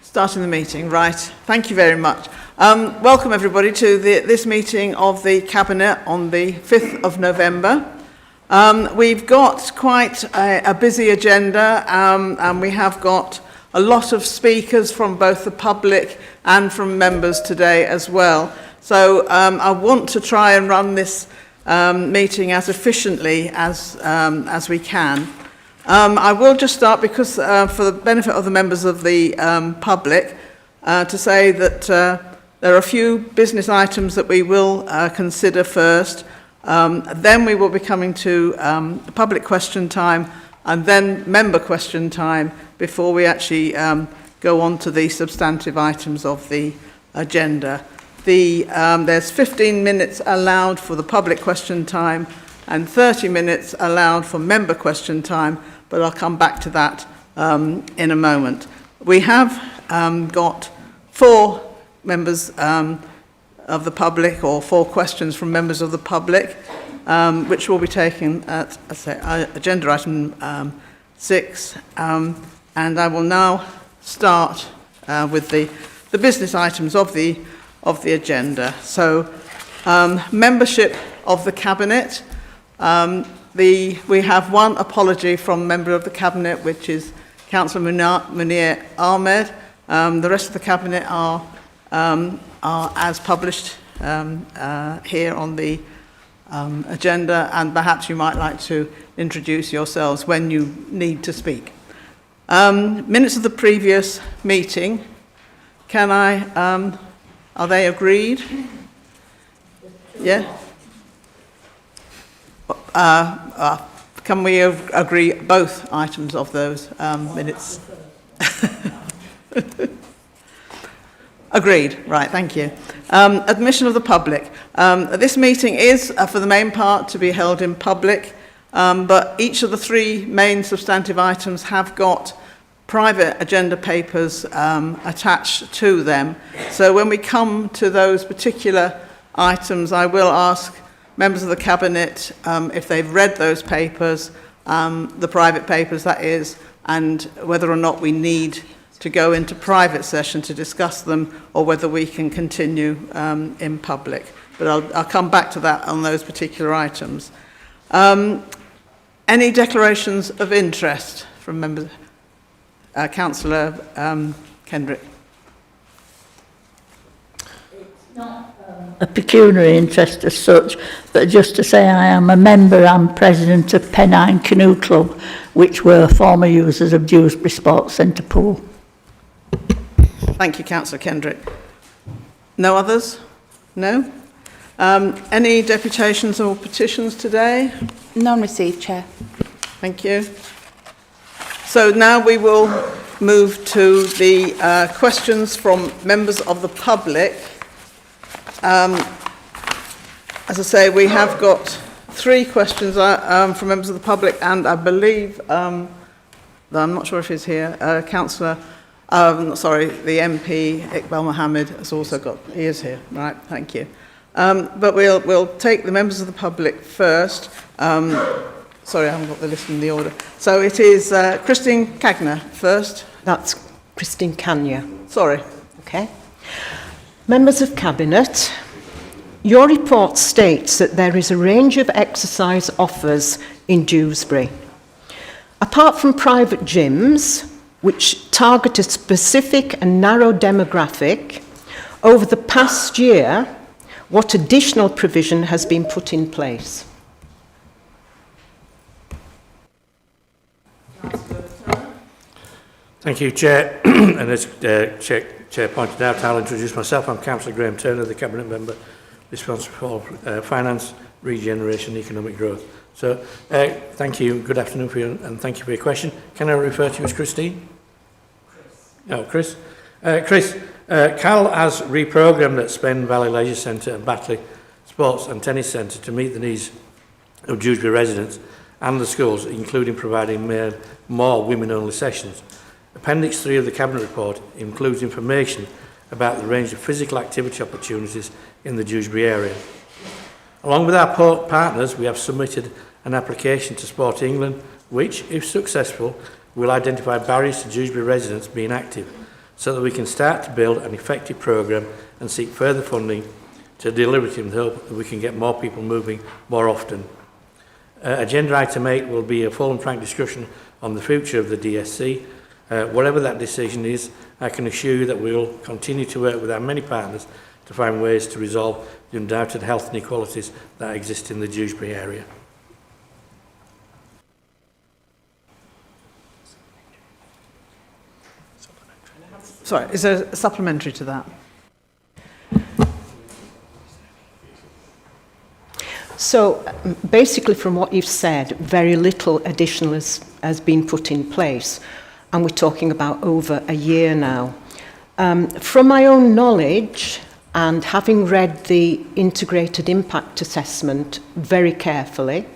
Starting the meeting, right. Thank you very much. Welcome everybody to this meeting of the Cabinet on the 5th of November. We've got quite a busy agenda and we have got a lot of speakers from both the public and from members today as well. So I want to try and run this meeting as efficiently as we can. I will just start because for the benefit of the members of the public to say that there are a few business items that we will consider first. Then we will be coming to public question time and then member question time before we actually go on to the substantive items of the agenda. There's 15 minutes allowed for the public question time and 30 minutes allowed for member question time, but I'll come back to that in a moment. We have got 4 members of the public, or 4 questions from members of the public, which will be taken at agenda item 6. And I will now start with the business items of the agenda. So, membership of the Cabinet. We have one apology from a member of the Cabinet, which is Councillor Munir Ahmed. The rest of the Cabinet are as published here on the agenda, and perhaps you might like to introduce yourselves when you need to speak. Minutes of the previous meeting. Are they agreed? Yeah? Can we agree both items of those minutes? Agreed. Right, thank you. Admission of the public. This meeting is, for the main part, to be held in public, but each of the 3 main substantive items have got private agenda papers attached to them. So when we come to those particular items, I will ask members of the Cabinet if they've read those papers, the private papers that is, and whether or not we need to go into private session to discuss them, or whether we can continue in public. But I'll come back to that on those particular items. Any declarations of interest from members? Councillor Kendrick. It's not a pecuniary interest as such, but just to say I am a member and president of Pennine Canoe Club, which were former users of Dewsbury Sports Centre pool. Thank you, Councillor Kendrick. No others? No? Any deputations or petitions today? None received, Chair. Thank you. So now we will move to the questions from members of the public. As I say, we have got 3 questions from members of the public, and I believe, I'm not sure if he's here, Councillor, the MP, Iqbal Mohammed, has also got, he is here, right, thank you. But we'll take the members of the public first. Sorry, I haven't got the list in the order. So it is Christine Cagner first. That's Christine Cagner. Sorry. Okay. Members of Cabinet, your report states that there is a range of exercise offers in Dewsbury. Apart from private gyms, which target a specific and narrow demographic, over the past year, what additional provision has been put in place? Thank you, Chair. And as Chair pointed out, I'll introduce myself. I'm Councillor Graham Turner, the Cabinet Member responsible for finance, regeneration and economic growth. So thank you, good afternoon for you, and thank you for your question. Can I refer to you as Christine? Chris. Oh, Chris. Chris, Cal has reprogrammed at Spen Valley Leisure Centre and Batley Sports and Tennis Centre to meet the needs of Dewsbury residents and the schools, including providing more women-only sessions. Appendix 3 of the Cabinet report includes information about the range of physical activity opportunities in the Dewsbury area. Along with our partners, we have submitted an application to Sport England, which, if successful, will identify barriers to Dewsbury residents being active, so that we can start to build an effective programme and seek further funding to deliver it in the hope that we can get more people moving more often. Agenda item 8 will be a full and frank discussion on the future of the DSC. Whatever that decision is, I can assure you that we will continue to work with our many partners to find ways to resolve the undoubted health inequalities that exist in the Dewsbury area. Sorry, is there a supplementary to that? So basically from what you've said, very little additional has been put in place, and we're talking about over a year now. From my own knowledge and having read the integrated impact assessment very carefully,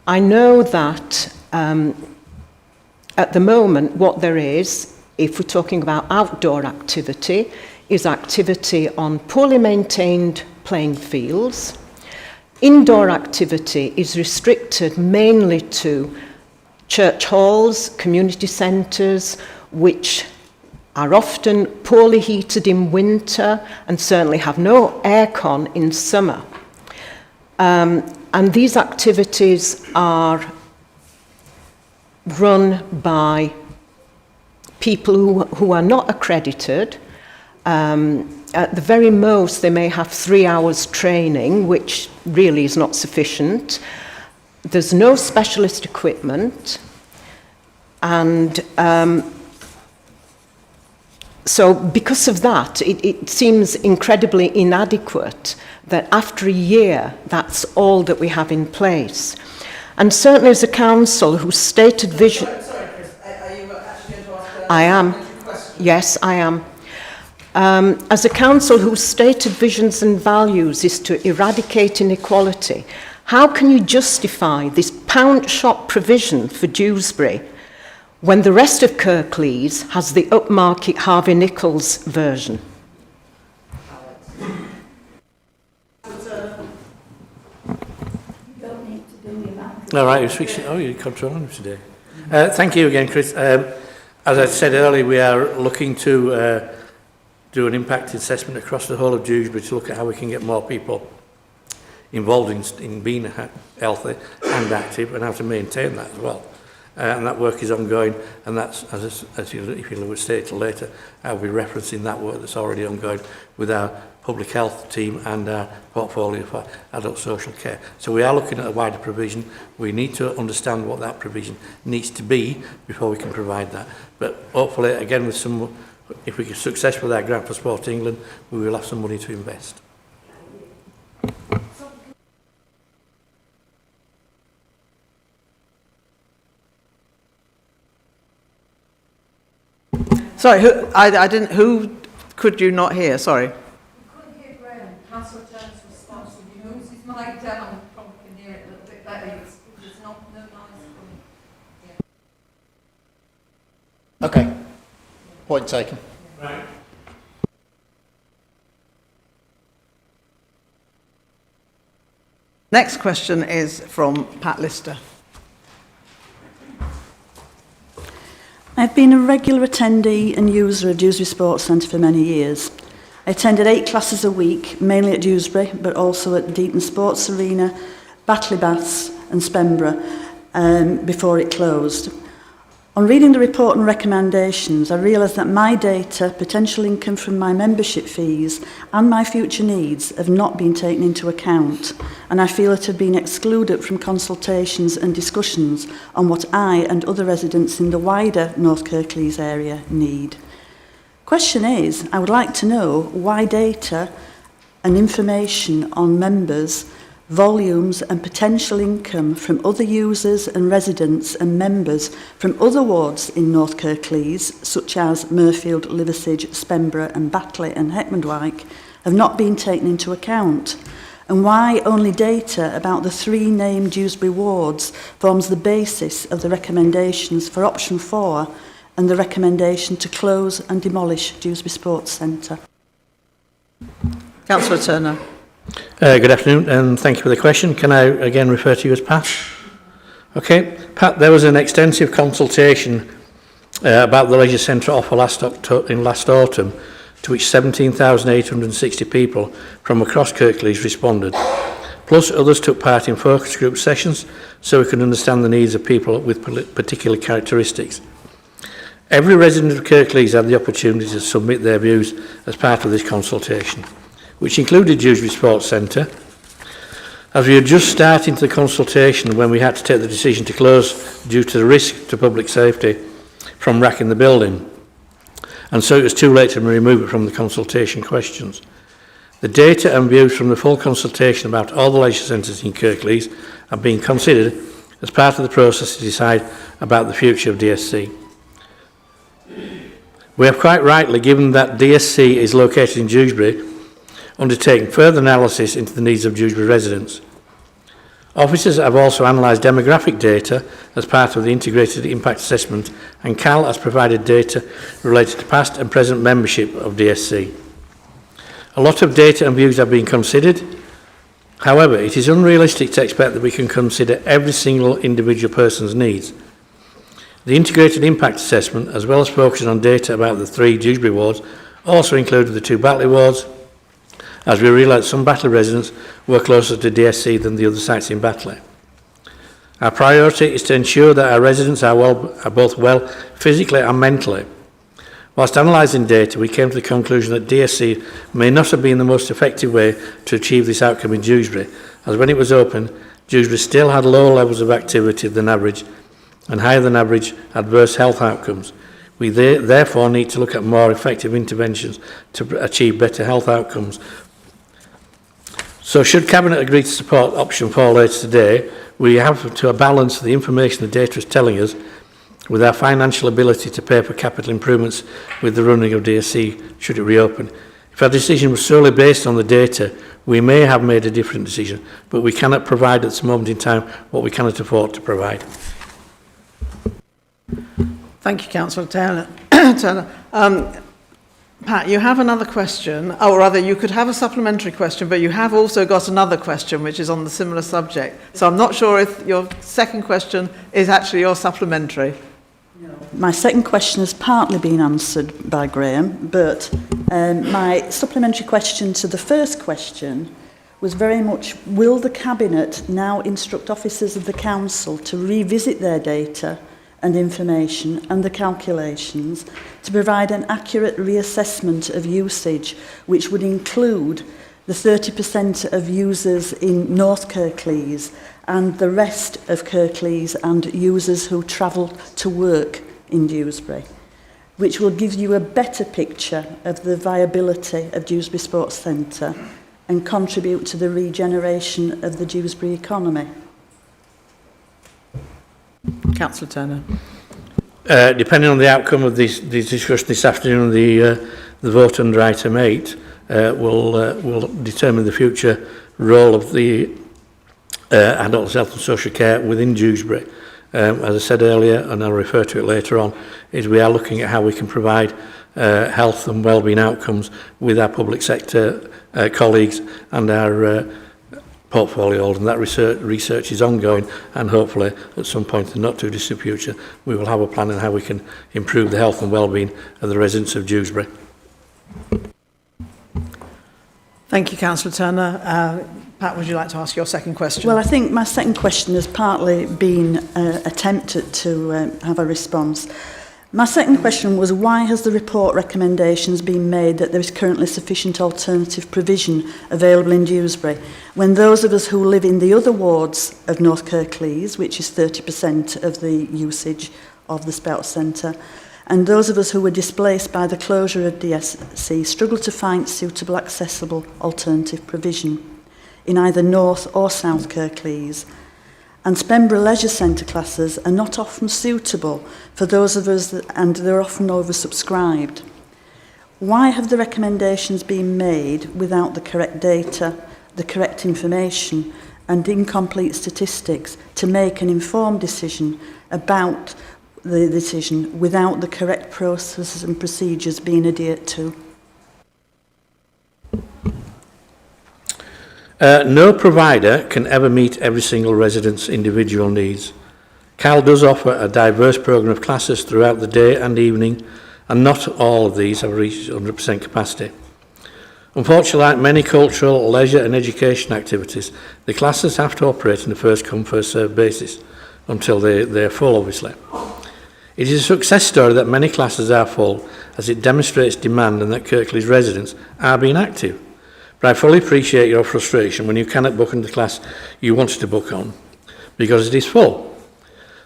I know that at the moment what there is, if we're talking about outdoor activity, is activity on poorly maintained playing fields. Indoor activity is restricted mainly to church halls, community centres, which are often poorly heated in winter and certainly have no aircon in summer. And these activities are run by people who are not accredited. At the very most, they may have 3 hours training, which really is not sufficient. There's no specialist equipment, and so because of that, it seems incredibly inadequate that after a year, that's all that we have in place. And certainly as a council whose stated vision... Sorry, Chris, are you actually going to ask I am. Yes, I am. As a council whose stated visions and values is to eradicate inequality, how can you justify this pound shop provision for Dewsbury when the rest of Kirklees has the upmarket Harvey Nichols version? All right, you're switching. Oh, you're controlling it today. Thank you again, Chris. As I said earlier, we are looking to do an impact assessment across the whole of Dewsbury to look at how we can get more people involved in being healthy and active, and how to maintain that as well. And that work is ongoing, and that's, if you'll stay till later, I'll be referencing that work that's already ongoing with our public health team and our portfolio for adult social care. So we are looking at a wider provision. We need to understand what that provision needs to be before we can provide that. But hopefully, again, with some, if we are successful with our grant for Sport England, we will have some money to invest. Sorry, who could you not hear? Sorry. I couldn't hear Graham. Councillor Jones' response. If he moves his mic down, probably can hear it a little bit better. There's no noise coming. Yeah. Okay. Point taken. Right. Next question is from Pat Lister. I've been a regular attendee and user of Dewsbury Sports Centre for many years. I attended 8 classes a week, mainly at Dewsbury, but also at Deaton Sports Arena, Batley Baths and Spemborough, before it closed. On reading the report and recommendations, I realised that my data, potential income from my membership fees and my future needs have not been taken into account, and I feel it have been excluded from consultations and discussions on what I and other residents in the wider North Kirklees area need. Question is, I would like to know why data and information on members, volumes and potential income from other users and residents and members from other wards in North Kirklees, such as Mirfield, Liversidge, Spemborough and Batley and Heckmondwike, have not been taken into account, and why only data about the 3 named Dewsbury wards forms the basis of the recommendations for option 4 and the recommendation to close and demolish Dewsbury Sports Centre. Councillor Turner. Good afternoon, and thank you for the question. Can I again refer to you as Pat? Okay, Pat, there was an extensive consultation about the leisure centre offer last autumn, to which 17,860 people from across Kirklees responded. Plus, others took part in focus group sessions so we could understand the needs of people with particular characteristics. Every resident of Kirklees had the opportunity to submit their views as part of this consultation, which included Dewsbury Sports Centre. As we were just starting the consultation when we had to take the decision to close due to the risk to public safety from racking the building, and so it was too late to remove it from the consultation questions. The data and views from the full consultation about all the leisure centres in Kirklees are being considered as part of the process to decide about the future of DSC. We have quite rightly, given that DSC is located in Dewsbury, undertaken further analysis into the needs of Dewsbury residents. Officers have also analysed demographic data as part of the integrated impact assessment, and CAL has provided data related to past and present membership of DSC. A lot of data and views are being considered. However, it is unrealistic to expect that we can consider every single individual person's needs. The integrated impact assessment, as well as focusing on data about the 3 Dewsbury wards, also included the 2 Batley wards, as we realised some Batley residents were closer to DSC than the other sites in Batley. Our priority is to ensure that our residents are both well physically and mentally. Whilst analysing data, we came to the conclusion that DSC may not have been the most effective way to achieve this outcome in Dewsbury, as when it was open, Dewsbury still had lower levels of activity than average and higher than average adverse health outcomes. We therefore need to look at more effective interventions to achieve better health outcomes. So should Cabinet agree to support option 4 later today, we have to balance the information the data is telling us with our financial ability to pay for capital improvements with the running of DSC should it reopen. If our decision was solely based on the data, we may have made a different decision, but we cannot provide at this moment in time what we cannot afford to provide. Thank you, Councillor Turner. Pat, you have another question, or rather you could have a supplementary question, but you have also got another question which is on the similar subject. So I'm not sure if your second question is actually your supplementary. My second question has partly been answered by Graham, but my supplementary question to the first question was very much, will the Cabinet now instruct officers of the Council to revisit their data and information and the calculations to provide an accurate reassessment of usage, which would include the 30% of users in North Kirklees and the rest of Kirklees and users who travel to work in Dewsbury, which will give you a better picture of the viability of Dewsbury Sports Centre and contribute to the regeneration of the Dewsbury economy. Councillor Turner. Depending on the outcome of this discussion this afternoon, the vote under item 8 will determine the future role of the adult health and social care within Dewsbury. As I said earlier, and I'll refer to it later on, is we are looking at how we can provide health and wellbeing outcomes with our public sector colleagues and our portfolio holders, and that research is ongoing, and hopefully at some point in the not too distant future we will have a plan on how we can improve the health and wellbeing of the residents of Dewsbury. Thank you, Councillor Turner. Pat, would you like to ask your second question? Well, I think my second question has partly been attempted to have a response. My second question was, why has the report recommendations been made that there is currently sufficient alternative provision available in Dewsbury, when those of us who live in the other wards of North Kirklees, which is 30% of the usage of the Sports Centre, and those of us who were displaced by the closure of DSC struggle to find suitable accessible alternative provision in either North or South Kirklees. And Spenborough Leisure Centre classes are not often suitable for those of us, and they're often oversubscribed. Why have the recommendations been made without the correct data, the correct information, and incomplete statistics to make an informed decision about the decision without the correct processes and procedures being adhered to? No provider can ever meet every single resident's individual needs. CAL does offer a diverse programme of classes throughout the day and evening, and not all of these have reached 100% capacity. Unfortunately, like many cultural, leisure and education activities, the classes have to operate on a first-come, first-served basis until they're full, obviously. It is a success story that many classes are full, as it demonstrates demand and that Kirklees residents are being active. But I fully appreciate your frustration when you cannot book on the class you wanted to book on, because it is full.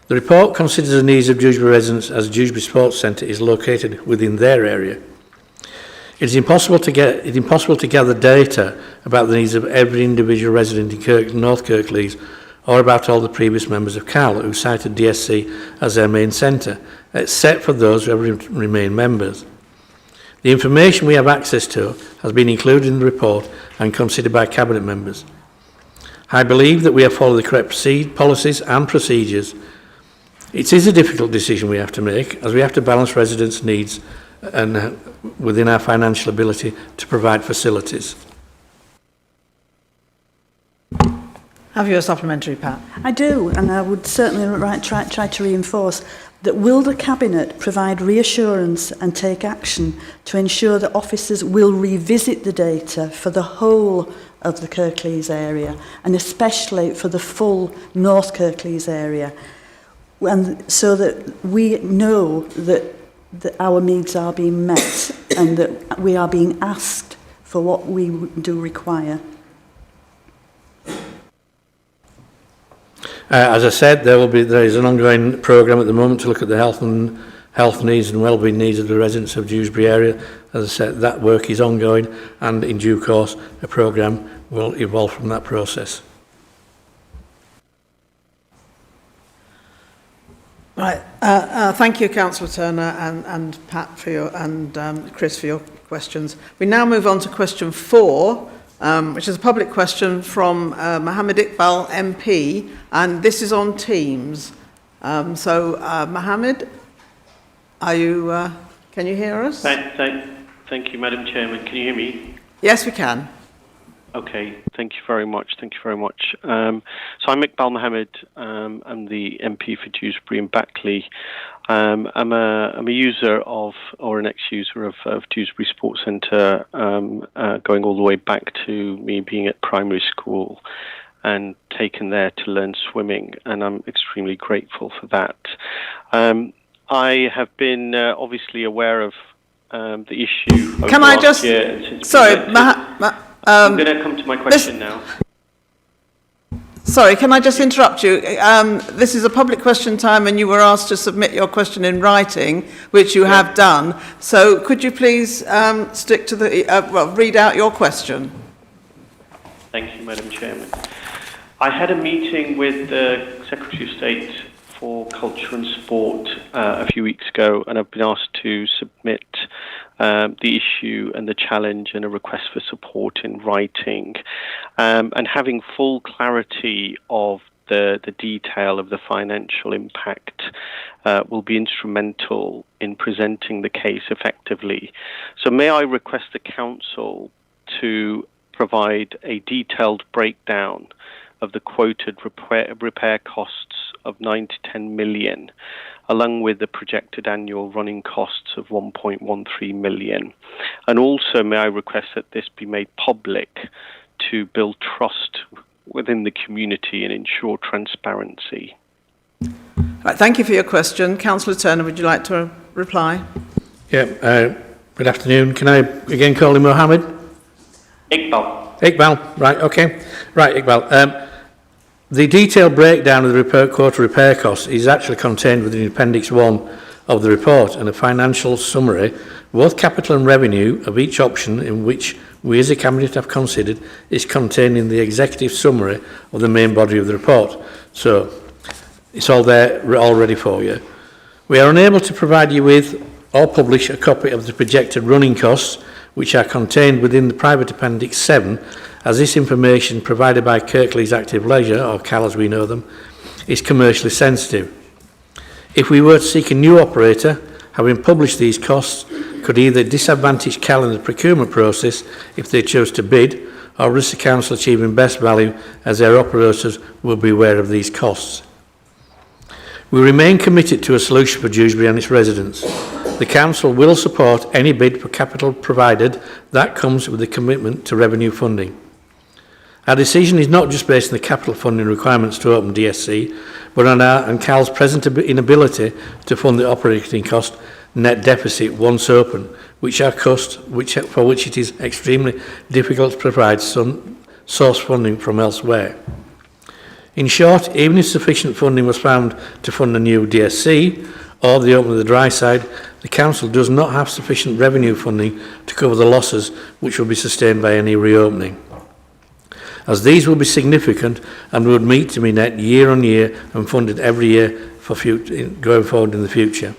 The report considers the needs of Dewsbury residents as Dewsbury Sports Centre is located within their area. It is impossible to gather data about the needs of every individual resident in North Kirklees, or about all the previous members of CAL who cited DSC as their main centre, except for those who have remained members. The information we have access to has been included in the report and considered by Cabinet members. I believe that we have followed the correct policies and procedures. It is a difficult decision we have to make, as we have to balance residents' needs and within our financial ability to provide facilities. Have you a supplementary, Pat? I do, and I would certainly try to reinforce that will the Cabinet provide reassurance and take action to ensure that officers will revisit the data for the whole of the Kirklees area, and especially for the full North Kirklees area, and so that we know that our needs are being met and that we are being asked for what we do require. As I said, there is an ongoing programme at the moment to look at the health needs and wellbeing needs of the residents of Dewsbury area. As I said, that work is ongoing, and in due course a programme will evolve from that process. Right. Thank you, Councillor Turner and Pat for your Chris for your questions. We now move on to question 4, which is a public question from Mohammed Iqbal MP, and this is on Teams. Mohammed, are you? Can you hear us? Thank you, Madam Chairman. Can you hear me? Yes, we can. Okay, thank you very much. So I'm Iqbal Mohammed. I'm the MP for Dewsbury and Backley. I'm a user of, or an ex-user of Dewsbury Sports Centre, going all the way back to me being at primary school and taken there to learn swimming, and I'm extremely grateful for that. I have been obviously aware of the issue. Can I just? Sorry, I'm going to come to my question now. Sorry, can I just interrupt you? This is a public question time, and you were asked to submit your question in writing, which you have done. So could you please stick to the, read out your question? Thank you, Madam Chairman. I had a meeting with the Secretary of State for Culture and Sport a few weeks ago, and I've been asked to submit the issue and the challenge and a request for support in writing, and having full clarity of the detail of the financial impact will be instrumental in presenting the case effectively. So may I request the Council to provide a detailed breakdown of the quoted repair costs of 9 to 10 million, along with the projected annual running costs of 1.13 million. And also may I request that this be made public to build trust within the community and ensure transparency. Right, thank you for your question. Councillor Turner, would you like to reply? Yeah, good afternoon. Can I again call him Mohammed? Iqbal, right, okay. Right, Iqbal. The detailed breakdown of the quarter repair costs is actually contained within Appendix 1 of the report, and a financial summary, both capital and revenue, of each option in which we as a Cabinet have considered is contained in the executive summary of the main body of the report. So it's all there, all ready for you. We are unable to provide you with or publish a copy of the projected running costs, which are contained within the private Appendix 7, as this information provided by Kirklees Active Leisure, or CAL as we know them, is commercially sensitive. If we were to seek a new operator, having published these costs could either disadvantage CAL in the procurement process if they chose to bid, or risk the Council achieving best value as their operators will be aware of these costs. We remain committed to a solution for Dewsbury and its residents. The Council will support any bid for capital provided that comes with a commitment to revenue funding. Our decision is not just based on the capital funding requirements to open DSC, but on our and CAL's present inability to fund the operating cost net deficit once open, which for which it is extremely difficult to provide some source funding from elsewhere. In short, even if sufficient funding was found to fund a new DSC or the opening of the dry side, the Council does not have sufficient revenue funding to cover the losses which will be sustained by any reopening, as these will be significant and would need to be net year on year and funded every year for going forward in the future.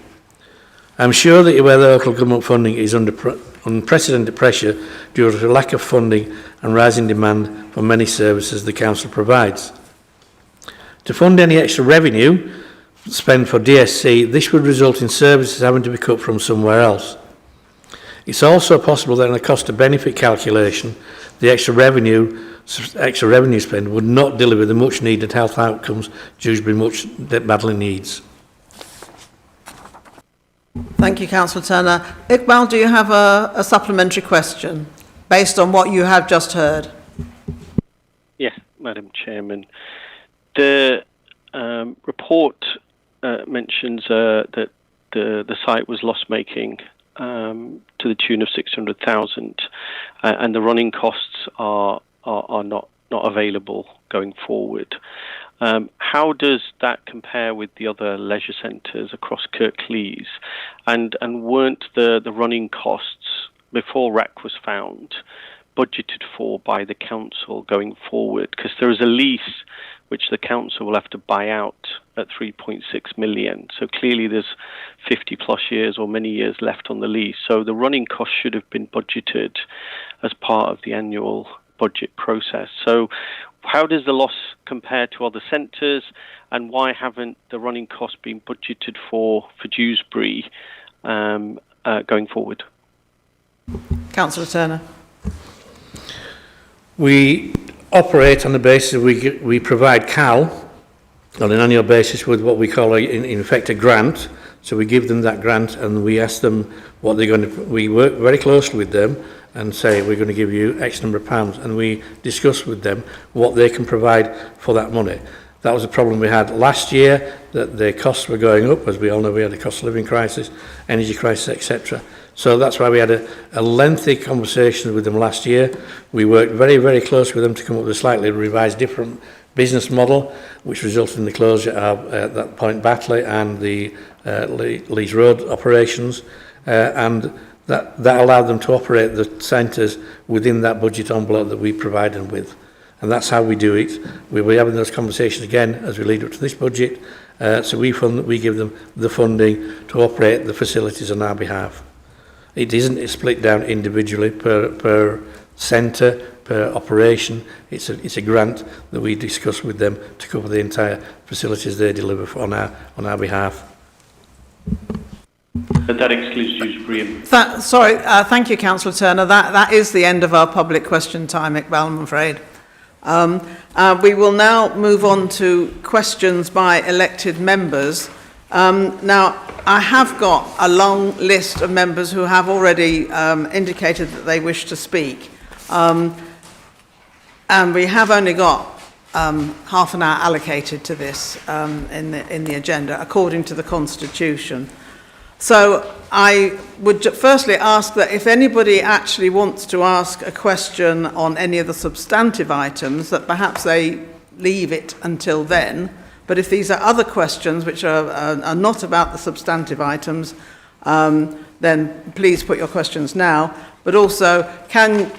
I'm sure that where the local government funding is under unprecedented pressure due to a lack of funding and rising demand for many services the Council provides. To fund any extra revenue spent for DSC, this would result in services having to be cut from somewhere else. It's also possible that in a cost to benefit calculation, the extra revenue spend would not deliver the much needed health outcomes Dewsbury much badly needs. Thank you, Councillor Turner. Iqbal, do you have a supplementary question based on what you have just heard? Yes, Madam Chairman. The report mentions that the site was loss-making to the tune of 600,000, and the running costs are not available going forward. How does that compare with the other leisure centres across Kirklees? And weren't the running costs before RAC was found budgeted for by the council going forward? Because there is a lease which the council will have to buy out at 3.6 million. So clearly there's 50 plus years or many years left on the lease. So the running costs should have been budgeted as part of the annual budget process. So how does the loss compare to other centres, and why haven't the running costs been budgeted for Dewsbury going forward? Councillor Turner. We operate on the basis we provide CAL on an annual basis with what we call in effect a grant. So we give them that grant and we ask them what they're going to. We work very closely with them and say we're going to give you X number of pounds, and we discuss with them what they can provide for that money. That was a problem we had last year, that the costs were going up. As we all know, we had a cost of living crisis, energy crisis, etc. So that's why we had a lengthy conversation with them last year. We worked very, very close with them to come up with a slightly revised, different business model, which resulted in the closure of that Point Batley and the Leeds Road operations, and that allowed them to operate the centres within that budget envelope that we provide them with. And that's how we do it. We'll be having those conversations again as we lead up to this budget. So we give them the funding to operate the facilities on our behalf. It isn't split down individually per centre, per operation. It's a grant that we discuss with them to cover the entire facilities they deliver on our behalf. But that excludes Dewsbury. Thank you, Councillor Turner. That is the end of our public question time, Iqbal, I'm afraid. We will now move on to questions by elected members. Now, I have got a long list of members who have already indicated that they wish to speak. And we have only got half an hour allocated to this in the agenda, according to the Constitution. So I would firstly ask that if anybody actually wants to ask a question on any of the substantive items, that perhaps they leave it until then. But if these are other questions which are not about the substantive items, then please put your questions now. But also, can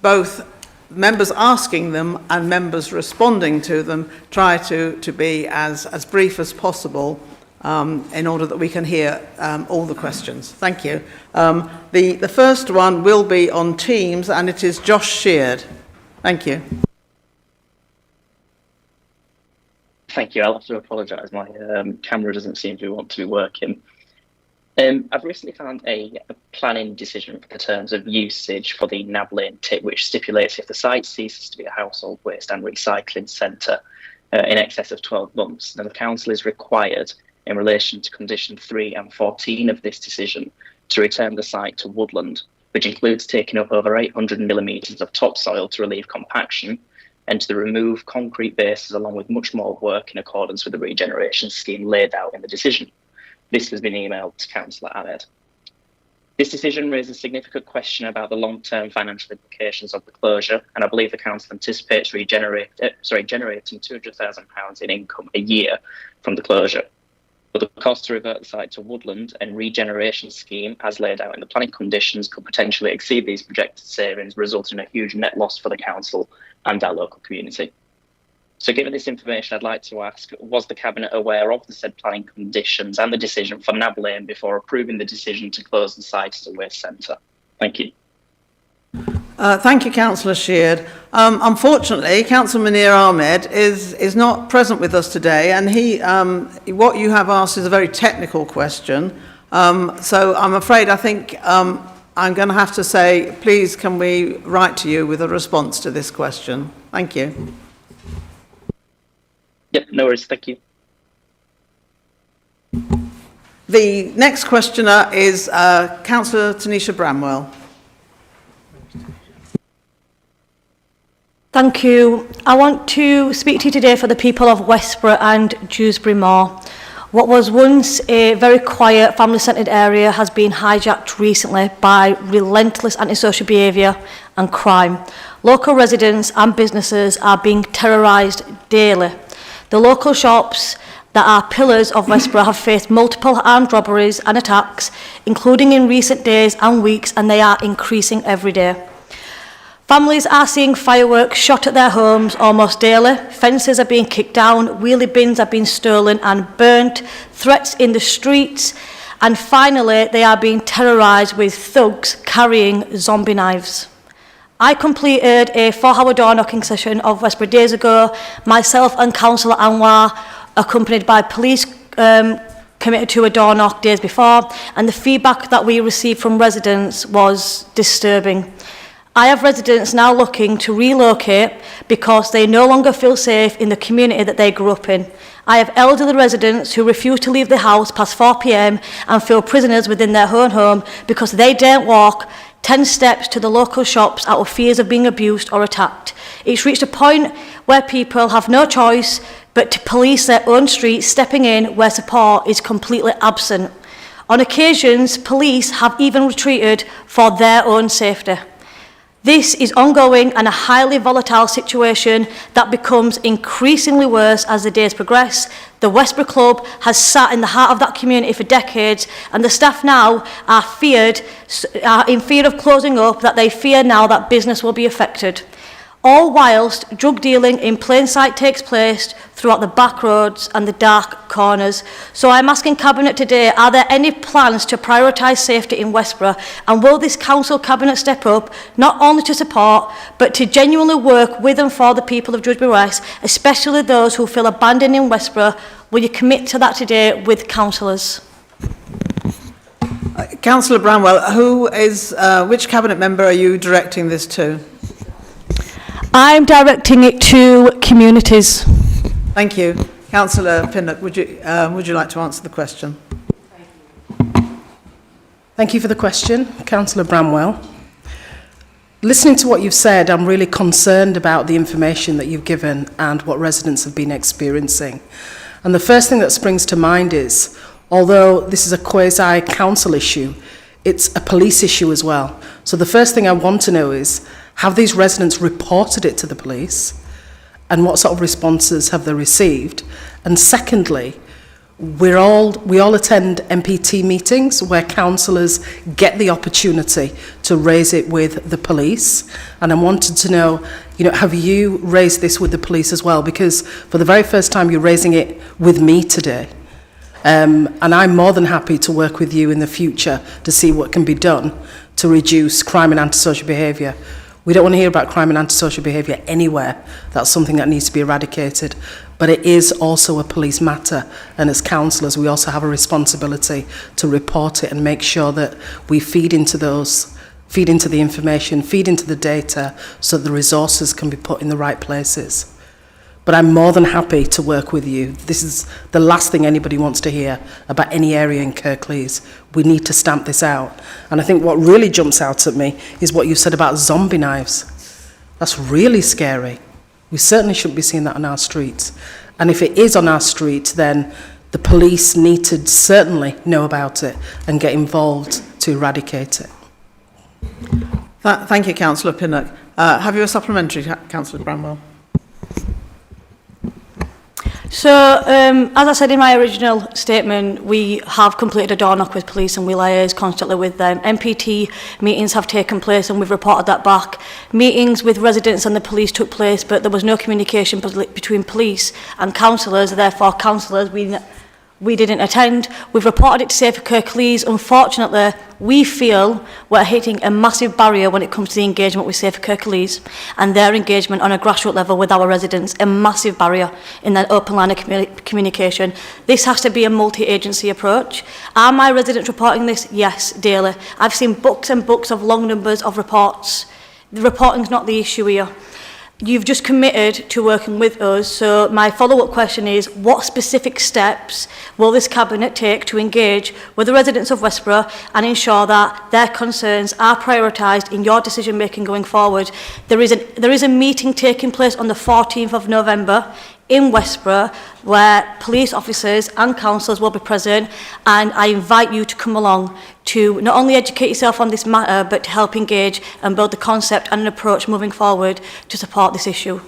both members asking them and members responding to them try to be as brief as possible, in order that we can hear all the questions. Thank you. The first one will be on Teams, and it is Josh Sheard. Thank you. Thank you. I'll have to apologise. My camera doesn't seem to want to be working. I've recently found a planning decision for the terms of usage for the Nav Lane tip, which stipulates if the site ceases to be a household waste and recycling centre in excess of 12 months, then the council is required in relation to condition 3 and 14 of this decision to return the site to woodland, which includes taking up over 800 millimetres of topsoil to relieve compaction and to remove concrete bases, along with much more work in accordance with the regeneration scheme laid out in the decision. This has been emailed to Councillor Ahmed. This decision raises a significant question about the long-term financial implications of the closure, and I believe the council anticipates generating £200,000 in income a year from the closure. But the cost to revert the site to woodland and regeneration scheme, as laid out in the planning conditions, could potentially exceed these projected savings, resulting in a huge net loss for the council and our local community. So given this information, I'd like to ask, was the Cabinet aware of the said planning conditions and the decision for Nab Lane before approving the decision to close the site as a waste centre? Thank you. Thank you, Councillor Sheard. Unfortunately, Councillor Munir Ahmed is not present with us today, and what you have asked is a very technical question. So I'm afraid I think I'm going to have to say, please, can we write to you with a response to this question? Thank you. Yep, no worries. Thank you. The next questioner is Councillor Tanisha Bramwell. Thank you. I want to speak to you today for the people of Westborough and Dewsbury Moor. What was once a very quiet, family-centred area has been hijacked recently by relentless antisocial behaviour and crime. Local residents and businesses are being terrorised daily. The local shops that are pillars of Westborough have faced multiple armed robberies and attacks, including in recent days and weeks, and they are increasing every day. Families are seeing fireworks shot at their homes almost daily. Fences are being kicked down, wheelie bins are being stolen and burnt, threats in the streets, and finally they are being terrorised with thugs carrying zombie knives. I completed a 4-hour door knocking session of Westborough days ago, myself and Councillor Anwar, accompanied by police committed to a door knock days before, and the feedback that we received from residents was disturbing. I have residents now looking to relocate because they no longer feel safe in the community that they grew up in. I have elderly residents who refuse to leave the house past 4 p.m. and feel prisoners within their own home because they daren't walk 10 steps to the local shops out of fears of being abused or attacked. It's reached a point where people have no choice but to police their own streets, stepping in where support is completely absent. On occasions, police have even retreated for their own safety. This is ongoing and a highly volatile situation that becomes increasingly worse as the days progress. The Westborough Club has sat in the heart of that community for decades, and the staff now are in fear of closing up, that they fear now that business will be affected. All whilst drug dealing in plain sight takes place throughout the back roads and the dark corners. So I'm asking Cabinet today, are there any plans to prioritise safety in Westborough, and will this Council Cabinet step up, not only to support, but to genuinely work with and for the people of Dewsbury West, especially those who feel abandoned in Westborough? Will you commit to that today with councillors? Councillor Bramwell, which Cabinet member are you directing this to? I'm directing it to communities. Thank you. Councillor Pinnock, would you like to answer the question? Thank you for the question, Councillor Bramwell. Listening to what you've said, I'm really concerned about the information that you've given and what residents have been experiencing. And the first thing that springs to mind is, although this is a quasi-council issue, it's a police issue as well. So the first thing I want to know is, have these residents reported it to the police? And what sort of responses have they received? And secondly, we all attend MPT meetings where councillors get the opportunity to raise it with the police. And I wanted to know, have you raised this with the police as well? Because for the very first time, you're raising it with me today. And I'm more than happy to work with you in the future to see what can be done to reduce crime and antisocial behaviour. We don't want to hear about crime and antisocial behaviour anywhere. That's something that needs to be eradicated. But it is also a police matter, and as councillors we also have a responsibility to report it and make sure that we feed into the information, feed into the data, so the resources can be put in the right places. but I'm more than happy to work with you. This is the last thing anybody wants to hear about any area in Kirklees. We need to stamp this out. And I think what really jumps out at me is what you said about zombie knives. That's really scary. We certainly shouldn't be seeing that on our streets. And if it is on our streets, then the police need to certainly know about it and get involved to eradicate it. Thank you, Councillor Pinnock. Have you a supplementary, Councillor Bramwell? So, as I said in my original statement, we have completed a door knock with police and we liaise constantly with them. MPT meetings have taken place and we've reported that back. Meetings with residents and the police took place, but there was no communication between police and councillors, therefore councillors, we didn't attend. We've reported it to Safer Kirklees. Unfortunately, we feel we're hitting a massive barrier when it comes to the engagement with Safer Kirklees and their engagement on a grassroots level with our residents, a massive barrier in that open line of communication. This has to be a multi-agency approach. Are my residents reporting this? Yes, daily. I've seen books and books of long numbers of reports. The reporting's not the issue here. You've just committed to working with us, so my follow-up question is, what specific steps will this Cabinet take to engage with the residents of Westborough and ensure that their concerns are prioritised in your decision-making going forward? There is a meeting taking place on the 14th of November in Westborough where police officers and councillors will be present, and I invite you to come along to not only educate yourself on this matter but to help engage and build the concept and an approach moving forward to support this issue.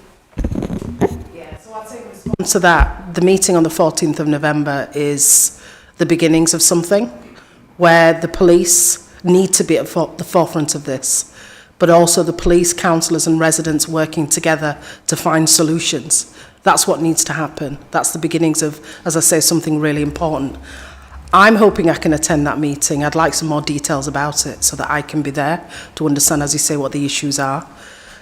So that the meeting on the 14th of November is the beginnings of something where the police need to be at the forefront of this, but also the police, councillors and residents working together to find solutions. That's what needs to happen. That's the beginnings of, as I say, something really important. I'm hoping I can attend that meeting. I'd like some more details about it so that I can be there to understand, as you say, what the issues are.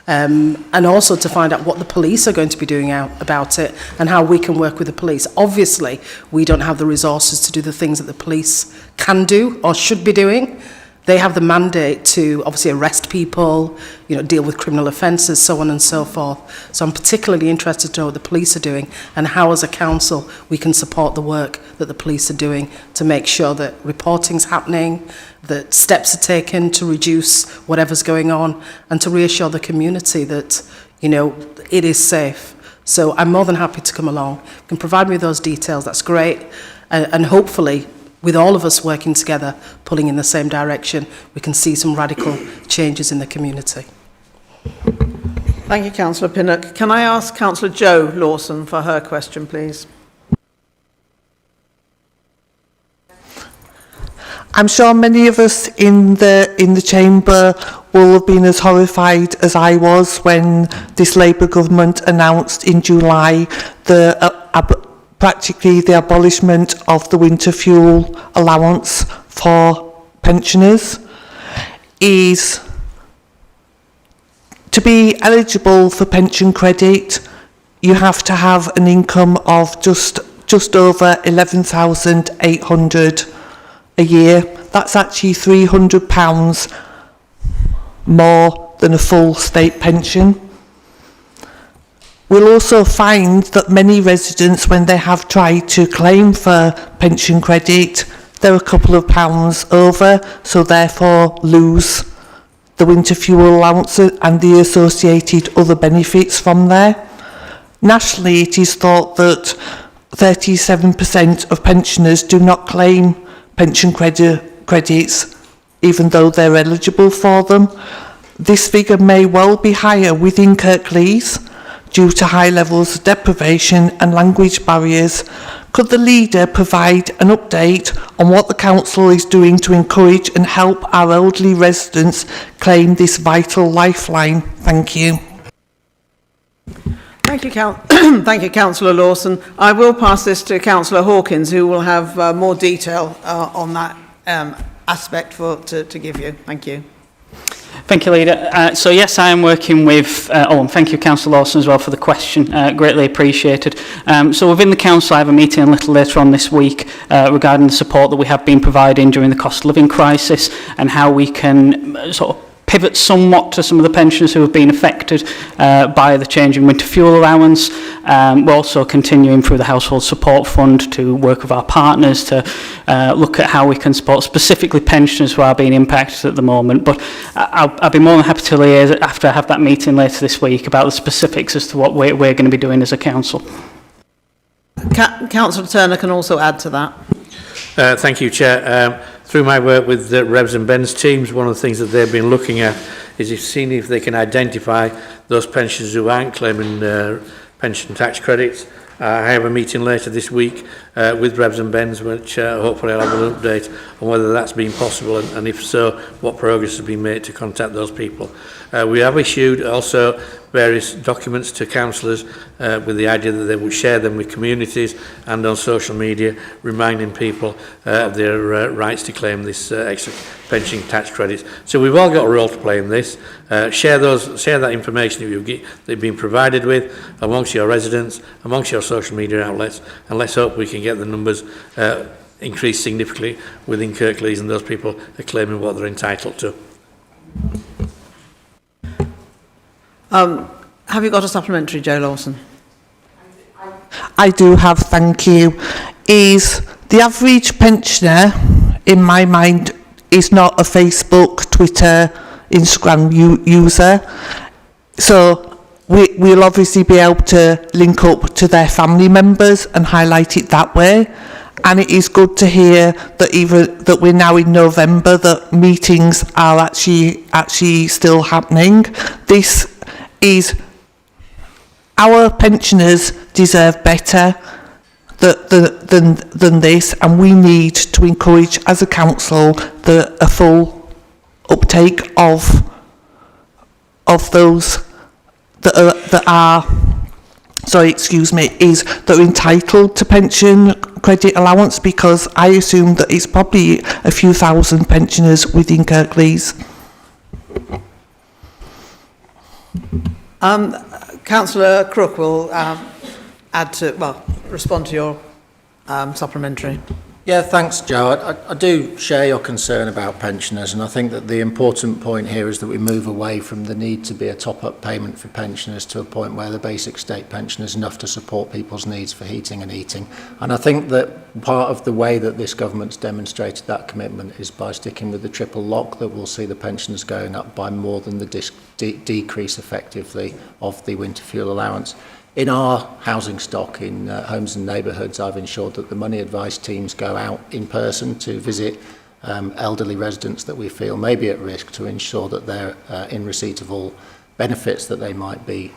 And also to find out what the police are going to be doing about it and how we can work with the police. Obviously, we don't have the resources to do the things that the police can do or should be doing. They have the mandate to obviously arrest people, deal with criminal offences, so on and so forth. So I'm particularly interested to know what the police are doing and how, as a council, we can support the work that the police are doing to make sure that reporting's happening, that steps are taken to reduce whatever's going on, and to reassure the community that, it is safe. So I'm more than happy to come along. If you can provide me with those details, that's great. And hopefully, with all of us working together, pulling in the same direction, we can see some radical changes in the community. Thank you, Councillor Pinnock. Can I ask Councillor Jo Lawson for her question, please? I'm sure many of us in the chamber will have been as horrified as I was when this Labour government announced in July practically the abolishment of the winter fuel allowance for pensioners. Is to be eligible for pension credit, you have to have an income of just over 11,800 a year. That's actually £300 more than a full state pension. We'll also find that many residents, when they have tried to claim for pension credit, they're a couple of pounds over, so therefore lose the winter fuel allowance and the associated other benefits from there. Nationally, it is thought that 37% of pensioners do not claim pension credits, even though they're eligible for them. This figure may well be higher within Kirklees, due to high levels of deprivation and language barriers. Could the leader provide an update on what the council is doing to encourage and help our elderly residents claim this vital lifeline? Thank you. Thank you, Thank you, Councillor Lawson. I will pass this to Councillor Hawkins, who will have more detail on that aspect to give you. Thank you. Thank you, Leader. So yes, I am working with, and thank you, Councillor Lawson, as well for the question, greatly appreciated. So within the Council, I have a meeting a little later on this week regarding the support that we have been providing during the cost of living crisis and how we can pivot somewhat to some of the pensioners who have been affected by the change in winter fuel allowance. We're also continuing through the Household Support Fund to work with our partners to look at how we can support specifically pensioners who are being impacted at the moment. But I'll be more than happy to liaise after I have that meeting later this week about the specifics as to what we're going to be doing as a council. Councillor Turner can also add to that. Thank you, Chair. Through my work with the Revs and Ben's teams, one of the things that they've been looking at is seeing if they can identify those pensioners who aren't claiming pension tax credits. I have a meeting later this week with Revs and Ben's, which hopefully I'll have an update on whether that's been possible, and if so, what progress has been made to contact those people. We have issued also various documents to councillors with the idea that they would share them with communities and on social media, reminding people of their rights to claim this extra pension tax credits. So we've all got a role to play in this. Share that information that you've been provided with amongst your residents, amongst your social media outlets, and let's hope we can get the numbers increased significantly within Kirklees and those people are claiming what they're entitled to. Have you got a supplementary, Jo Lawson? I do have, thank you. Is the average pensioner, in my mind, is not a Facebook, Twitter, Instagram user. So we'll obviously be able to link up to their family members and highlight it that way. And it is good to hear that we're now in November, that meetings are actually still happening. This is, our pensioners deserve better than this, and we need to encourage as a council a full uptake of those that are entitled to pension credit allowance, because I assume that it's probably a few thousand pensioners within Kirklees. Councillor Crook will respond to your supplementary. Yeah, thanks, Jo. I do share your concern about pensioners, and I think that the important point here is that we move away from the need to be a top-up payment for pensioners to a point where the basic state pension is enough to support people's needs for heating and eating. And I think that part of the way that this government's demonstrated that commitment is by sticking with the triple lock, that we'll see the pensions going up by more than the decrease effectively of the winter fuel allowance. In our housing stock in homes and neighbourhoods, I've ensured that the money advice teams go out in person to visit elderly residents that we feel may be at risk, to ensure that they're in receipt of all benefits that they might be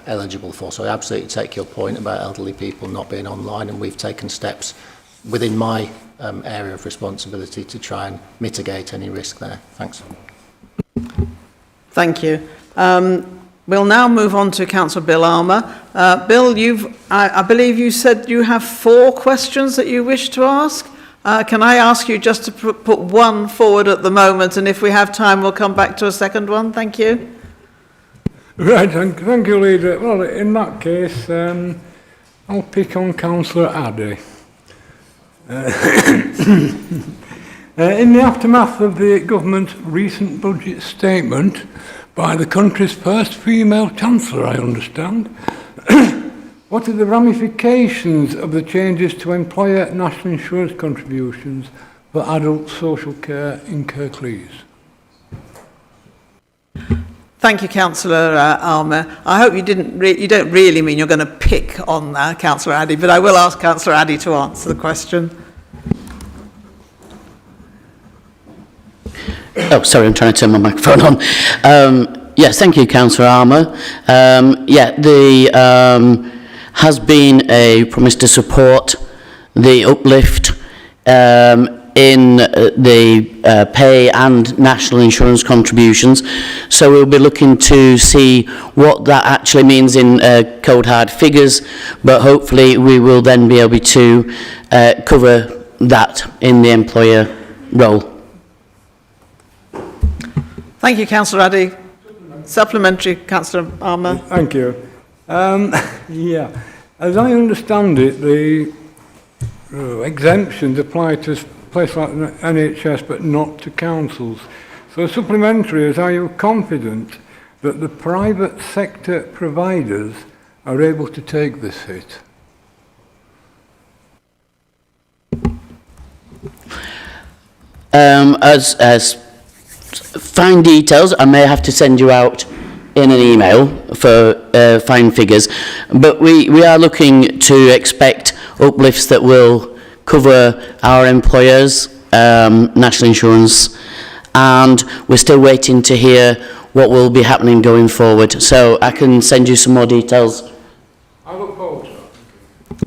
eligible for. So I absolutely take your point about elderly people not being online, and we've taken steps within my area of responsibility to try and mitigate any risk there. Thanks. Thank you. We'll now move on to Councillor Bill Armour. Bill, I believe you said you have 4 questions that you wish to ask. Can I ask you just to put one forward at the moment, and if we have time, we'll come back to a second one? Thank you. Right, thank you, Leader. Well, in that case, I'll pick on Councillor Addy. In the aftermath of the government's recent budget statement, by the country's first female Chancellor, I understand, what are the ramifications of the changes to employer national insurance contributions for adult social care in Kirklees? Thank you, Councillor Armour. I hope you don't really mean you're going to pick on Councillor Addy, but I will ask Councillor Addy to answer the question. Oh, sorry, I'm trying to turn my microphone on. Yes, thank you, Councillor Armour. Has been a promise to support the uplift in the pay and national insurance contributions. So we'll be looking to see what that actually means in code hard figures, but hopefully we will then be able to cover that in the employer role. Thank you, Councillor Addy. Supplementary, Councillor Armour. Thank you. Yeah, as I understand it, the exemptions apply to places like NHS, but not to councils. So supplementary is, are you confident that the private sector providers are able to take this hit? As fine details, I may have to send you out in an email for fine figures, but we are looking to expect uplifts that will cover our employers, national insurance, and we're still waiting to hear what will be happening going forward. So I can send you some more details. I look forward to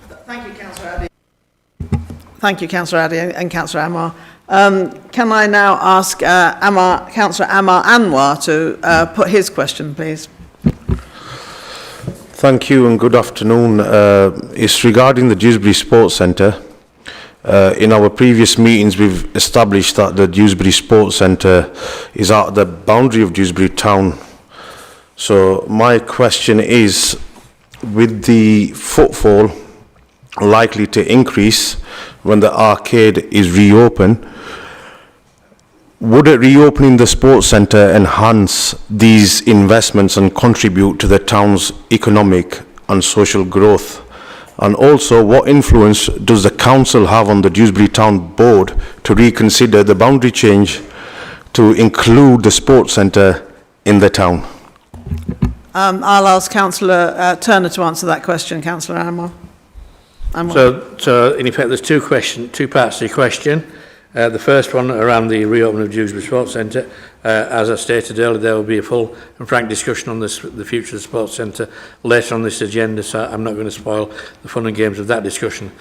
that. Thank you, Councillor Addy. Thank you, Councillor Addy and Councillor Amar. Can I now ask Councillor Amar Anwar to put his question, please? Thank you and good afternoon. It's regarding the Dewsbury Sports Centre. In our previous meetings, we've established that the Dewsbury Sports Centre is at the boundary of Dewsbury Town. So my question is, with the footfall likely to increase when the arcade is reopened, would it reopening the sports centre enhance these investments and contribute to the town's economic and social growth? And also, what influence does the council have on the Dewsbury Town Board to reconsider the boundary change to include the sports centre in the town? I'll ask Councillor Turner to answer that question, Councillor Amar. So in effect, there's two parts to your question. The first one around the reopening of Dewsbury Sports Centre. As I stated earlier, there will be a full and frank discussion on the future of the Sports Centre later on this agenda, so I'm not going to spoil the fun and games of that discussion.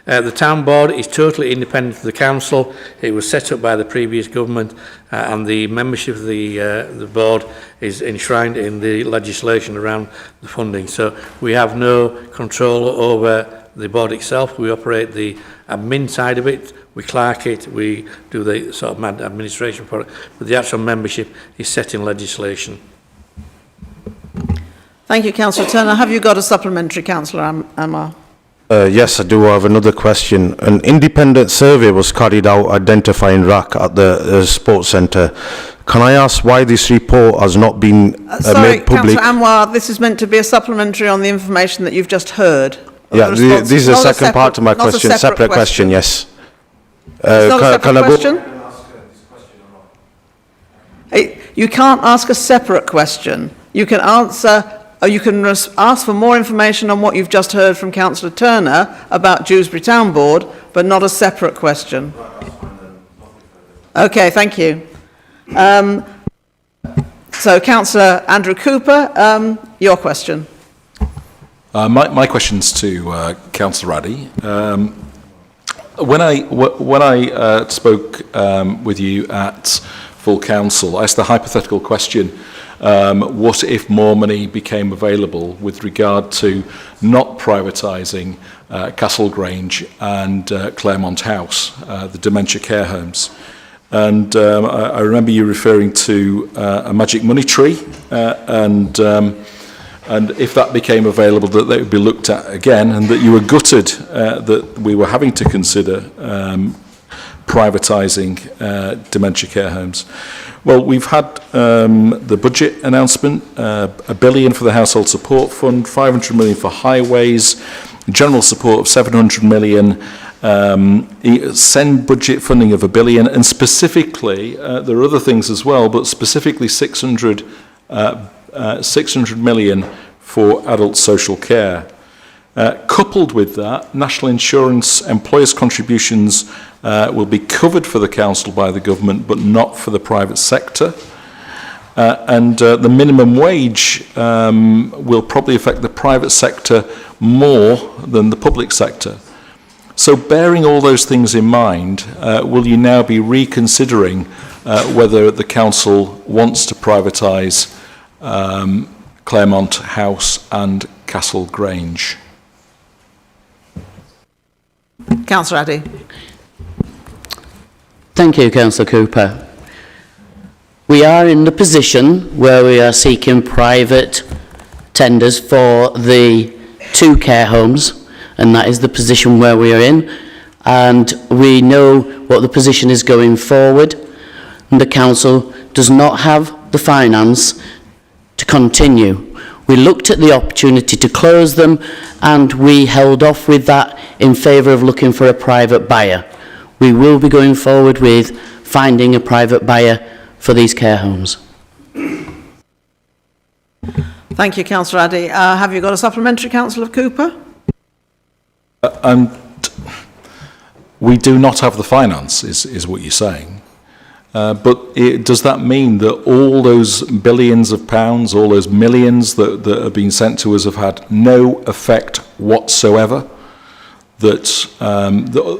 The Town Board is totally independent of the Council. It was set up by the previous government, and the membership of the Board is enshrined in the legislation around the funding. So we have no control over the board itself. We operate the admin side of it, we clerk it, we do the sort of administration for it, but the actual membership is set in legislation. Thank you, Councillor Turner. Have you got a supplementary, Councillor Amar? Yes, I do have another question. An independent survey was carried out identifying RAC at the sports centre. Can I ask why this report has not been made public? Councillor Anwar, this is meant to be a supplementary on the information that you've just heard. Yeah, this is the second part of my question, separate question, yes. It's not a separate question? You can't ask a separate question. You can answer, or you can ask for more information on what you've just heard from Councillor Turner about Dewsbury Town Board, but not a separate question. Okay, thank you. So, Councillor Andrew Cooper, your question. My question's to Councillor Addy. When I spoke with you at full council, I asked the hypothetical question: what if more money became available with regard to not privatising Castle Grange and Claremont House, the dementia care homes? And I remember you referring to a magic money tree, and if that became available, that they would be looked at again, and that you were gutted that we were having to consider privatising dementia care homes. Well, we've had the budget announcement, $1 billion for the Household Support Fund, 500 million for highways, general support of 700 million, send budget funding of $1 billion, and specifically, there are other things as well, but specifically 600 million for adult social care. Coupled with that, national insurance employers' contributions will be covered for the council by the government, but not for the private sector. And the minimum wage will probably affect the private sector more than the public sector. So bearing all those things in mind, will you now be reconsidering whether the council wants to privatise Claremont House and Castle Grange? Councillor Addy. Thank you, Councillor Cooper. We are in the position where we are seeking private tenders for the 2 care homes, and that is the position where we are in, and we know what the position is going forward. and the council does not have the finance to continue. We looked at the opportunity to close them, and we held off with that in favour of looking for a private buyer. We will be going forward with finding a private buyer for these care homes. Thank you, Councillor Addy. Have you got a supplementary, Councillor Cooper? And we do not have the finance, is what you're saying. But does that mean that all those billions of pounds, all those millions that have been sent to us have had no effect whatsoever? That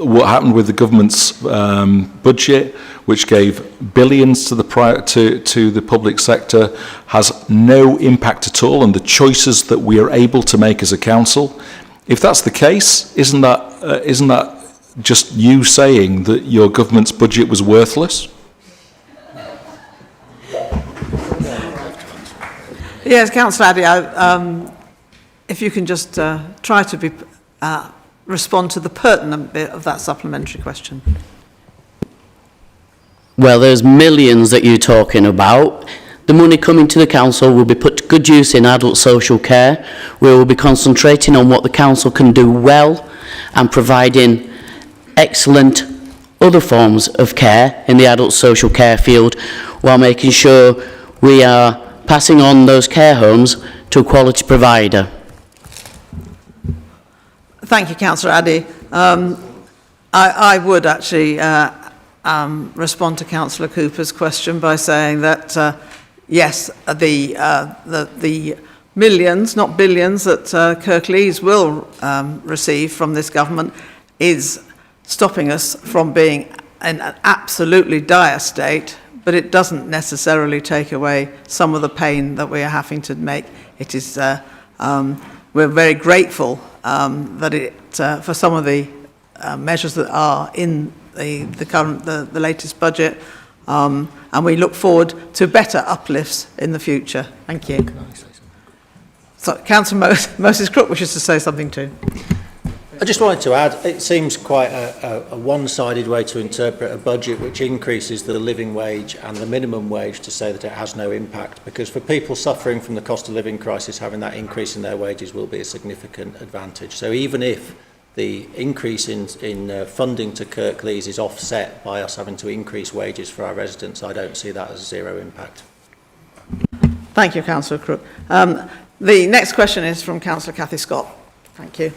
what happened with the government's budget, which gave billions to the public sector, has no impact at all on the choices that we are able to make as a council? If that's the case, isn't that just you saying that your government's budget was worthless? Yes, Councillor Addy, if you can just try to respond to the pertinent bit of that supplementary question. Well, there's millions that you're talking about. The money coming to the council will be put to good use in adult social care. We will be concentrating on what the council can do well and providing excellent other forms of care in the adult social care field, while making sure we are passing on those care homes to a quality provider. Thank you, Councillor Addy. I would actually respond to Councillor Cooper's question by saying that yes, the millions, not billions, that Kirklees will receive from this government is stopping us from being in an absolutely dire state, but it doesn't necessarily take away some of the pain that we are having to make. It is, we're very grateful that it, for some of the measures that are in the latest budget, and we look forward to better uplifts in the future. Thank you. So, Councillor Moses Crook wishes to say something too. I just wanted to add, it seems quite a one-sided way to interpret a budget which increases the living wage and the minimum wage to say that it has no impact, because for people suffering from the cost of living crisis, having that increase in their wages will be a significant advantage. So even if the increase in funding to Kirklees is offset by us having to increase wages for our residents, I don't see that as zero impact. Thank you, Councillor Crook. The next question is from Councillor Cathy Scott. Thank you.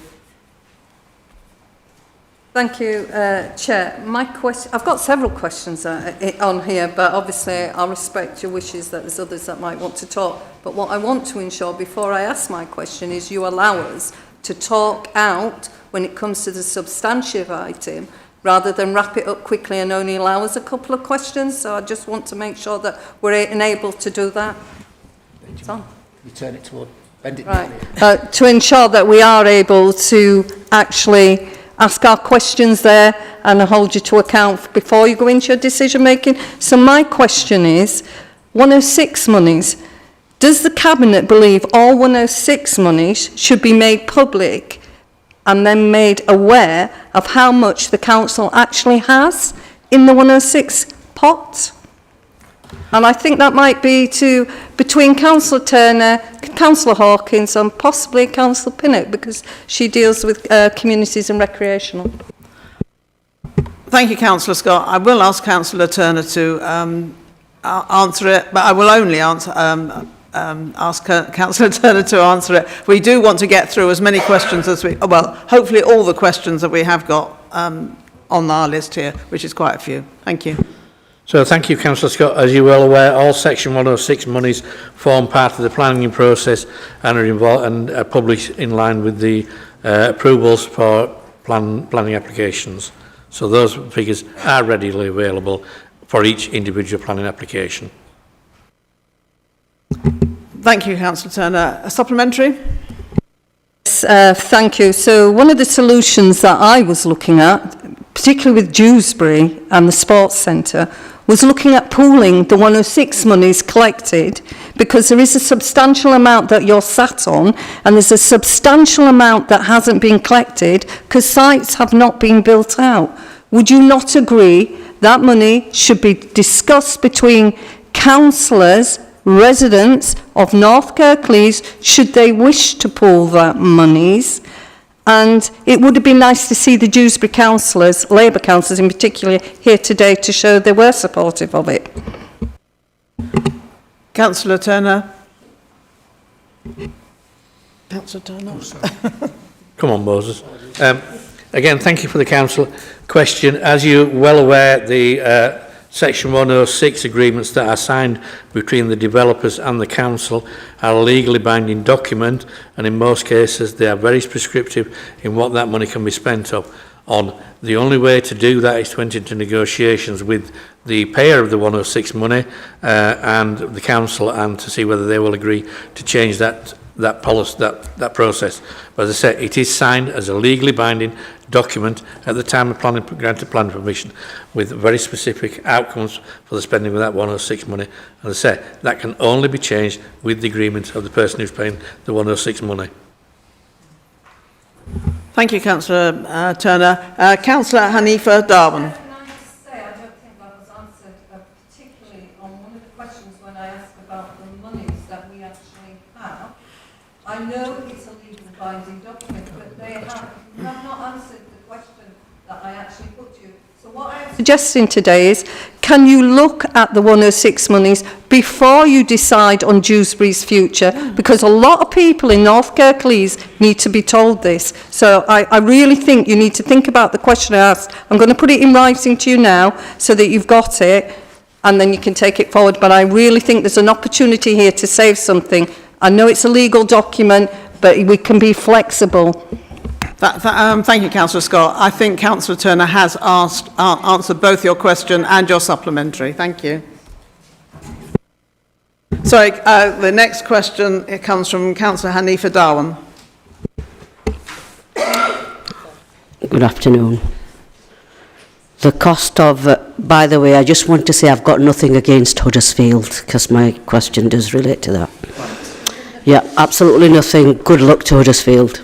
Thank you, Chair. I've got several questions on here, but obviously I respect your wishes that there's others that might want to talk. But what I want to ensure before I ask my question is you allow us to talk out when it comes to the substantive item, rather than wrap it up quickly and only allow us a couple of questions. So I just want to make sure that we're enabled to do that. It's on. You turn it toward, bend it. Right. To ensure that we are able to actually ask our questions there and hold you to account before you go into your decision making. So my question is, 106 monies, does the Cabinet believe all 106 monies should be made public and then made aware of how much the Council actually has in the 106 pot? And I think that might be between Councillor Turner, Councillor Hawkins and possibly Councillor Pinnock, because she deals with communities and recreational. Thank you, Councillor Scott. I will ask Councillor Turner to answer it, but I will only ask Councillor Turner to answer it. We do want to get through as many questions as hopefully all the questions that we have got on our list here, which is quite a few. Thank you. So thank you, Councillor Scott. As you're well aware, all Section 106 monies form part of the planning process and are involved and are published in line with the approvals for planning applications. So those figures are readily available for each individual planning application. Thank you, Councillor Turner. A supplementary? Yes, thank you. So one of the solutions that I was looking at, particularly with Dewsbury and the Sports Centre, was looking at pooling the 106 monies collected, because there is a substantial amount that you're sat on and there's a substantial amount that hasn't been collected because sites have not been built out. Would you not agree that money should be discussed between councillors, residents of North Kirklees, should they wish to pool that monies. And it would have been nice to see the Dewsbury councillors, Labour councillors in particular, here today to show they were supportive of it. Councillor Turner. Councillor Turner. Come on, Moses. Again, thank you for the council question. As you're well aware, the Section 106 agreements that are signed between the developers and the council are a legally binding document, and in most cases they are very prescriptive in what that money can be spent on. The only way to do that is to enter into negotiations with the payer of the 106 money and the council, and to see whether they will agree to change that policy, that process. But as I say, it is signed as a legally binding document at the time of granted planning permission, with very specific outcomes for the spending of that 106 money. And as I say, that can only be changed with the agreement of the person who's paying the 106 money. Thank you, Councillor Turner. Councillor Hanifa Darwin. I know it's a legal binding document, but you have not answered the question that I actually put to you. So what I'm suggesting today is, can you look at the 106 monies before you decide on Dewsbury's future? Because a lot of people in North Kirklees need to be told this. So I really think you need to think about the question I asked. I'm going to put it in writing to you now so that you've got it, and then you can take it forward. But I really think there's an opportunity here to save something. I know it's a legal document, but we can be flexible. Thank you, Councillor Scott. I think Councillor Turner has answered both your question and your supplementary. Thank you. Sorry, the next question comes from Councillor Hanifa Darwin. Good afternoon. The cost of, by the way, I just want to say I've got nothing against Huddersfield, because my question does relate to that. Yeah, absolutely nothing. Good luck to Huddersfield.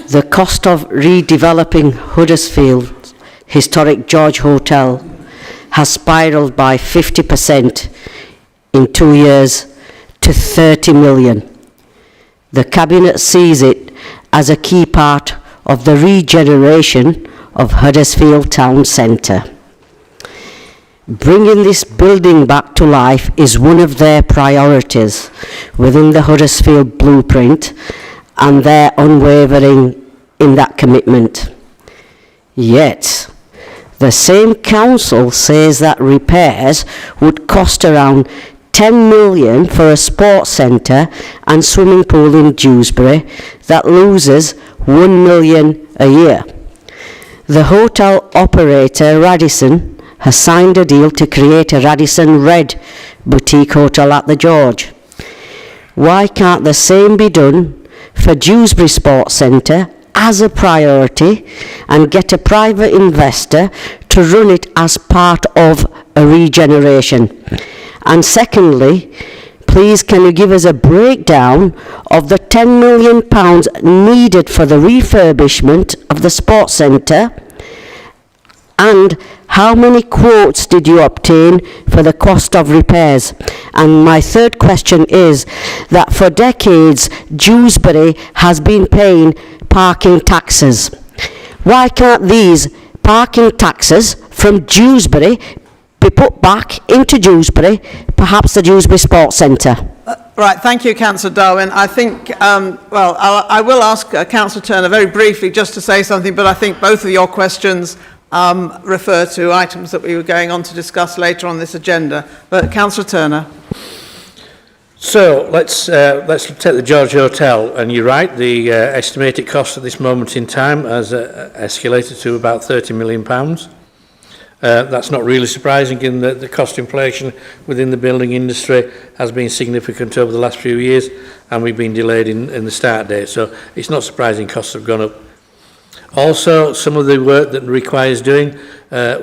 The cost of redeveloping Huddersfield historic George Hotel has spiralled by 50% in 2 years to 30 million. The Cabinet sees it as a key part of the regeneration of Huddersfield Town Centre. Bringing this building back to life is one of their priorities within the Huddersfield blueprint, and they're unwavering in that commitment. Yet, the same council says that repairs would cost around 10 million for a sports centre and swimming pool in Dewsbury that loses 1 million a year. The hotel operator, Radisson, has signed a deal to create a Radisson Red boutique hotel at the George. Why can't the same be done for Dewsbury Sports Centre as a priority and get a private investor to run it as part of a regeneration? And secondly, please can you give us a breakdown of the £10 million needed for the refurbishment of the sports centre, and how many quotes did you obtain for the cost of repairs? And my third question is that for decades Dewsbury has been paying parking taxes. Why can't these parking taxes from Dewsbury be put back into Dewsbury, perhaps the Dewsbury Sports Centre? Right, thank you, Councillor Darwin. I think, I will ask Councillor Turner very briefly just to say something, but I think both of your questions refer to items that we were going on to discuss later on this agenda. But Councillor Turner. So let's take the George Hotel, and you're right, the estimated cost at this moment in time has escalated to about £30 million. That's not really surprising, given that the cost inflation within the building industry has been significant over the last few years, and we've been delayed in the start date. So it's not surprising costs have gone up. Also, some of the work that requires doing,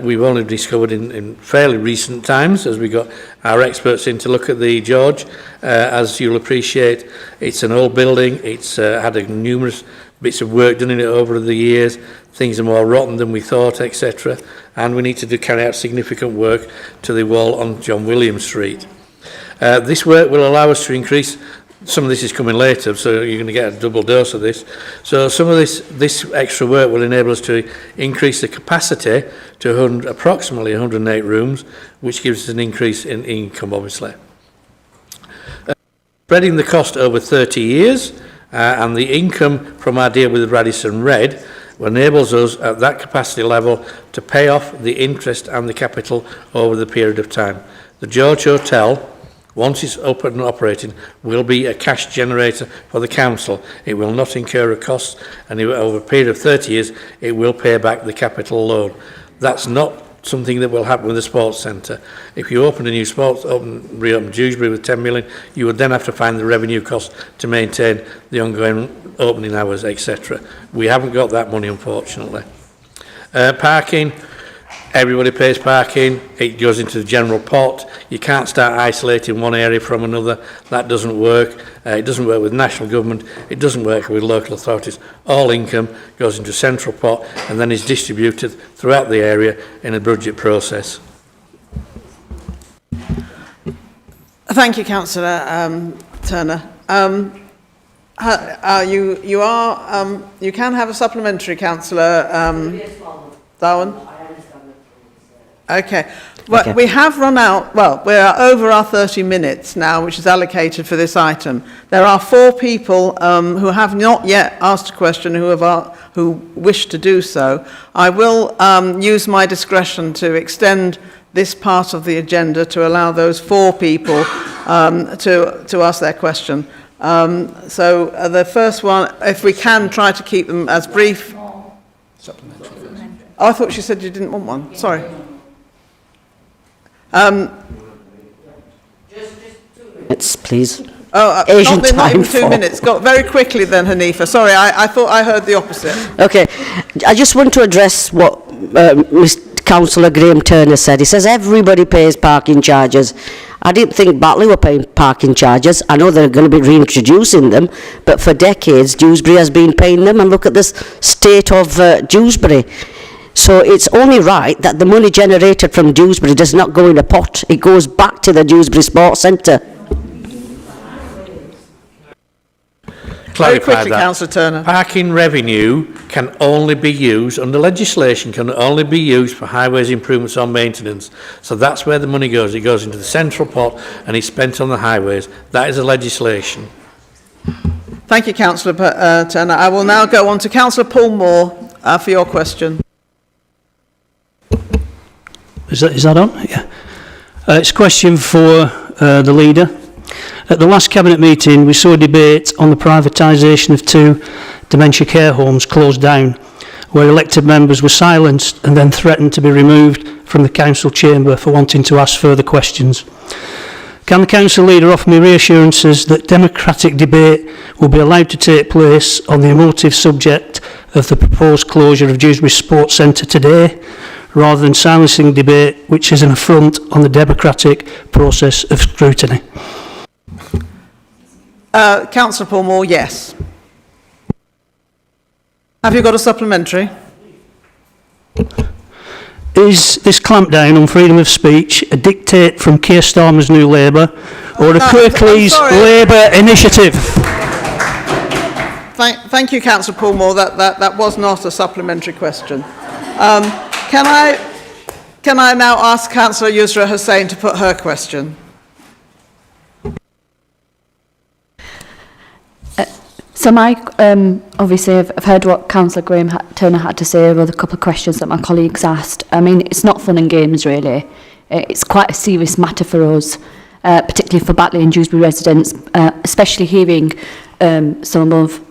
we've only discovered in fairly recent times as we got our experts in to look at the George. As you'll appreciate, it's an old building. It's had numerous bits of work done in it over the years. Things are more rotten than we thought, etc. And we need to carry out significant work to the wall on John Williams Street. This work will allow us to increase. Some of this is coming later, so you're going to get a double dose of this. So some of this extra work will enable us to increase the capacity to approximately 108 rooms, which gives us an increase in income, obviously. Spreading the cost over 30 years, and the income from our deal with Radisson Red enables us at that capacity level to pay off the interest and the capital over the period of time. The George Hotel, once it's open and operating, will be a cash generator for the council. It will not incur a cost, and over a period of 30 years, it will pay back the capital loan. That's not something that will happen with the sports centre. If you open a new reopen Dewsbury with 10 million, you would then have to find the revenue cost to maintain the ongoing opening hours, etc. We haven't got that money, unfortunately. Parking. Everybody pays parking, it goes into the general pot. You can't start isolating one area from another. That doesn't work. It doesn't work with national government. It doesn't work with local authorities. All income goes into a central pot and then is distributed throughout the area in a budget process. Thank you, Councillor Turner. You can have a supplementary, Councillor Darwin. Okay. Well, Okay. we have run out, well, we are over our 30 minutes now, which is allocated for this item. There are 4 people who have not yet asked a question who wish to do so. I will use my discretion to extend this part of the agenda to allow those 4 people to ask their question. So the first one, if we can try to keep them as brief. Oh, I thought you said you didn't want one. Sorry. Just 2 minutes, please. Oh, Asian not time even 2 minutes. Go very quickly then, Hanifa. Sorry, I thought I heard the opposite. Okay, I just want to address what Councillor Graham Turner said. He says everybody pays parking charges. I didn't think Batley were paying parking charges. I know they're going to be reintroducing them, but for decades Dewsbury has been paying them, and look at the state of Dewsbury. So it's only right that the money generated from Dewsbury does not go in a pot. It goes back to the Dewsbury Sports Centre. Very quickly, Councillor Turner. Parking revenue can only be used, under legislation, can only be used for highways improvements or maintenance. So that's where the money goes. It goes into the central pot and it's spent on the highways. That is a legislation. Thank you, Councillor Turner. I will now go on to Councillor Paul Moore for your question. Is that on? Yeah. It's a question for the leader. At the last Cabinet meeting, we saw a debate on the privatisation of 2 dementia care homes closed down, where elected members were silenced and then threatened to be removed from the council chamber for wanting to ask further questions. Can the council leader offer me reassurances that democratic debate will be allowed to take place on the emotive subject of the proposed closure of Dewsbury Sports Centre today, rather than silencing debate, which is an affront on the democratic process of scrutiny? Councillor Paul Moore, yes. Have you got a supplementary? Is this clampdown on freedom of speech a dictate from Keir Starmer's New Labour or a Kirklees Labour initiative? Thank you, Councillor Paul Moore. That was not a supplementary question. Can I now ask Councillor Yusra Hussain to put her question? So obviously I've heard what Councillor Graham Turner had to say about a couple of questions that my colleagues asked. I mean, it's not fun and games really. It's quite a serious matter for us, particularly for Batley and Dewsbury residents, especially hearing some of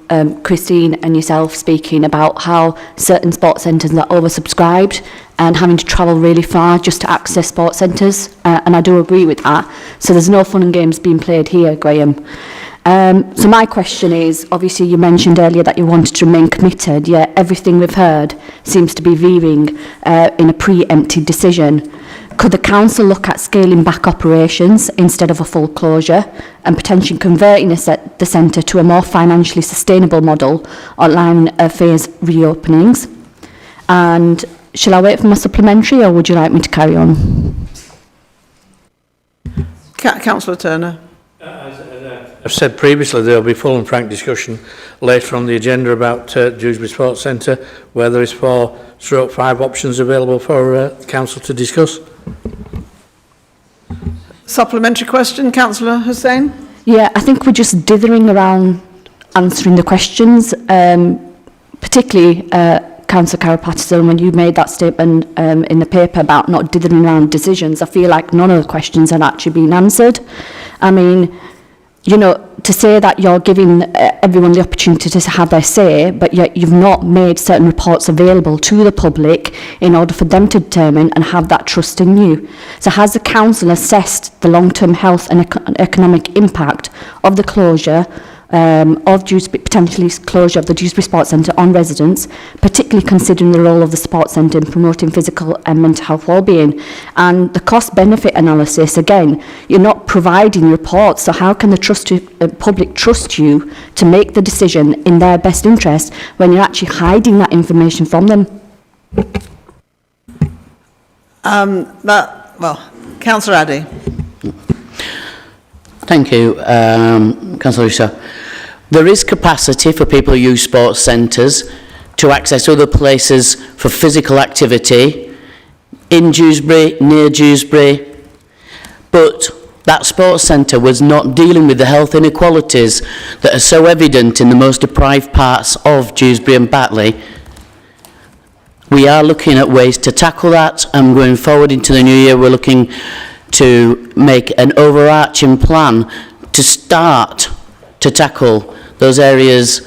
Christine and yourself speaking about how certain sports centres are oversubscribed and having to travel really far just to access sports centres, and I do agree with that. So there's no fun and games being played here, Graham. So my question is, obviously you mentioned earlier that you wanted to remain committed, yet everything we've heard seems to be veering in a pre-empted decision. Could the council look at scaling back operations instead of a full closure and potentially converting the centre to a more financially sustainable model, outlining phased reopenings? And shall I wait for my supplementary, or would you like me to carry on? Councillor Turner. As I've said previously, there will be full and frank discussion later on the agenda about Dewsbury Sports Centre, where there is 4/5 options available for council to discuss. Supplementary question, Councillor Hussain? Yeah, I think we're just dithering around answering the questions, particularly Councillor Carapatterson, when you made that statement in the paper about not dithering around decisions. I feel like none of the questions had actually been answered. I mean, you know, to say that you're giving everyone the opportunity to have their say, but yet you've not made certain reports available to the public in order for them to determine and have that trust in you. So has the council assessed the long-term health and economic impact of the closure of Dewsbury, potentially closure of the Dewsbury Sports Centre on residents, particularly considering the role of the sports centre in promoting physical and mental health wellbeing? And the cost-benefit analysis, again, you're not providing reports, so how can the public trust you to make the decision in their best interest when you're actually hiding that information from them? Councillor Addy. Thank you, Councillor Russo. There is capacity for people who use sports centres to access other places for physical activity in Dewsbury, near Dewsbury, but that sports centre was not dealing with the health inequalities that are so evident in the most deprived parts of Dewsbury and Batley. We are looking at ways to tackle that, and going forward into the new year we're looking to make an overarching plan to start to tackle those areas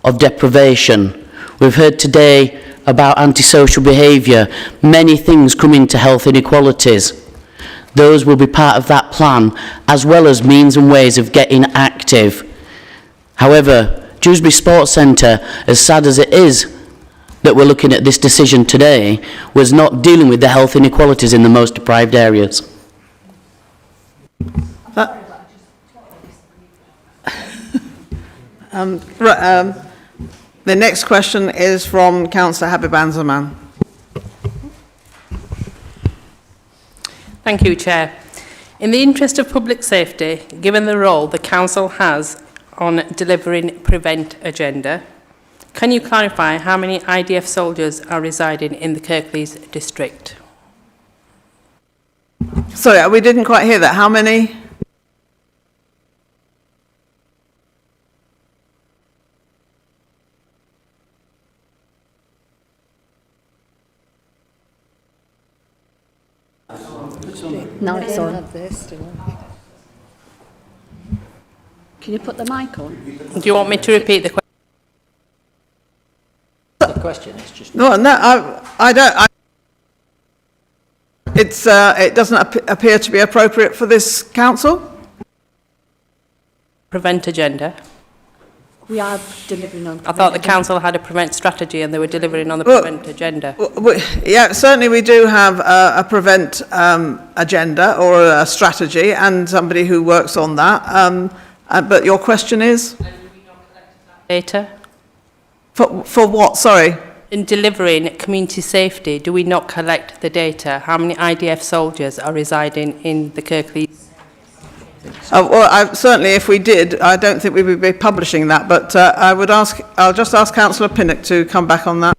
of deprivation. We've heard today about antisocial behaviour, many things coming to health inequalities. Those will be part of that plan, as well as means and ways of getting active. However, Dewsbury Sports Centre, as sad as it is that we're looking at this decision today, was not dealing with the health inequalities in the most deprived areas. The next question is from Councillor Habib Anzaman. Thank you, Chair. In the interest of public safety, given the role the Council has on delivering Prevent agenda, can you clarify how many IDF soldiers are residing in the Kirklees district? Sorry, we didn't quite hear that. How many? No, it's on. Can you put the mic on? Do you want me to repeat the question? The question is just... No, I don't. It doesn't appear to be appropriate for this council. Prevent agenda. We are delivering on. I thought the council had a prevent strategy and they were delivering on the prevent agenda. Yeah, certainly we do have a prevent agenda or a strategy and somebody who works on that. But your question is? Data? For what, sorry? In delivering community safety, do we not collect the data? How many IDF soldiers are residing in the Kirklees? Certainly if we did, I don't think we would be publishing that, but I'll just ask Councillor Pinnock to come back on that.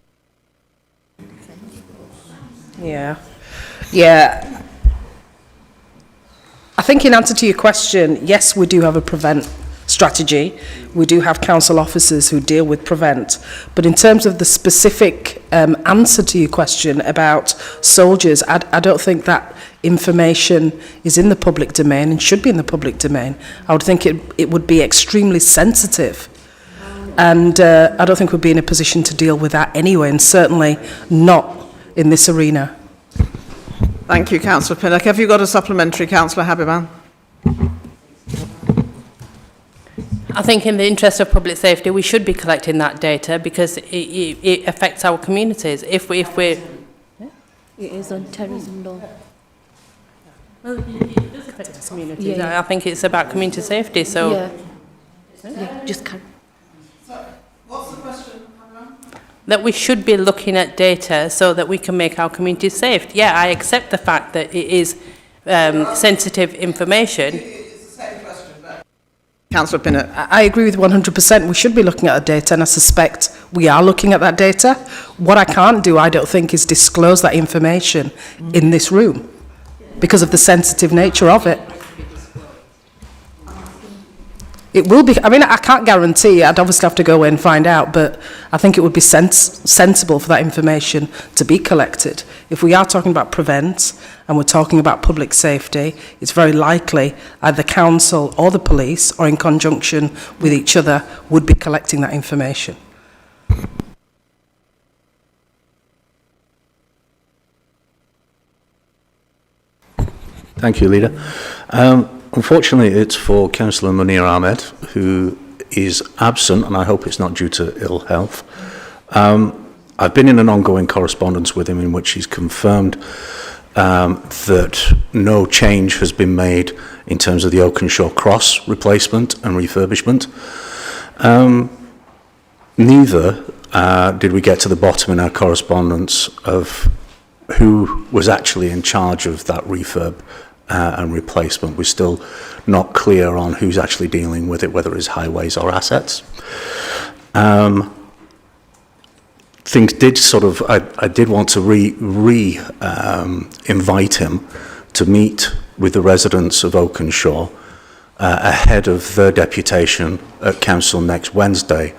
Yeah. I think in answer to your question, yes, we do have a prevent strategy. We do have council officers who deal with prevent. But in terms of the specific answer to your question about soldiers, I don't think that information is in the public domain and should be in the public domain. I would think it would be extremely sensitive. And I don't think we'd be in a position to deal with that anyway, and certainly not in this arena. Thank you, Councillor Pinnock. Have you got a supplementary, Councillor Habiban? I think in the interest of public safety, we should be collecting that data because it affects our communities. If we It is on terrorism law. Well, it does affect communities. Yeah. I think it's about community safety, so... Yeah, just carry. So, what's the question? That we should be looking at data so that we can make our community safe. Yeah, I accept the fact that it is sensitive information. Councillor Pinnock. I agree with 100%. We should be looking at the data, and I suspect we are looking at that data. What I can't do, I don't think, is disclose that information in this room because of the sensitive nature of it. It will be, I mean, I can't guarantee, I'd obviously have to go away and find out, but I think it would be sensible for that information to be collected. If we are talking about prevent and we're talking about public safety, it's very likely either council or the police, or in conjunction with each other, would be collecting that information. Thank you, Leader. Unfortunately, it's for Councillor Munir Ahmed, who is absent, and I hope it's not due to ill health. I've been in an ongoing correspondence with him in which he's confirmed that no change has been made in terms of the Oakenshaw Cross replacement and refurbishment. Neither did we get to the bottom in our correspondence of who was actually in charge of that refurb and replacement. We're still not clear on who's actually dealing with it, whether it's highways or assets. Things did sort of, I did want to invite him to meet with the residents of Oakenshaw ahead of their deputation at council next Wednesday.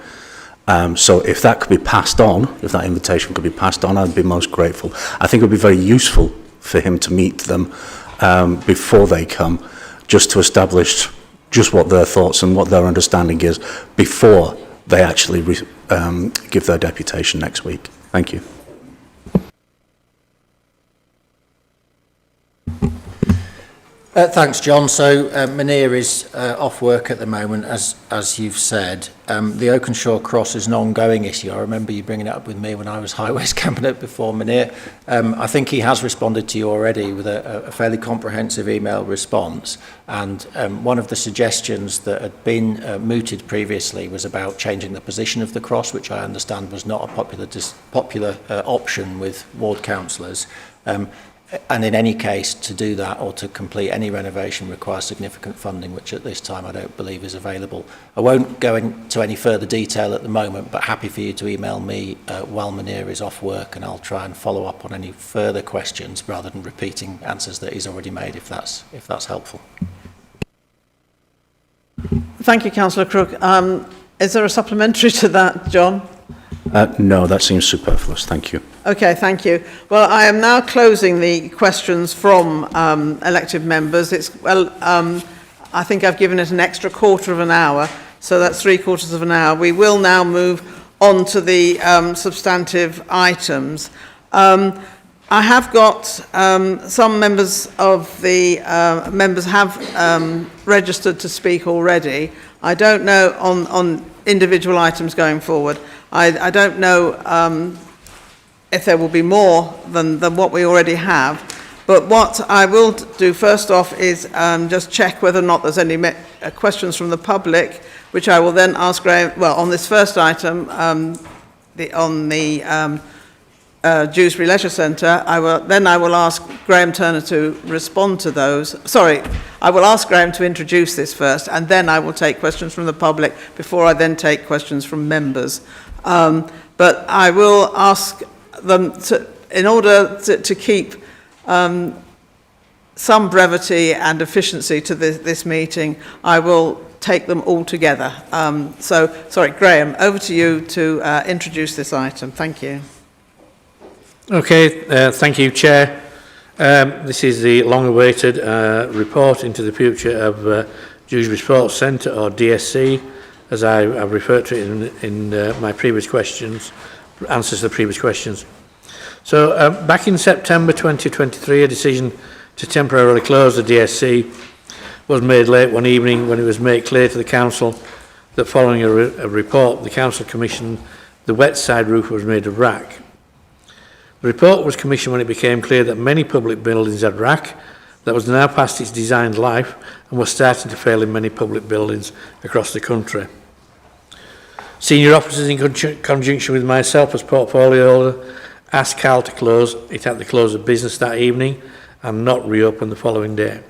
So if that could be passed on, if that invitation could be passed on, I'd be most grateful. I think it would be very useful for him to meet them before they come, just to establish just what their thoughts and what their understanding is before they actually give their deputation next week. Thank you. Thanks, John. So Munir is off work at the moment, as you've said. The Oakenshaw Cross is an ongoing issue. I remember you bringing it up with me when I was Highways Cabinet before, Munir. I think he has responded to you already with a fairly comprehensive email response. And one of the suggestions that had been mooted previously was about changing the position of the cross, which I understand was not a popular option with ward councillors. And in any case, to do that or to complete any renovation requires significant funding, which at this time I don't believe is available. I won't go into any further detail at the moment, but happy for you to email me while Munir is off work, and I'll try and follow up on any further questions rather than repeating answers that he's already made, if that's helpful. Thank you, Councillor Crook. Is there a supplementary to that, John? No, that seems superfluous. Thank you. Okay, thank you. Well, I am now closing the questions from elected members. I think I've given it an extra quarter of an hour, so that's 3/4 of an hour. We will now move on to the substantive items. I have got some members of the members have registered to speak already. I don't know on individual items going forward. I don't know if there will be more than what we already have. But what I will do first off is just check whether or not there's any questions from the public, which I will then ask Graham, well, on this first item, on the Dewsbury Leisure Centre, I will ask Graham Turner to respond to those. Sorry, I will ask Graham to introduce this first, and then I will take questions from the public before I then take questions from members. But I will ask them to, in order to keep some brevity and efficiency to this meeting, I will take them all together. Sorry, Graham, over to you to introduce this item. Thank you. Okay, thank you, Chair. This is the long-awaited report into the future of Dewsbury Sports Centre, or DSC, as I've referred to it in my previous questions, answers to the previous questions. So back in September 2023, a decision to temporarily close the DSC was made late one evening when it was made clear to the Council that following a report, the council commissioned the wet side roof was made of wrack. The report was commissioned when it became clear that many public buildings had wrack that was now past its designed life and was starting to fail in many public buildings across the country. Senior officers in conjunction with myself as portfolio holder asked Carl to close it at the close of business that evening and not reopen the following day.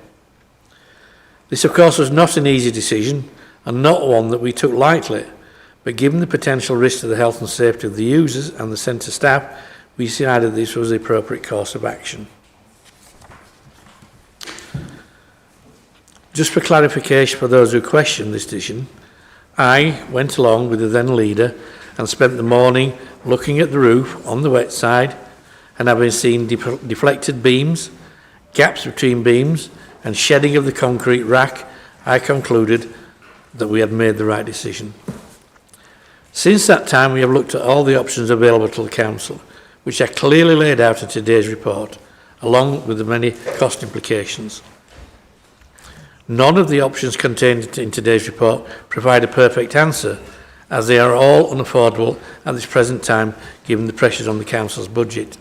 This of course was not an easy decision and not one that we took lightly, but given the potential risk to the health and safety of the users and the centre staff, we decided this was the appropriate course of action. Just for clarification for those who question this decision, I went along with the then leader and spent the morning looking at the roof on the wet side, and having seen deflected beams, gaps between beams and shedding of the concrete rack, I concluded that we had made the right decision. Since that time we have looked at all the options available to the council, which are clearly laid out in today's report, along with the many cost implications. None of the options contained in today's report provide a perfect answer, as they are all unaffordable at this present time given the pressures on the council's budget.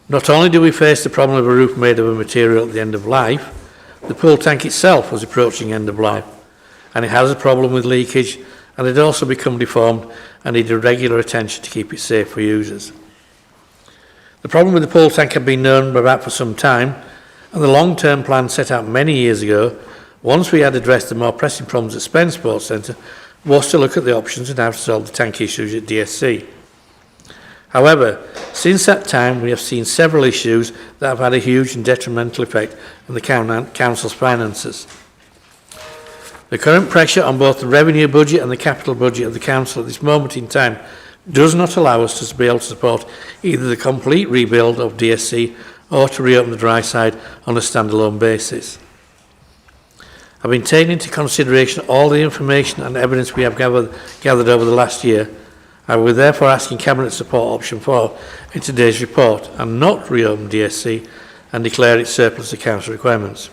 Not only do we face the problem of a roof made of a material at the end of life, the pool tank itself was approaching end of life, and it has a problem with leakage, and it also become deformed and needed regular attention to keep it safe for users. The problem with the pool tank had been known about for some time, and the long-term plan set out many years ago, once we had addressed the more pressing problems at Spence Sports Centre, was to look at the options and how to solve the tank issues at DSC. However, since that time we have seen several issues that have had a huge and detrimental effect on the council's finances. The current pressure on both the revenue budget and the capital budget of the council at this moment in time does not allow us to be able to support either the complete rebuild of DSC or to reopen the dry side on a standalone basis. Having taken into consideration all the information and evidence we have gathered over the last year, I will therefore asking Cabinet support option 4 in today's report and not reopen DSC and declare it surplus to council requirements.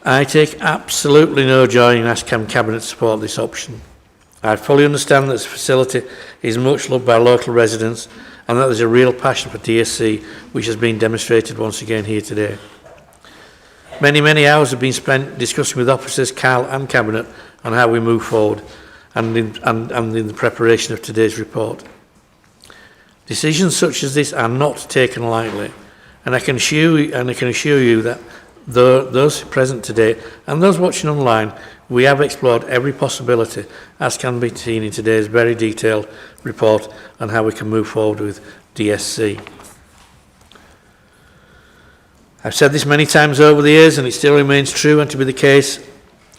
I take absolutely no joy in asking Cabinet to support this option. I fully understand that this facility is much loved by local residents and that there is a real passion for DSC, which has been demonstrated once again here today. Many hours have been spent discussing with officers, Carl and Cabinet on how we move forward and in the preparation of today's report. Decisions such as this are not taken lightly, and I can assure you that those present today and those watching online, we have explored every possibility, as can be seen in today's very detailed report on how we can move forward with DSC. I've said this many times over the years and it still remains true and to be the case.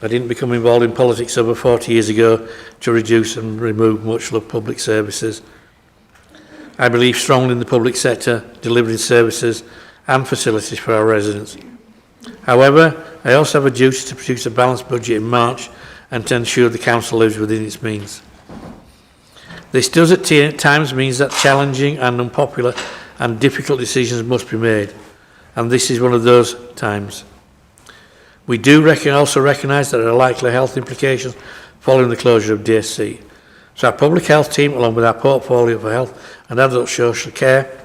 I didn't become involved in politics over 40 years ago to reduce and remove much loved public services. I believe strongly in the public sector, delivering services and facilities for our residents. However, I also have a duty to produce a balanced budget in March and to ensure the council lives within its means. This does at times mean that challenging and unpopular and difficult decisions must be made, and this is one of those times. We do also recognise that there are likely health implications following the closure of DSC. So our public health team, along with our portfolio for health and adult social care,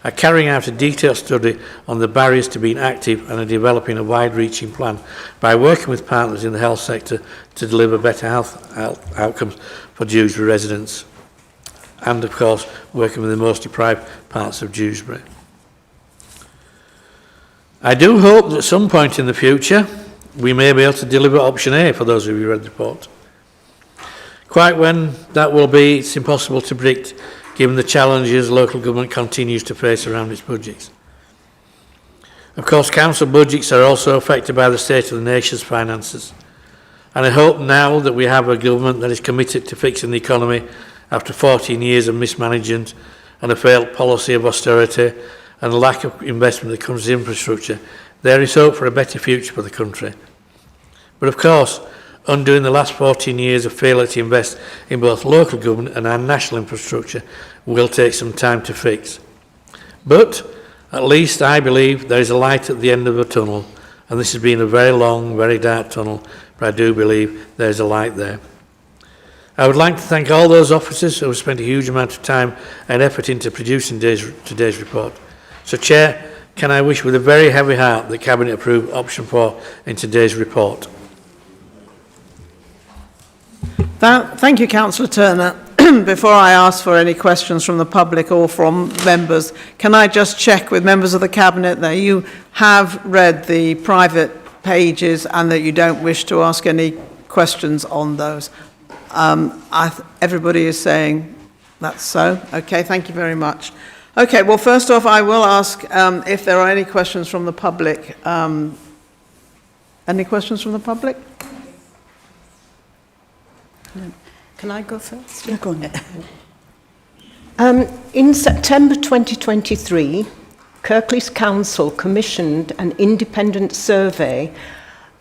are carrying out a detailed study on the barriers to being active and are developing a wide-reaching plan by working with partners in the health sector to deliver better health outcomes for Dewsbury residents and, of course, working with the most deprived parts of Dewsbury. I do hope that at some point in the future we may be able to deliver option A for those of you who read the report. Quite when that will be, it's impossible to predict given the challenges local government continues to face around its budgets. Of course, council budgets are also affected by the state of the nation's finances. And I hope now that we have a government that is committed to fixing the economy after 14 years of mismanagement and a failed policy of austerity and a lack of investment in the country's infrastructure, there is hope for a better future for the country. But of course, undoing the last 14 years of failure to invest in both local government and our national infrastructure will take some time to fix. But at least I believe there is a light at the end of the tunnel, and this has been a very long, very dark tunnel but I do believe there's a light there. I would like to thank all those officers who have spent a huge amount of time and effort into producing today's report. So, Chair, can I wish with a very heavy heart that Cabinet approve option 4 in today's report. Thank you, Councillor Turner. Before I ask for any questions from the public or from members, can I just check with members of the Cabinet that you have read the private pages and that you don't wish to ask any questions on those? Everybody is saying that's so. Okay, thank you very much. Okay, well, first off, I will ask if there are any questions from the public. Any questions from the public? No. Can I go first? Yeah, go on. In September 2023, Kirklees Council commissioned an independent survey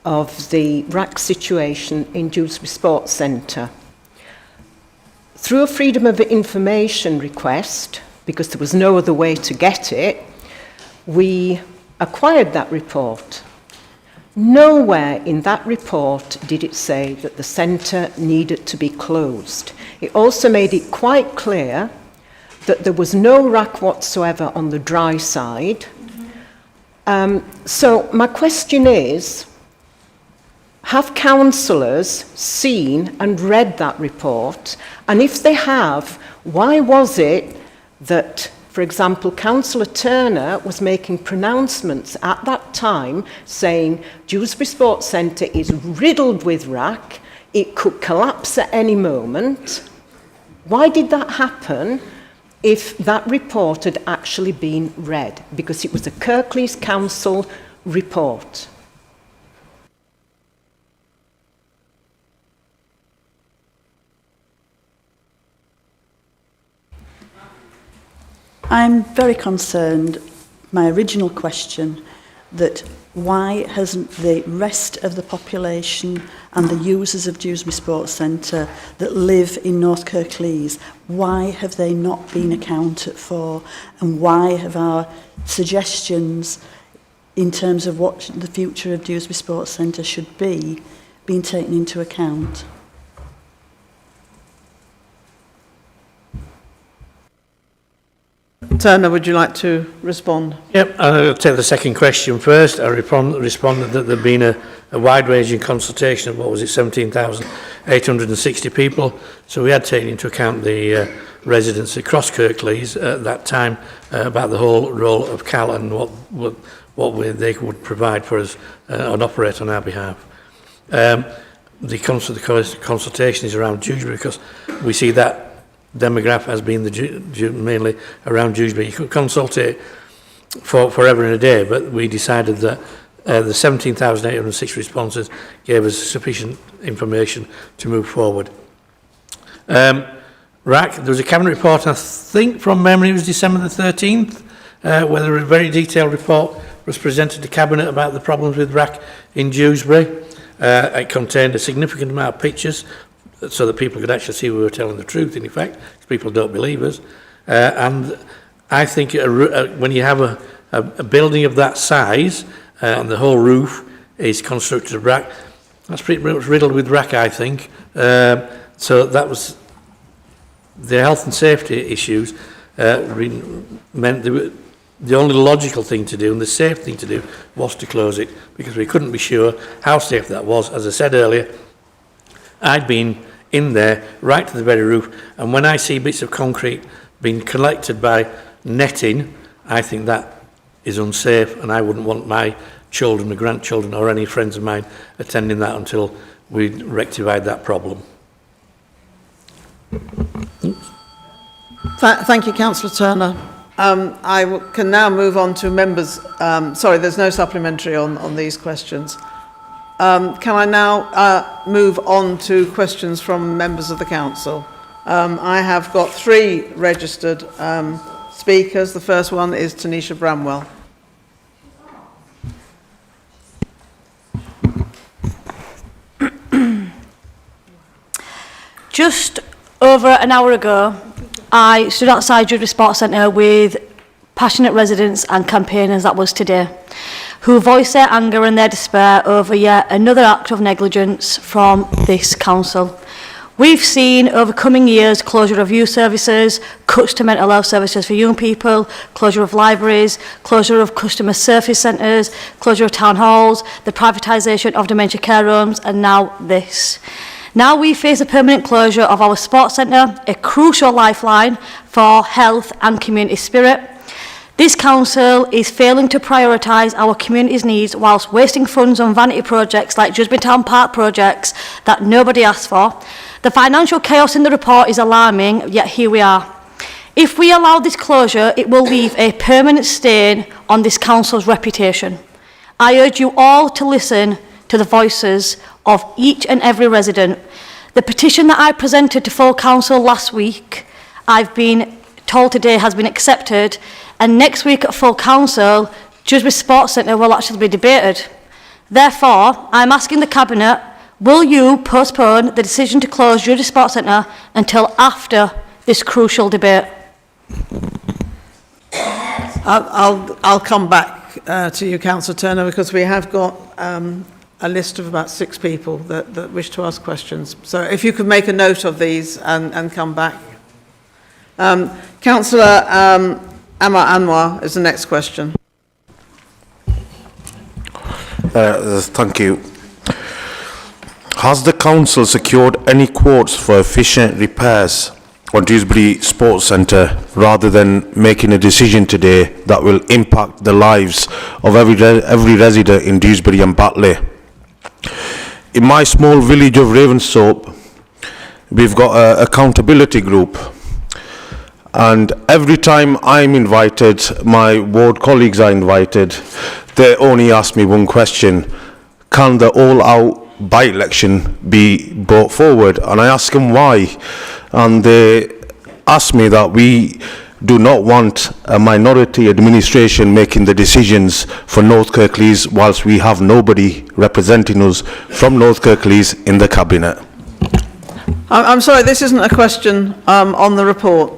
of the RAC situation in Dewsbury Sports Centre. Through a Freedom of Information request, because there was no other way to get it, we acquired that report. Nowhere in that report did it say that the centre needed to be closed. It also made it quite clear that there was no RAC whatsoever on the dry side. So my question is, have councillors seen and read that report? And if they have, why was it that, for example, Councillor Turner was making pronouncements at that time saying Dewsbury Sports Centre is riddled with RAC, it could collapse at any moment? Why did that happen if that report had actually been read? Because it was a Kirklees Council report. I'm very concerned, my original question, that why hasn't the rest of the population and the users of Dewsbury Sports Centre that live in North Kirklees, why have they not been accounted for, and why have our suggestions in terms of what the future of Dewsbury Sports Centre should be been taken into account? Turner, would you like to respond? Yep, I'll take the second question first. I responded that there'd been a wide-ranging consultation of, what was it, 17,860 people. So we had taken into account the residents across Kirklees at that time about the whole role of CAL and what they would provide for us and operate on our behalf. The consultation is around Dewsbury because we see that demographic has been mainly around Dewsbury. You could consult it for forever and a day, but we decided that the 17,806 responses gave us sufficient information to move forward. RAC, there was a Cabinet report, I think from memory it was December the 13th, where a very detailed report was presented to Cabinet about the problems with RAC in Dewsbury. It contained a significant amount of pictures so that people could actually see we were telling the truth, in effect, because people don't believe us. And I think when you have a building of that size, and the whole roof is constructed of RAC, that's pretty much riddled with RAC, I think. So that was the health and safety issues meant the only logical thing to do and the safe thing to do was to close it, because we couldn't be sure how safe that was. As I said earlier, I'd been in there right to the very roof, and when I see bits of concrete being collected by netting, I think that is unsafe, and I wouldn't want my children or grandchildren or any friends of mine attending that until we'd rectified that problem. Thank you, Councillor Turner. I can now move on to members. Sorry, there's no supplementary on these questions. Can I now move on to questions from members of the council? I have got 3 registered speakers. The first one is Tanisha Bramwell. Just over an hour ago, I stood outside Dewsbury Sports Centre with passionate residents and campaigners. That was today. who voice their anger and their despair over yet another act of negligence from this council. We've seen over coming years closure of youth services, cuts to mental health services for young people, closure of libraries, closure of customer service centres, closure of town halls, the privatisation of dementia care homes, and now this. Now we face a permanent closure of our sports centre, a crucial lifeline for health and community spirit. This council is failing to prioritise our community's needs whilst wasting funds on vanity projects like Dewsbury Town Park projects that nobody asked for. The financial chaos in the report is alarming, yet here we are. If we allow this closure, it will leave a permanent stain on this council's reputation. I urge you all to listen to the voices of each and every resident. The petition that I presented to full council last week, I've been told today has been accepted, and next week at full council, Dewsbury Sports Centre will actually be debated. Therefore, I'm asking the Cabinet, will you postpone the decision to close Dewsbury Sports Centre until after this crucial debate? I'll come back to you, Councillor Turner, because we have got a list of about 6 people that wish to ask questions. So if you could make a note of these and come back. Councillor Amar Anwar is the next question. Thank you. Has the council secured any quotes for efficient repairs on Dewsbury Sports Centre rather than making a decision today that will impact the lives of every resident in Dewsbury and Batley? In my small village of Ravensthorpe, we've got an accountability group, and every time I'm invited, my ward colleagues are invited, they only ask me one question: can the all-out by-election be brought forward? And I ask them why, and they ask me that we do not want a minority administration making the decisions for North Kirklees whilst we have nobody representing us from North Kirklees in the Cabinet. I'm sorry, this isn't a question on the report.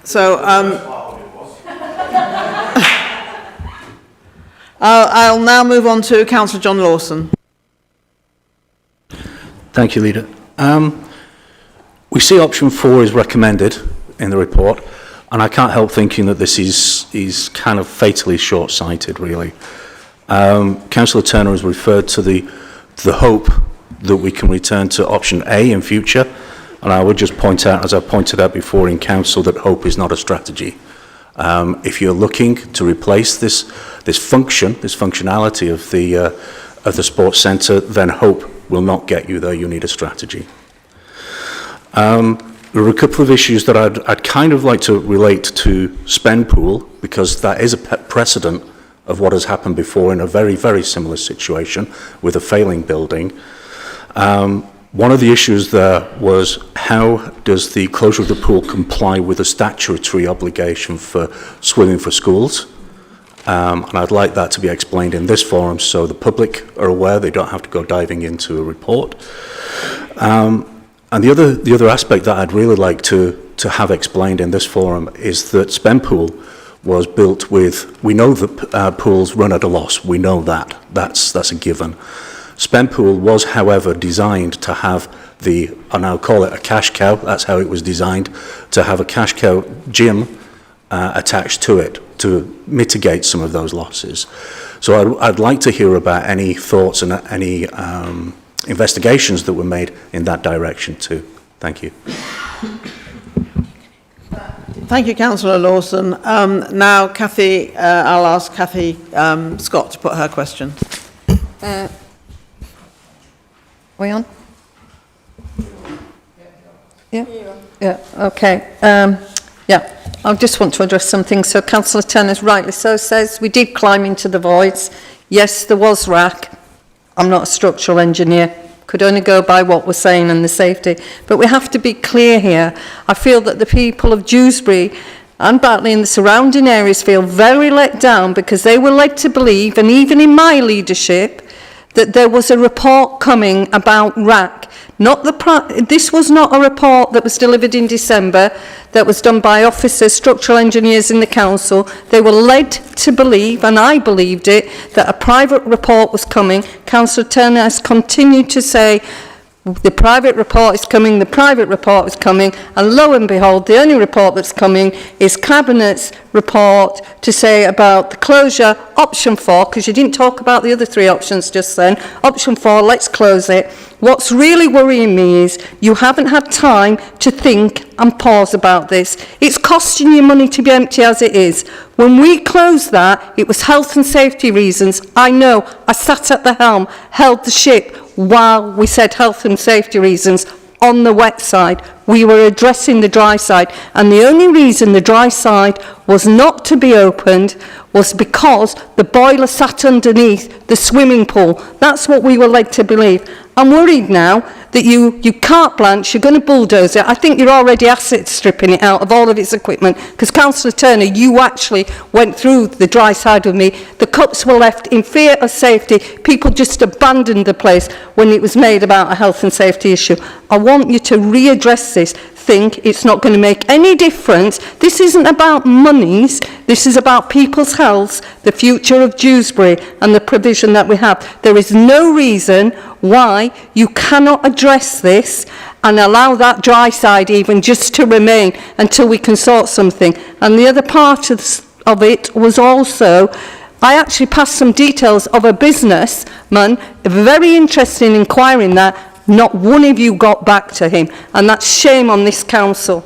So I'll now move on to Councillor John Lawson. Thank you, Leader. We see option 4 is recommended in the report, and I can't help thinking that this is kind of fatally short-sighted, really. Councillor Turner has referred to the hope that we can return to option A in future, and I would just point out, as I pointed out before in council, that hope is not a strategy. If you're looking to replace this functionality of the sports centre, then hope will not get you there. You need a strategy. There are a couple of issues that I'd kind of like to relate to spend pool, because that is a precedent of what has happened before in a very, very similar situation with a failing building. One of the issues there was, how does the closure of the pool comply with the statutory obligation for swimming for schools? And I'd like that to be explained in this forum so the public are aware, they don't have to go diving into a report. And the other aspect that I'd really like to have explained in this forum is that Spenpool was built with, we know that pools run at a loss, we know that, that's a given. Spenpool was, however, designed to have and I'll call it a cash cow, that's how it was designed, to have a cash cow gym attached to it to mitigate some of those losses. So I'd like to hear about any thoughts and any investigations that were made in that direction too. Thank you. Thank you, Councillor Lawson. Now, Cathy, I'll ask Cathy Scott to put her question. We on? Yeah? Yeah, okay. Yeah, I just want to address something. So Councillor Turner rightly so says we did climb into the voids. Yes, there was rack. I'm not a structural engineer, could only go by what we're saying and the safety. But we have to be clear here. I feel that the people of Dewsbury and Batley and the surrounding areas feel very let down because they were led to believe, and even in my leadership, that there was a report coming about rack. This was not a report that was delivered in December, that was done by officers, structural engineers in the council. They were led to believe, and I believed it, that a private report was coming. Councillor Turner has continued to say, the private report is coming, the private report is coming, and lo and behold, the only report that's coming is Cabinet's report to say about the closure, option 4, because you didn't talk about the other 3 options just then. Option 4, let's close it. What's really worrying me is you haven't had time to think and pause about this. It's costing you money to be empty as it is. When we closed that, it was health and safety reasons. I know, I sat at the helm, held the ship while we said health and safety reasons on the wet side. We were addressing the dry side, and the only reason the dry side was not to be opened was because the boiler sat underneath the swimming pool. That's what we were led to believe. I'm worried now that you carte blanche, you're going to bulldoze it. I think you're already asset stripping it out of all of its equipment, because Councillor Turner, you actually went through the dry side with me. The cups were left in fear of safety. People just abandoned the place when it was made about a health and safety issue. I want you to readdress this. Think it's not going to make any difference. This isn't about monies. This is about people's health, the future of Dewsbury and the provision that we have. There is no reason why you cannot address this and allow that dry side even just to remain until we can sort something. And the other part of it was also, I actually passed some details of a businessman, very interested in inquiring that. Not one of you got back to him, and that's shame on this council.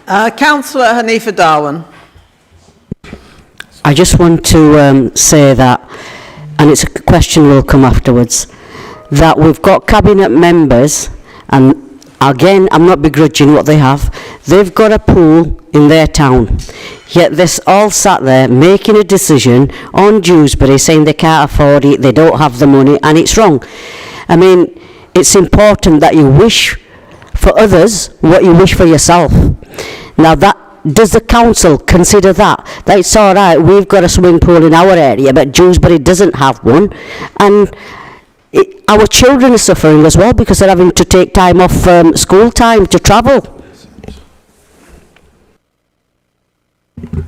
Councillor Hanifa Darwin. I just want to say that, and it's a question will come afterwards, that we've got cabinet members, and again, I'm not begrudging what they have, they've got a pool in their town, yet they're all sat there making a decision on Dewsbury saying they can't afford it, they don't have the money, and it's wrong. I mean, it's important that you wish for others what you wish for yourself. Now, does the council consider that it's all right, we've got a swimming pool in our area, but Dewsbury doesn't have one, and our children are suffering as well because they're having to take time off school time to travel.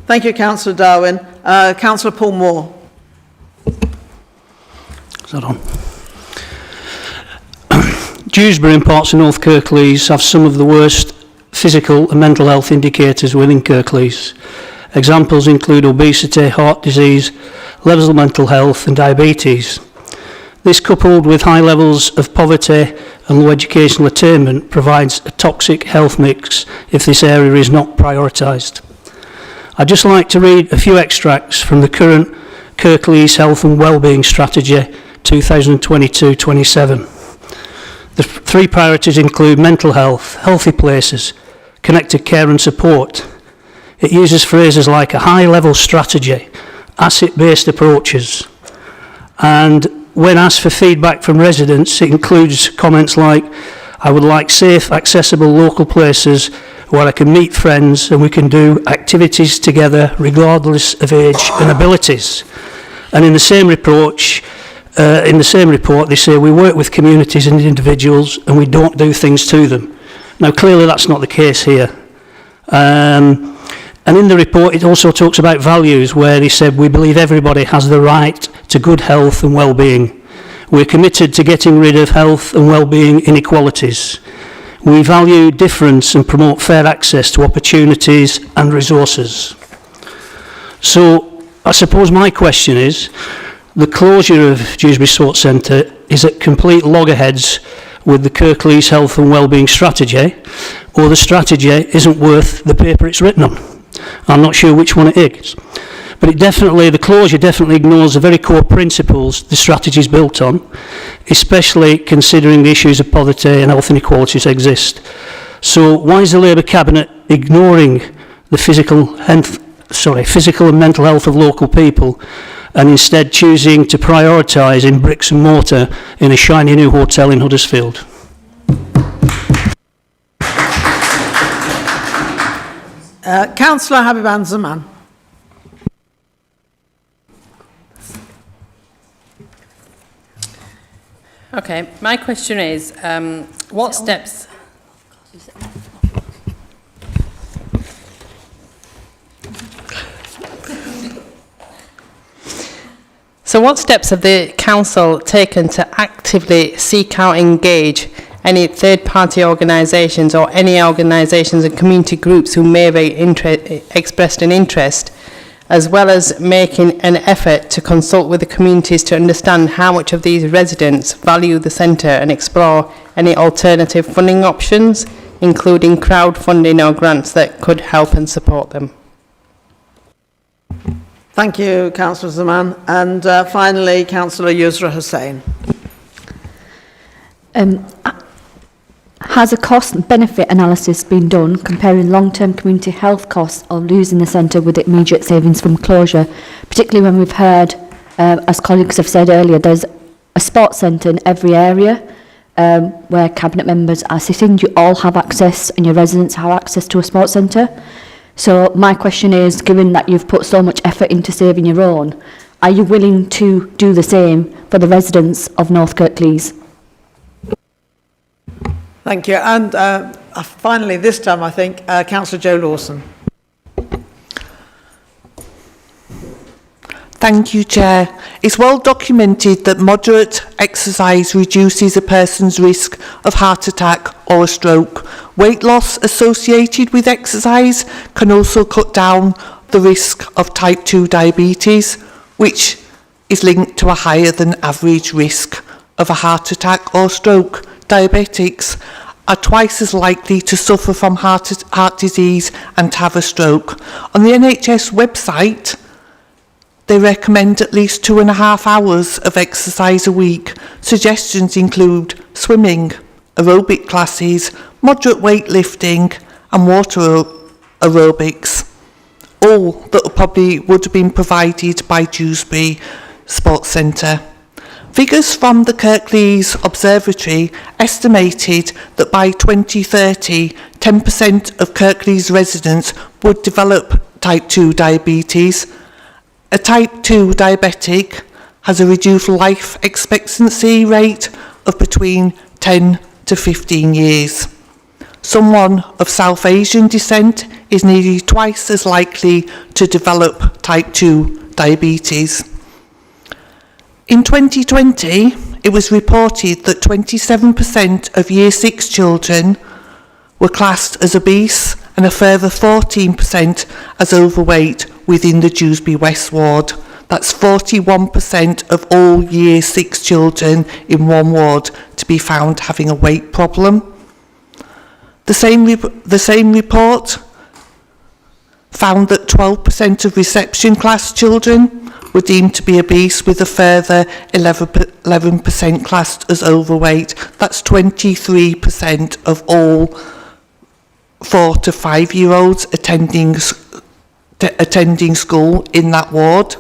Thank you, Councillor Darwin. Councillor Paul Moore. Is that on? Dewsbury and parts of North Kirklees have some of the worst physical and mental health indicators within Kirklees. Examples include obesity, heart disease, levels of mental health and diabetes. This, coupled with high levels of poverty and low educational attainment, provides a toxic health mix if this area is not prioritised. I'd just like to read a few extracts from the current Kirklees Health and Wellbeing Strategy 2022-27. The 3 priorities include mental health, healthy places, connected care and support. It uses phrases like a high-level strategy, asset-based approaches, and when asked for feedback from residents, it includes comments like, I would like safe, accessible local places where I can meet friends and we can do activities together regardless of age and abilities. And in the same report, they say we work with communities and individuals and we don't do things to them. Now, clearly that's not the case here. And in the report, it also talks about values, where he said we believe everybody has the right to good health and well-being. We're committed to getting rid of health and well-being inequalities. We value difference and promote fair access to opportunities and resources. So I suppose my question is, the closure of Dewsbury Sports Centre is at complete loggerheads with the Kirklees Health and Wellbeing Strategy, or the strategy isn't worth the paper it's written on. I'm not sure which one it is. But the closure definitely ignores the very core principles the strategy is built on, especially considering the issues of poverty and health inequalities exist. So why is the Labour Cabinet ignoring the physical and mental health of local people, and instead choosing to prioritise in bricks and mortar in a shiny new hotel in Huddersfield? Councillor Habiban Zaman. Okay, my question is, what steps... So what steps have the council taken to actively seek out and engage any third-party organisations or any organisations and community groups who may have expressed an interest, as well as making an effort to consult with the communities to understand how much of these residents value the centre and explore any alternative funding options, including crowdfunding or grants that could help and support them? Thank you, Councillor Zaman. And finally, Councillor Yusra Hussain. Has a cost-benefit analysis been done comparing long-term community health costs of losing the centre with immediate savings from closure, particularly when we've heard, as colleagues have said earlier, there's a sports centre in every area where cabinet members are sitting. You all have access, and your residents have access to a sports centre. So my question is, given that you've put so much effort into saving your own, are you willing to do the same for the residents of North Kirklees? Thank you. And finally, this time, I think, Councillor Jo Lawson. Thank you, Chair. It's well documented that moderate exercise reduces a person's risk of heart attack or a stroke. Weight loss associated with exercise can also cut down the risk of type 2 diabetes, which is linked to a higher than average risk of a heart attack or stroke. Diabetics are twice as likely to suffer from heart disease and to have a stroke. On the NHS website, they recommend at least 2.5 hours of exercise a week. Suggestions include swimming, aerobic classes, moderate weightlifting and water aerobics, all that probably would have been provided by Dewsbury Sports Centre. Figures from the Kirklees Observatory estimated that by 2030, 10% of Kirklees residents would develop type 2 diabetes. A type 2 diabetic has a reduced life expectancy rate of between 10 to 15 years. Someone of South Asian descent is nearly twice as likely to develop type 2 diabetes. In 2020, it was reported that 27% of Year 6 children were classed as obese and a further 14% as overweight within the Dewsbury West ward. That's 41% of all Year 6 children in one ward to be found having a weight problem. The same report found that 12% of reception class children were deemed to be obese, with a further 11% classed as overweight. That's 23% of all 4 to 5 year olds attending school in that ward.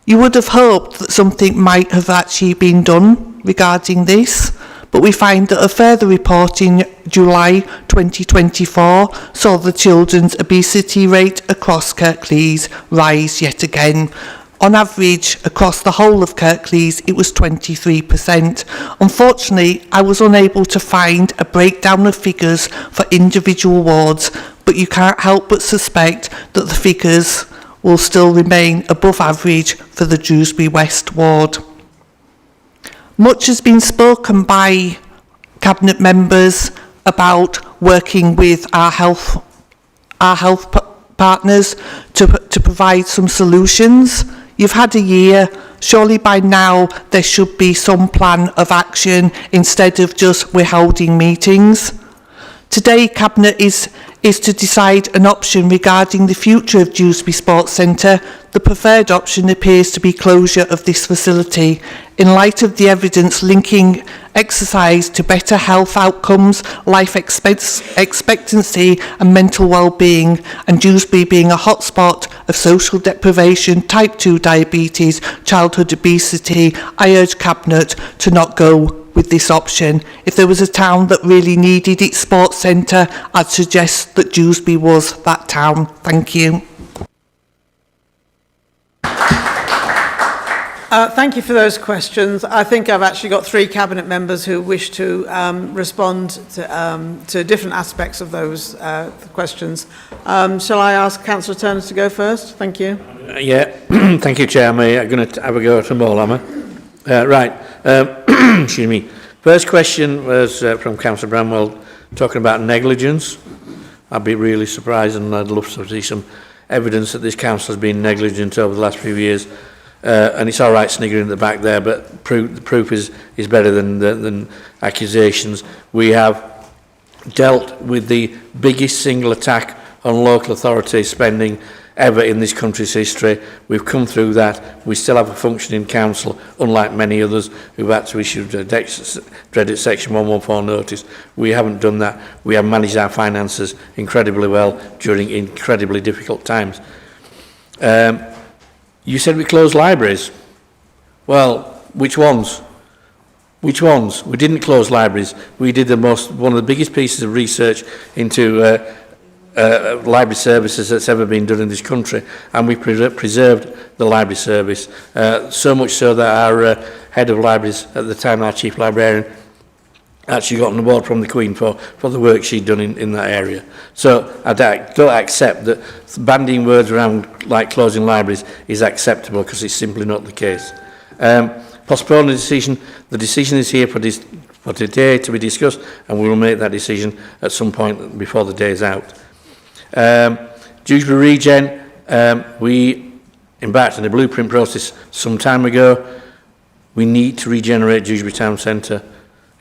You would have hoped that something might have actually been done regarding this, but we find that a further report in July 2024 saw the children's obesity rate across Kirklees rise yet again. On average, across the whole of Kirklees, it was 23%. Unfortunately, I was unable to find a breakdown of figures for individual wards, but you can't help but suspect that the figures will still remain above average for the Dewsbury West ward. Much has been spoken by cabinet members about working with our health partners to provide some solutions. You've had a year. Surely by now there should be some plan of action instead of just we're holding meetings. Today, Cabinet is to decide an option regarding the future of Dewsbury Sports Centre. The preferred option appears to be closure of this facility. In light of the evidence linking exercise to better health outcomes, life expectancy and mental well-being, and Dewsbury being a hotspot of social deprivation, type 2 diabetes, childhood obesity, I urge Cabinet to not go with this option. If there was a town that really needed its sports centre, I'd suggest that Dewsbury was that town. Thank you. Thank you for those questions. I think I've actually got 3 Cabinet members who wish to respond to different aspects of those questions. Shall I ask Councillor Turner to go first? Thank you. Yeah, thank you, Chair. I'm going to have a go at them all, am I? Right. Excuse me. First question was from Councillor Bramwell, talking about negligence. I'd be really surprised, and I'd love to see some evidence that this council has been negligent over the last few years. And it's all right sniggering at the back there, but the proof is better than accusations. We have dealt with the biggest single attack on local authority spending ever in this country's history. We've come through that. We still have a functioning council, unlike many others who've had to issue a dreaded Section 114 notice. We haven't done that. We have managed our finances incredibly well during incredibly difficult times. You said we closed libraries. Well, which ones? Which ones? We didn't close libraries. We did one of the biggest pieces of research into library services that's ever been done in this country, and we preserved the library service. So much so that our head of libraries at the time, our chief librarian, actually got an award from the Queen for the work she'd done in that area. So I don't accept that bandying words around like closing libraries is acceptable, because it's simply not the case. Postpone the decision is here for today to be discussed, and we will make that decision at some point before the day is out. Dewsbury Regen, we embarked on a blueprint process some time ago. We need to regenerate Dewsbury Town Centre.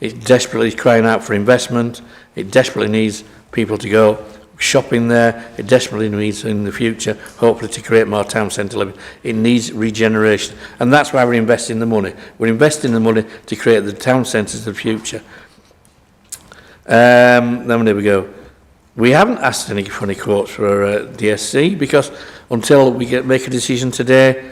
It desperately is crying out for investment. It desperately needs people to go shopping there. It desperately needs, in the future, hopefully, to create more town centre living. It needs regeneration. And that's why we're investing the money. We're investing the money to create the town centres of the future. Then there we go. We haven't asked any funny quotes for DSC, because until we make a decision today,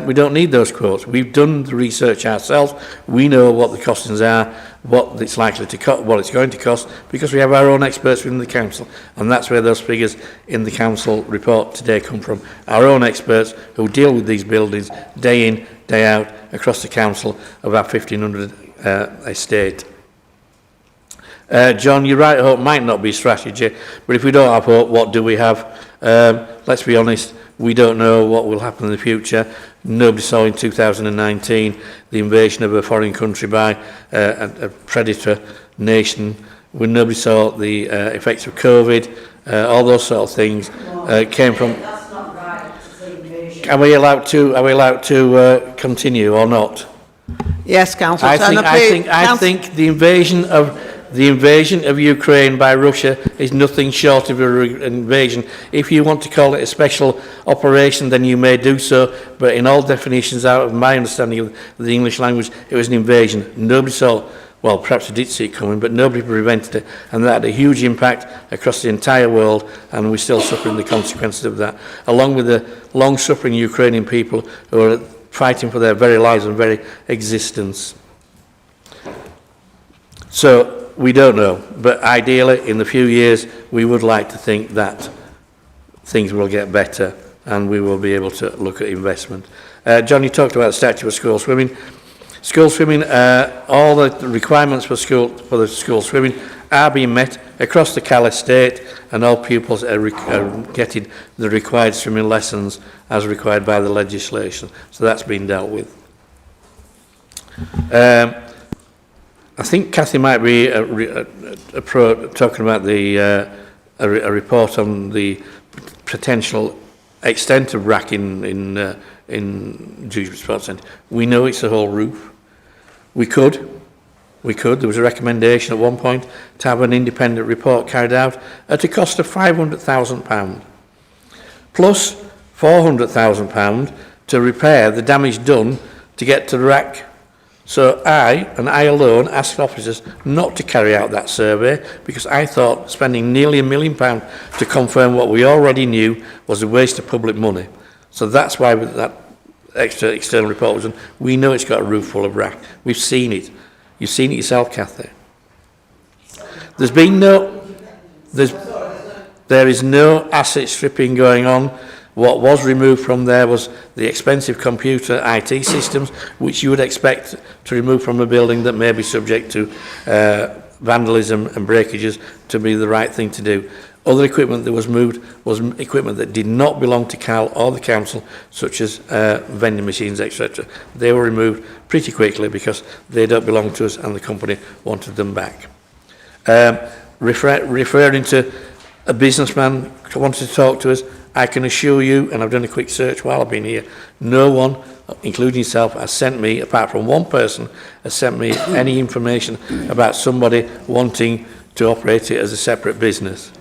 we don't need those quotes. We've done the research ourselves. We know what the costings are, what it's likely to cost, what it's going to cost, because we have our own experts within the council, and that's where those figures in the council report today come from. Our own experts who deal with these buildings day in, day out across the council of our 1,500 estate. John, you're right, hope might not be strategy, but if we don't have hope, what do we have? Let's be honest, we don't know what will happen in the future. Nobody saw in 2019 the invasion of a foreign country by a predator nation. When nobody saw the effects of COVID, all those sort of things came from. That's not right. Are we allowed to continue or not? Yes, Councillor. I think the invasion of Ukraine by Russia is nothing short of an invasion. If you want to call it a special operation, then you may do so, but in all definitions, out of my understanding of the English language, it was an invasion. Nobody saw, well, perhaps they did see it coming, but nobody prevented it, and that had a huge impact across the entire world, and we're still suffering the consequences of that, along with the long-suffering Ukrainian people who are fighting for their very lives and very existence. So, we don't know, but ideally, in the few years, we would like to think that things will get better and we will be able to look at investment. John, you talked about the statute of school swimming. School swimming, all the requirements for the school swimming are being met across the Cal estate, and all pupils are getting the required swimming lessons as required by the legislation. So that's been dealt with. I think Cathy might be talking about a report on the potential extent of RAC in Dewsbury Sports Centre. We know it's the whole roof. We could. There was a recommendation at one point to have an independent report carried out at a cost of £500,000, plus £400,000 to repair the damage done to get to the RAC. So I, and I alone, asked officers not to carry out that survey, because I thought spending nearly £1 million to confirm what we already knew was a waste of public money. So that's why that extra external report was done. We know it's got a roof full of RAC. We've seen it. You've seen it yourself, Cathy. There's been there is no asset stripping going on What was removed from there was the expensive computer IT systems, which you would expect to remove from a building that may be subject to vandalism and breakages to be the right thing to do. Other equipment that was moved was equipment that did not belong to Cal or the council, such as vending machines, etc. They were removed pretty quickly because they don't belong to us and the company wanted them back. Referring to a businessman who wanted to talk to us, I can assure you, and I've done a quick search while I've been here, no one, including yourself, has sent me, apart from one person, has sent me any information about somebody wanting to operate it as a separate business.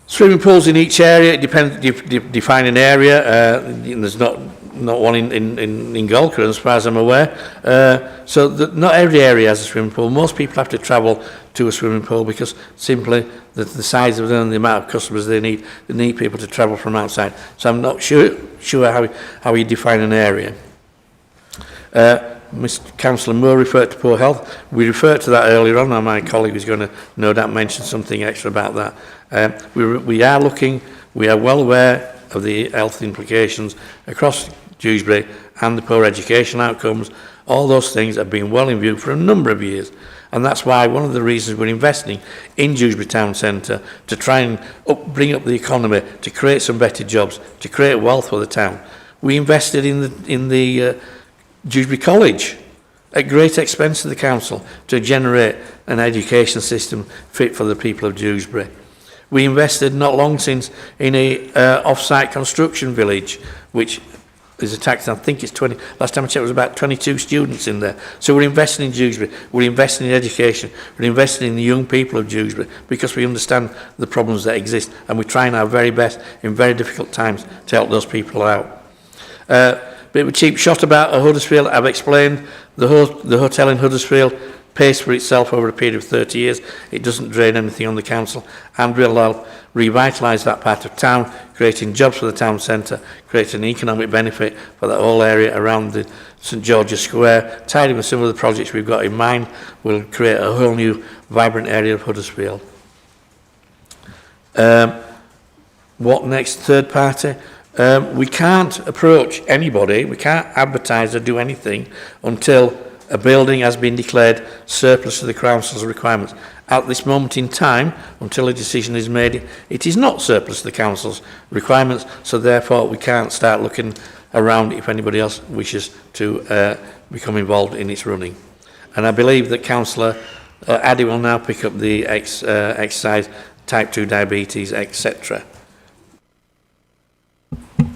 Swimming pools in each area, it depends, define an area, there's not one in Golker as far as I'm aware, so not every area has a swimming pool. Most people have to travel to a swimming pool because simply the size of them and the amount of customers they need people to travel from outside. So I'm not sure how you define an area. Mr. Councillor Moore referred to poor health. We referred to that earlier on, and my colleague is going to no doubt mention something extra about that. We are well aware of the health implications across Dewsbury and the poor education outcomes. All those things have been well in view for a number of years, and that's why one of the reasons we're investing in Dewsbury Town Centre to try and bring up the economy, to create some better jobs, to create wealth for the town. We invested in the Dewsbury College at great expense to the council to generate an education system fit for the people of Dewsbury. We invested not long since in a off-site construction village, which is a tax, I think it's 20, last time I checked it was about 22 students in there. So we're investing in Dewsbury, we're investing in education, we're investing in the young people of Dewsbury because we understand the problems that exist and we're trying our very best in very difficult times to help those people out. Bit of a cheap shot about Huddersfield. I've explained the hotel in Huddersfield pays for itself over a period of 30 years. It doesn't drain anything on the council and will help revitalise that part of town, creating jobs for the town centre, creating an economic benefit for that whole area around the St George's Square. Tied in with some of the projects we've got in mind, will create a whole new vibrant area of Huddersfield. What next? Third party? We can't approach anybody, we can't advertise or do anything until a building has been declared surplus to the council's requirements. At this moment in time, until a decision is made, it is not surplus to the council's requirements, so therefore we can't start looking around if anybody else wishes to become involved in its running. And I believe that Councillor Addy will now pick up the exercise, type 2 diabetes, etc.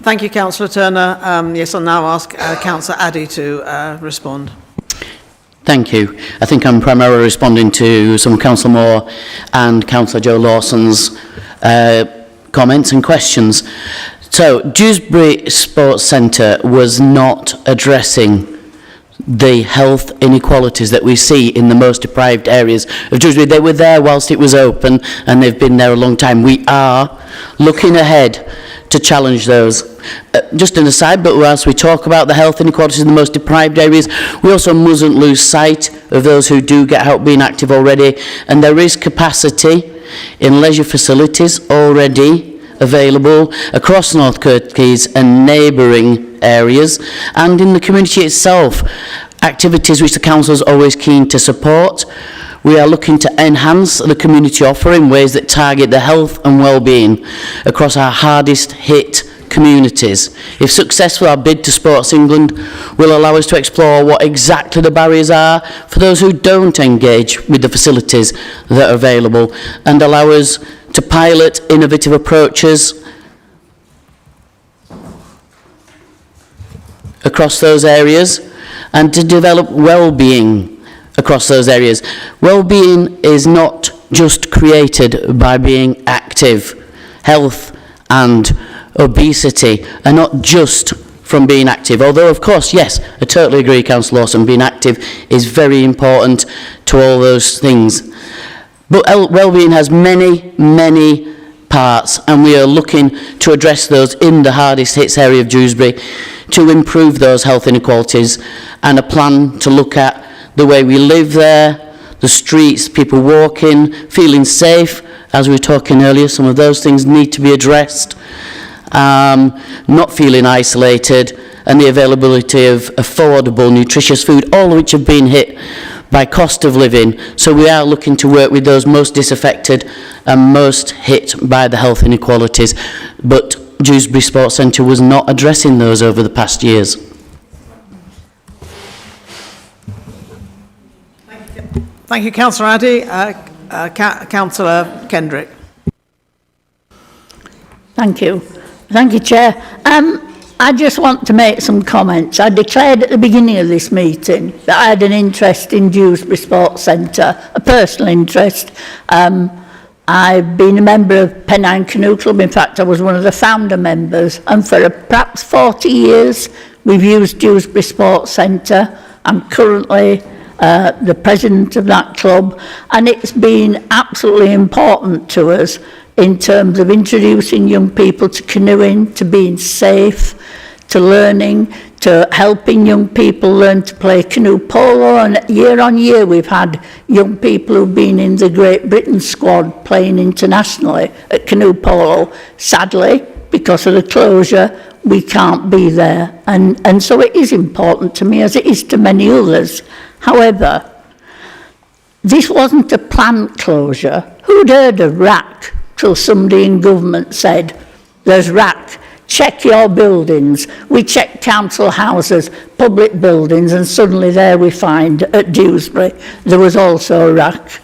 Thank you, Councillor Turner. Yes, I'll now ask Councillor Addy to respond. Thank you. I think I'm primarily responding to some Councillor Moore and Councillor Joe Lawson's comments and questions. So, Dewsbury Sports Centre was not addressing the health inequalities that we see in the most deprived areas of Dewsbury. They were there whilst it was open and they've been there a long time. We are looking ahead to challenge those. Just an aside, but whilst we talk about the health inequalities in the most deprived areas, we also mustn't lose sight of those who do get help being active already, and there is capacity in leisure facilities already available across North Kirklees and neighbouring areas, and in the community itself, activities which the council is always keen to support. We are looking to enhance the community offer in ways that target the health and well-being across our hardest hit communities. If successful, our bid to Sports England will allow us to explore what exactly the barriers are for those who don't engage with the facilities that are available and allow us to pilot innovative approaches across those areas and to develop well-being across those areas. Well-being is not just created by being active. Health and obesity are not just from being active, although of course, yes, I totally agree, Councillor Lawson, being active is very important to all those things. But well-being has many, many parts, and we are looking to address those in the hardest hits area of Dewsbury to improve those health inequalities, and a plan to look at the way we live there, the streets, people walking, feeling safe, as we were talking earlier, some of those things need to be addressed. Not feeling isolated, and the availability of affordable, nutritious food, all of which have been hit by cost of living. So we are looking to work with those most disaffected and most hit by the health inequalities. But Dewsbury Sports Centre was not addressing those over the past years. Thank you, Councillor Addy. Councillor Kendrick. Thank you. Thank you, Chair. I just want to make some comments. I declared at the beginning of this meeting that I had an interest in Dewsbury Sports Centre, a personal interest. I've been a member of Pennine Canoe Club. In fact, I was one of the founder members. And for perhaps 40 years, we've used Dewsbury Sports Centre. I'm currently the president of that club. And it's been absolutely important to us in terms of introducing young people to canoeing, to being safe, to learning, to helping young people learn to play canoe polo. And year on year we've had young people who've been in the Great Britain squad playing internationally at canoe polo. Sadly, because of the closure, we can't be there. And so it is important to me, as it is to many others. However, this wasn't a planned closure. Who'd heard of RAC? Till somebody in government said, there's RAC, check your buildings. We checked council houses, public buildings, and suddenly there we find at Dewsbury there was also a RAC.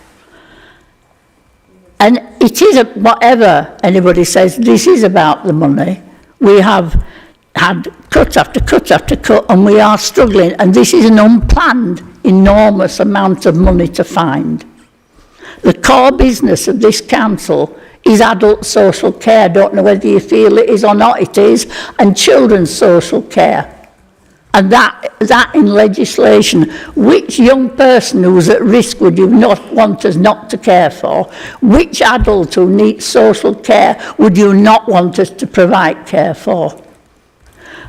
And it is, whatever anybody says, this is about the money. We have had cut after cut after cut, and we are struggling, and this is an unplanned, enormous amount of money to find. The core business of this council is adult social care. I don't know whether you feel it is or not, it is, and children's social care. And that in legislation, which young person who's at risk would you not want us not to care for? Which adult who needs social care would you not want us to provide care for?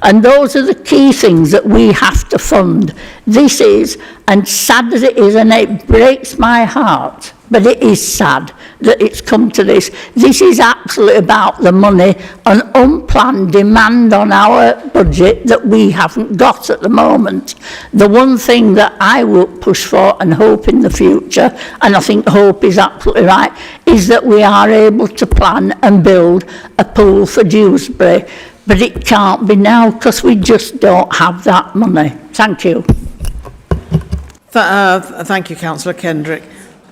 And those are the key things that we have to fund. This is, and sad as it is, and it breaks my heart, but it is sad that it's come to this. This is absolutely about the money, an unplanned demand on our budget that we haven't got at the moment. The one thing that I will push for and hope in the future, and I think hope is absolutely right, is that we are able to plan and build a pool for Dewsbury. But it can't be now because we just don't have that money. Thank you. Thank you, Councillor Kendrick.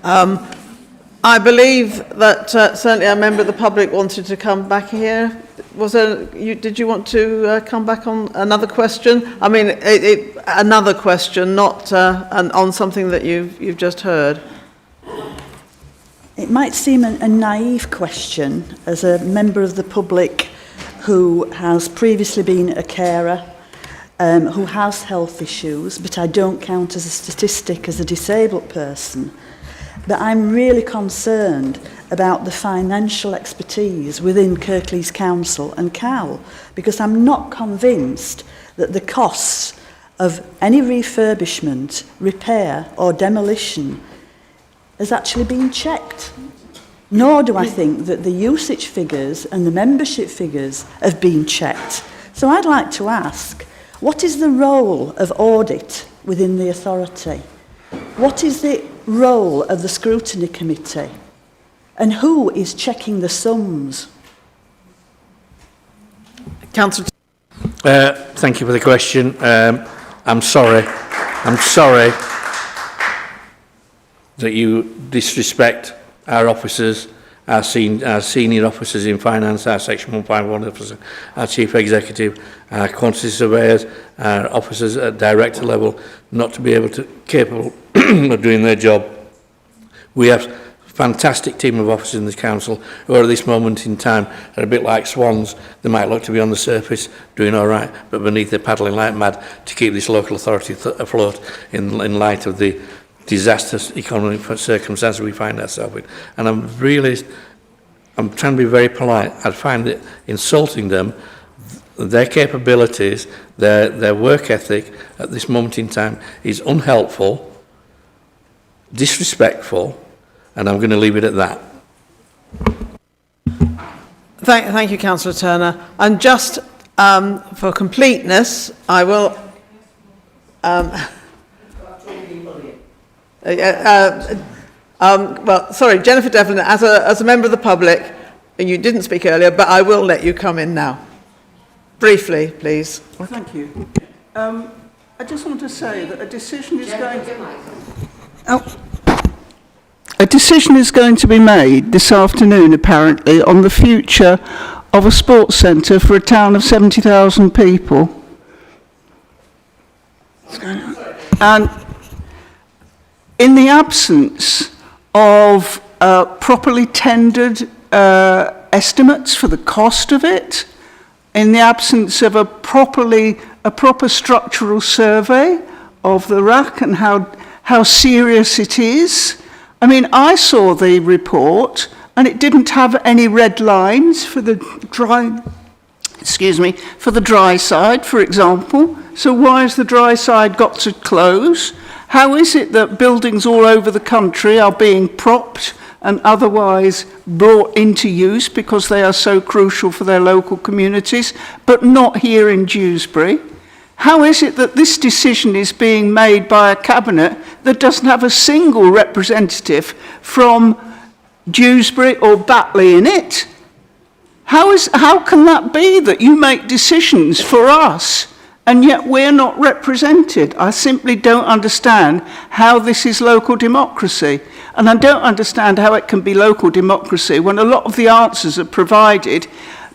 I believe that certainly a member of the public wanted to come back here. Did you want to come back on another question? I mean, another question, not on something that you've just heard. It might seem a naive question as a member of the public who has previously been a carer, who has health issues, but I don't count as a statistic as a disabled person. But I'm really concerned about the financial expertise within Kirklees Council and CAL, because I'm not convinced that the costs of any refurbishment, repair or demolition has actually been checked. Nor do I think that the usage figures and the membership figures have been checked. So I'd like to ask, what is the role of audit within the authority? What is the role of the scrutiny committee? And who is checking the sums? Councillor. Thank you for the question. I'm sorry that you disrespect our officers, our senior officers in finance, our Section 151 officer, our chief executive, our quantity surveyors, our officers at director level, not to be capable of doing their job. We have a fantastic team of officers in the council who are at this moment in time are a bit like swans. They might look to be on the surface doing all right, but beneath they're paddling like mad to keep this local authority afloat in light of the disastrous economic circumstances we find ourselves in. And I'm trying to be very polite. I find it insulting them, their capabilities, their work ethic at this moment in time is unhelpful disrespectful, and I'm going to leave it at that. Thank you, Councillor Turner. And just for completeness, I will... well, sorry, Jennifer Devlin, as a member of the public, you didn't speak earlier, but I will let you come in now. Briefly, please. Well, thank you. I just want to say that a decision is a decision is going to be made this afternoon, apparently, on the future of a sports centre for a town of 70,000 people. And in the absence of properly tendered estimates for the cost of it, in the absence of a proper structural survey of the RAC and how serious it is. I mean, I saw the report and it didn't have any red lines for the dry side, for example. So why has the dry side got to close? How is it that buildings all over the country are being propped and otherwise brought into use because they are so crucial for their local communities, but not here in Dewsbury? How is it that this decision is being made by a cabinet that doesn't have a single representative from Dewsbury or Batley in it? How can that be that you make decisions for us and yet we're not represented? I simply don't understand how this is local democracy. And I don't understand how it can be local democracy when a lot of the answers are provided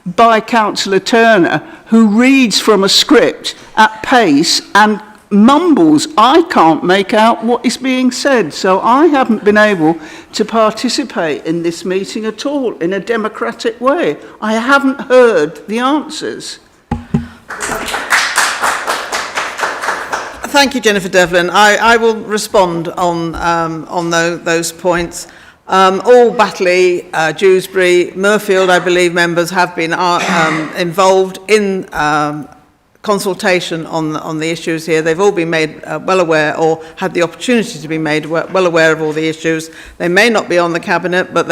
by Councillor Turner, who reads from a script at pace and mumbles. I can't make out what is being said, so I haven't been able to participate in this meeting at all in a democratic way. I haven't heard the answers. Thank you, Jennifer Devlin. I will respond on those points. All Batley, Dewsbury, Murfield, I believe, members have been involved in consultation on the issues here. They've all been made well aware, or had the opportunity to be made well aware of all the issues. They may not be on the cabinet, but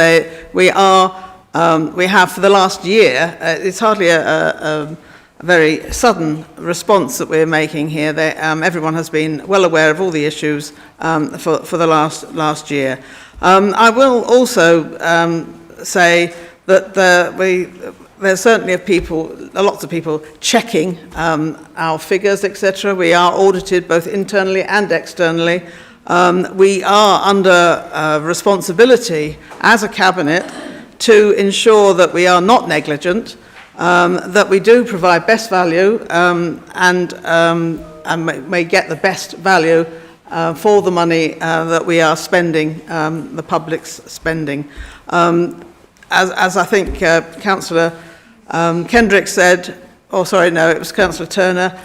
we have for the last year. It's hardly a very sudden response that we're making here. Everyone has been well aware of all the issues for the last year. I will also say that there's certainly lots of people checking our figures, etc. We are audited both internally and externally. We are under responsibility as a cabinet to ensure that we are not negligent, that we do provide best value and may get the best value for the money that we are spending, the public's spending. As I think Councillor Kendrick said, it was Councillor Turner,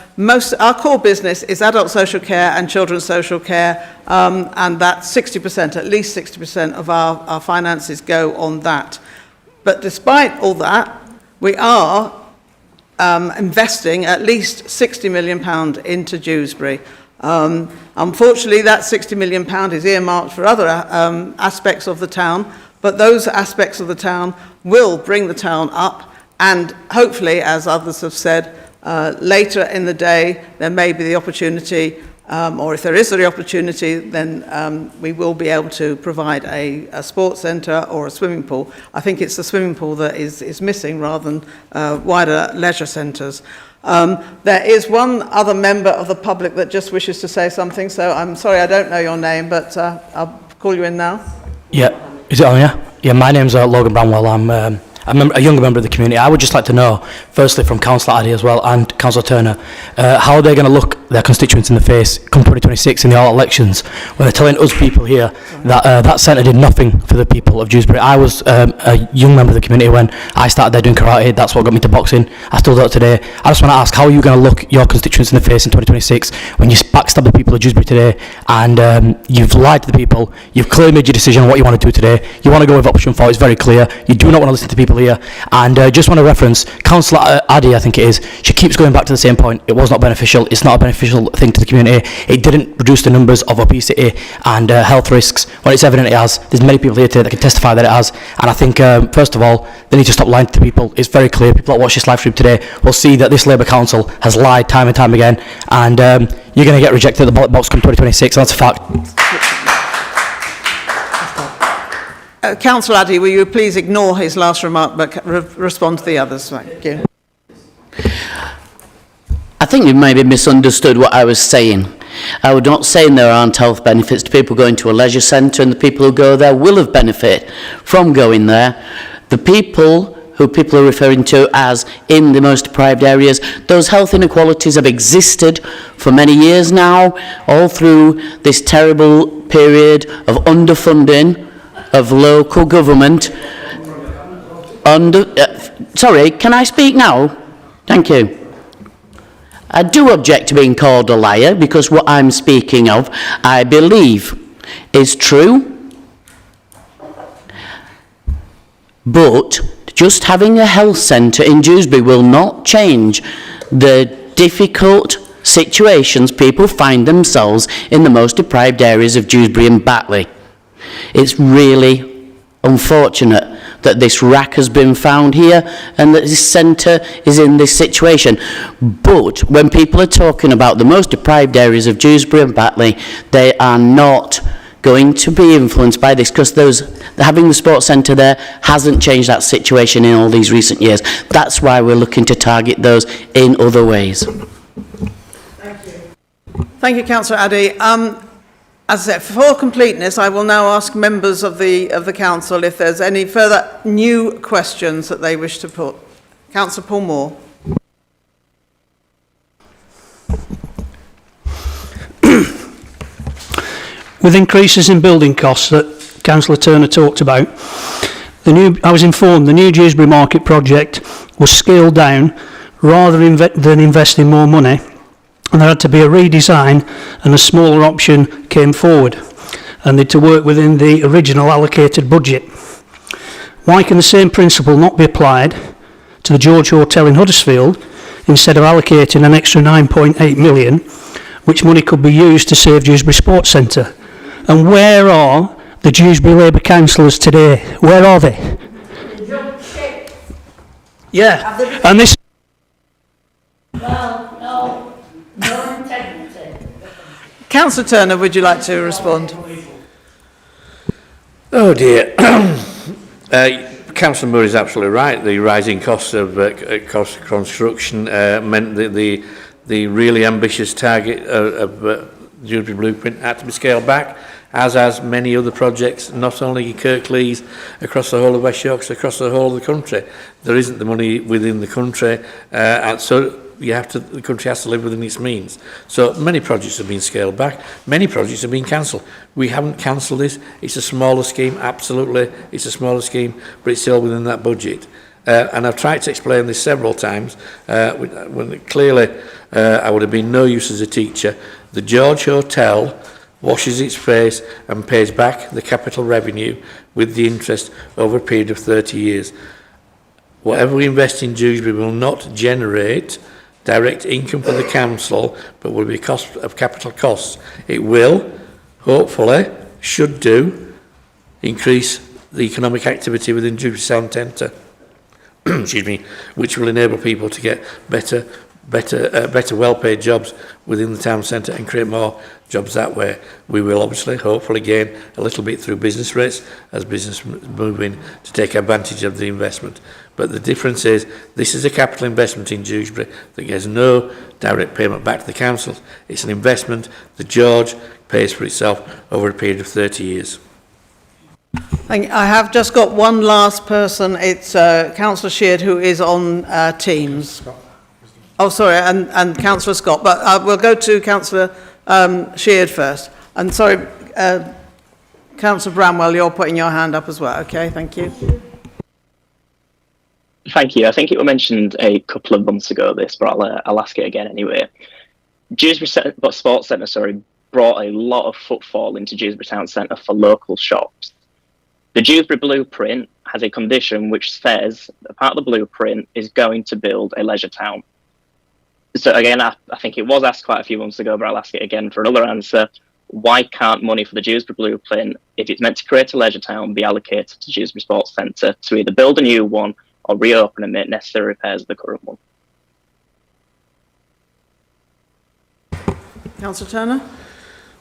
our core business is adult social care and children's social care, and that 60%, at least 60% of our finances go on that. But despite all that, we are investing at least £60 million into Dewsbury. Unfortunately, that £60 million is earmarked for other aspects of the town, but those aspects of the town will bring the town up, and hopefully, as others have said, later in the day there may be the opportunity, or if there is the opportunity, then we will be able to provide a sports centre or a swimming pool. I think it's the swimming pool that is missing rather than wider leisure centres. There is one other member of the public that just wishes to say something, so I'm sorry I don't know your name, but I'll call you in now. Yeah, is it on, yeah? Yeah, my name's Logan Bramwell. I'm a younger member of the community. I would just like to know, firstly from Councillor Addy as well and Councillor Turner, how are they going to look their constituents in the face come 2026 in the all elections when they're telling us people here that that centre did nothing for the people of Dewsbury. I was a young member of the community when I started there doing karate. That's what got me to boxing. I still do it today. I just want to ask, how are you going to look your constituents in the face in 2026 when you backstab the people of Dewsbury today and you've lied to the people, you've clearly made your decision on what you want to do today, you want to go with option 4, it's very clear, you do not want to listen to people people here. And just want to reference Councillor Addy, I think it is. She keeps going back to the same point. It was not beneficial. It's not a beneficial thing to the community. It didn't reduce the numbers of obesity and health risks when it's evident it has. There's many people here today that can testify that it has. And I think, first of all, they need to stop lying to the people. It's very clear. People that watch this live stream today will see that this Labour Council has lied time and time again. And you're going to get rejected at the ballot box come 2026. And that's a fact. Councillor Addy, will you please ignore his last remark but respond to the others? Thank you. I think you maybe misunderstood what I was saying. I was not saying there aren't health benefits to people going to a leisure centre, and the people who go there will have benefit from going there. The people who people are referring to as in the most deprived areas, those health inequalities have existed for many years now, all through this terrible period of underfunding of local government. Sorry, can I speak now? Thank you. I do object to being called a liar, because what I'm speaking of, I believe, is true. But just having a health centre in Dewsbury will not change the difficult situations people find themselves in the most deprived areas of Dewsbury and Batley. It's really unfortunate that this rack has been found here and that this centre is in this situation. But when people are talking about the most deprived areas of Dewsbury and Batley, they are not going to be influenced by this, because having the sports centre there hasn't changed that situation in all these recent years. That's why we're looking to target those in other ways. Thank you, Councillor Addy. As I said, for completeness, I will now ask members of the council if there's any further new questions that they wish to put. Councillor Paul Moore. With increases in building costs that Councillor Turner talked about, I was informed the new Dewsbury Market project was scaled down rather than investing more money, and there had to be a redesign, and a smaller option came forward, and they had to work within the original allocated budget. Why can the same principle not be applied to the George Hotel in Huddersfield instead of allocating an extra 9.8 million, which money could be used to save Dewsbury Sports Centre? And where are the Dewsbury Labour councillors today? Where are they? Yeah, and this... Well, no integrity. Councillor Turner, would you like to respond? Oh dear. Councillor Moore is absolutely right. The rising costs of cost of construction meant that the really ambitious target of Dewsbury Blueprint had to be scaled back, as many other projects, not only in Kirklees, across the whole of West Yorkshire, across the whole of the country. There isn't the money within the country, and so the country has to live within its means. So many projects have been scaled back, many projects have been cancelled. We haven't cancelled this. It's a smaller scheme, absolutely. It's a smaller scheme, but it's still within that budget. And I've tried to explain this several times, when clearly I would have been no use as a teacher. The George Hotel washes its face and pays back the capital revenue with the interest over a period of 30 years. Whatever we invest in Dewsbury will not generate direct income for the council, but will be cost of capital costs. It will, hopefully, should do, increase the economic activity within Dewsbury Town Centre, excuse me, which will enable people to get better well-paid jobs within the town centre and create more jobs that way. We will obviously, hopefully, gain a little bit through business rates as business move in to take advantage of the investment. But the difference is, this is a capital investment in Dewsbury that gets no direct payment back to the council. It's an investment that George pays for itself over a period of 30 years. Thank you. I have just got one last person. It's Councillor Sheard, who is on Teams. Oh, sorry, and Councillor Scott, but we'll go to Councillor Sheard first. And sorry, Councillor Bramwell, you're putting your hand up as well. Okay, thank you. Thank you. I think it was mentioned a couple of months ago, this, but I'll ask it again anyway. Dewsbury Sports Centre, brought a lot of footfall into Dewsbury Town Centre for local shops. The Dewsbury blueprint has a condition which says that part of the blueprint is going to build a leisure town. So again, I think it was asked quite a few months ago, but I'll ask it again for another answer. Why can't money for the Dewsbury blueprint, if it's meant to create a leisure town, be allocated to Dewsbury Sports Centre to either build a new one or reopen and make necessary repairs of the current one? Councillor Turner?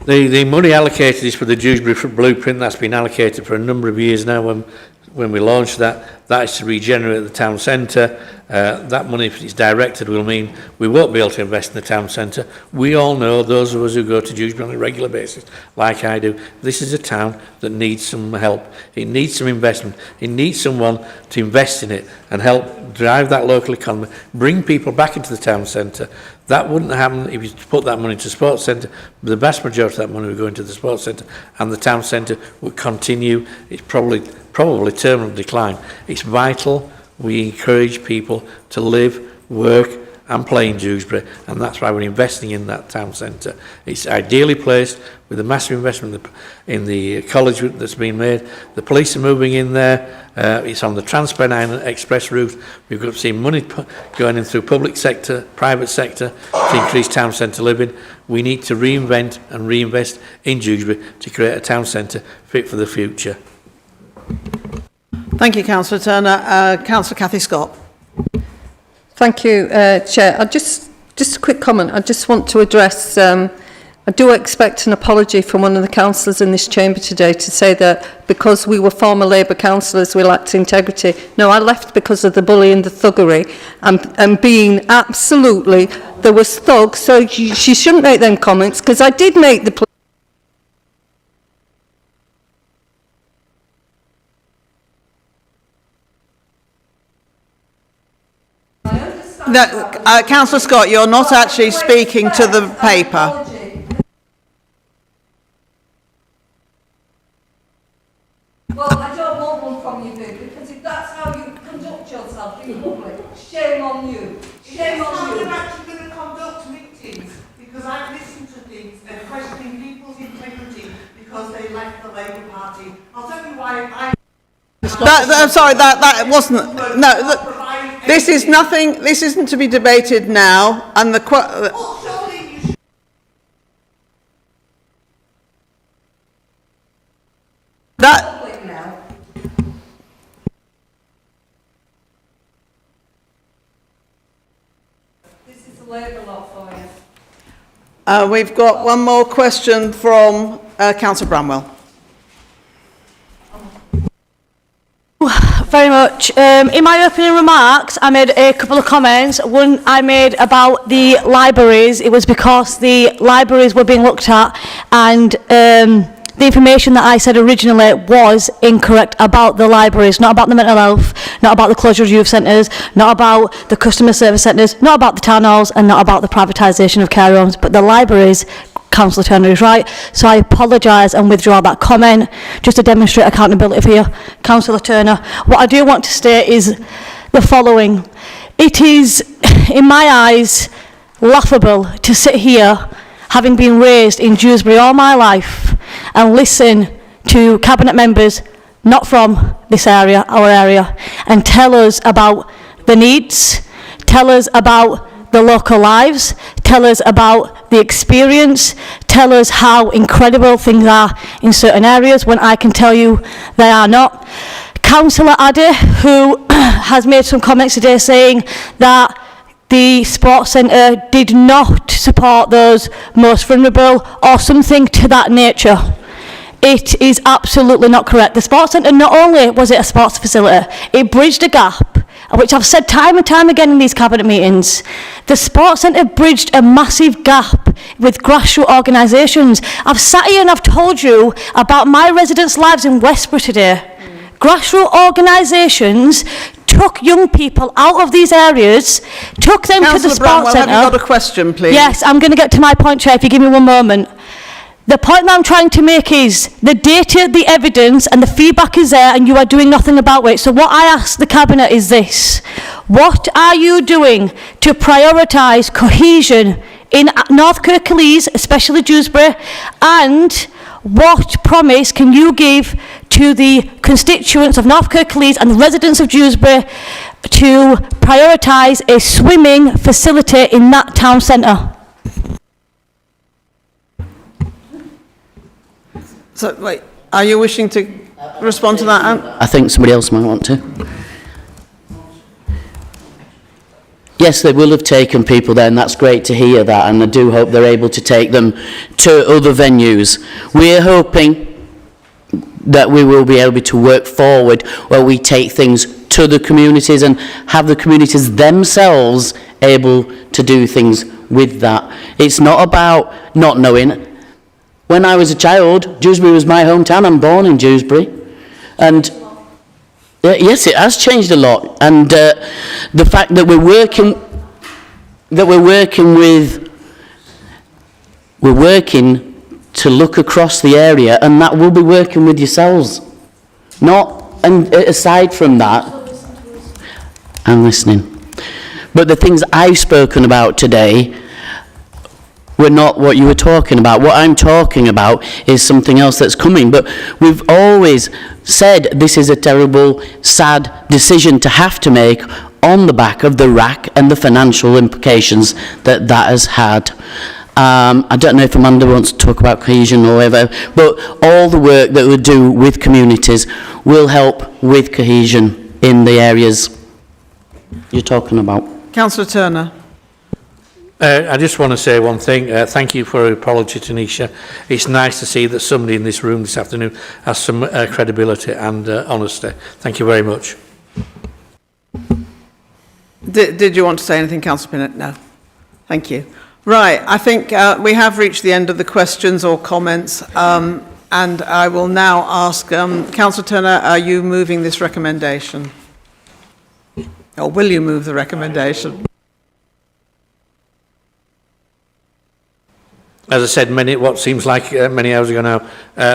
The money allocated is for the Dewsbury blueprint. That's been allocated for a number of years now. When we launched that is to regenerate the town centre. That money, if it's directed, will mean we won't be able to invest in the town centre. We all know, those of us who go to Dewsbury on a regular basis, like I do, this is a town that needs some help. It needs some investment. It needs someone to invest in it and help drive that local economy, bring people back into the town centre. That wouldn't happen if you put that money into the sports centre. The vast majority of that money would go into the sports centre, and the town centre would continue. It's probably terminal decline. It's vital we encourage people to live, work and play in Dewsbury, and that's why we're investing in that town centre. It's ideally placed with a massive investment in the college that's been made. The police are moving in there. It's on the Trans-Pennine Express route. We've got to see money going in through public sector, private sector to increase town centre living. We need to reinvent and reinvest in Dewsbury to create a town centre fit for the future. Thank you, Councillor Turner. Councillor Cathy Scott. Thank you, Chair. Just a quick comment. I just want to address, I do expect an apology from one of the councillors in this chamber today to say that because we were former Labour councillors, we lacked integrity. No, I left because of the bullying, the thuggery, and being absolutely, there was thugs, so she shouldn't make them comments, because I did make the Councillor Scott, you're not actually speaking to the paper. Well, I don't want one from you, Viv, because if that's how you conduct yourself in public, shame on you. Shame on you. I'm actually going to conduct meetings because I've listened to things and questioning people's integrity because they left the Labour Party. I'll tell you why I'm sorry, that wasn't. No, this is nothing. This isn't to be debated now. And the This is a Labour law for you. We've got one more question from Councillor Bramwell. Very much. In my opening remarks, I made a couple of comments. One I made about the libraries. It was because the libraries were being looked at, and the information that I said originally was incorrect about the libraries, not about the mental health, not about the closure of youth centres, not about the customer service centres, not about the town halls, and not about the privatisation of care homes, but the libraries. Councillor Turner is right, so I apologise and withdraw that comment just to demonstrate accountability for you, Councillor Turner. What I do want to state is the following. It is, in my eyes, laughable to sit here, having been raised in Dewsbury all my life, and listen to cabinet members not from this area, our area, and tell us about the needs, tell us about the local lives, tell us about the experience, tell us how incredible things are in certain areas when I can tell you they are not. Councillor Addy, who has made some comments today saying that the sports centre did not support those most vulnerable or something to that nature. It is absolutely not correct. The sports centre, not only was it a sports facility, it bridged a gap, which I've said time and time again in these cabinet meetings. The sports centre bridged a massive gap with grassroots organisations. I've sat here and I've told you about my residents' lives in Westborough today. Grassroots organisations took young people out of these areas, took them to the sports centre. Have you got a question, please? Yes, I'm going to get to my point, Chair, if you give me one moment. The point that I'm trying to make is the data, the evidence and the feedback is there and you are doing nothing about it. So what I ask the Cabinet is this. What are you doing to prioritise cohesion in North Kirklees, especially Dewsbury, and what promise can you give to to the constituents of North Kirklees and the residents of Dewsbury to prioritise a swimming facility in that town centre. So, wait, are you wishing to respond to that, Anne? I think somebody else might want to. Yes, they will have taken people there, and that's great to hear that, and I do hope they're able to take them to other venues. We're hoping that we will be able to work forward where we take things to the communities and have the communities themselves able to do things with that. It's not about not knowing. When I was a child, Dewsbury was my hometown. I'm born in Dewsbury. And yes, it has changed a lot. And the fact that we're working to look across the area, and that we'll be working with yourselves. And aside from that, I'm listening. But the things I've spoken about today were not what you were talking about. What I'm talking about is something else that's coming. But we've always said this is a terrible, sad decision to have to make on the back of the RAC and the financial implications that that has had. I don't know if Amanda wants to talk about cohesion or whatever, but all the work that we do with communities will help with cohesion in the areas you're talking about. Councillor Turner. I just want to say one thing. Thank you for your apology, Tanisha. It's nice to see that somebody in this room this afternoon has some credibility and honesty. Thank you very much. Did you want to say anything, Councillor Pinnett? No. Thank you. Right, I think we have reached the end of the questions or comments, and I will now ask Councillor Turner, are you moving this recommendation? Or will you move the recommendation? As I said, what seems like many hours ago now,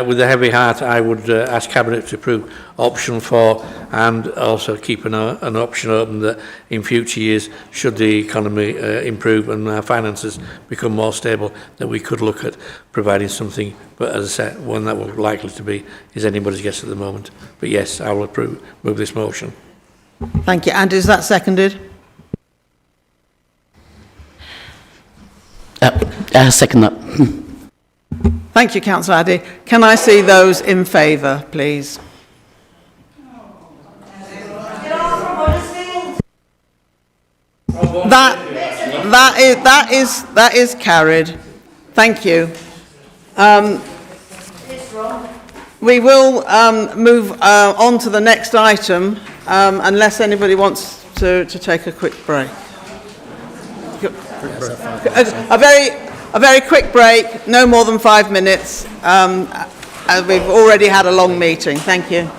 with a heavy heart, I would ask Cabinet to approve option 4 and also keep an option open that in future years, should the economy improve and our finances become more stable, that we could look at providing something. But as I said, one that will likely to be is anybody's guess at the moment. But yes, I will move this motion. Thank you. And is that seconded? Second that. Thank you, Councillor Addy. Can I see those in favour, please? That is carried. Thank you. We will move on to the next item, unless anybody wants to take a quick break. A very quick break, no more than 5 minutes, as we've already had a long meeting. Thank you.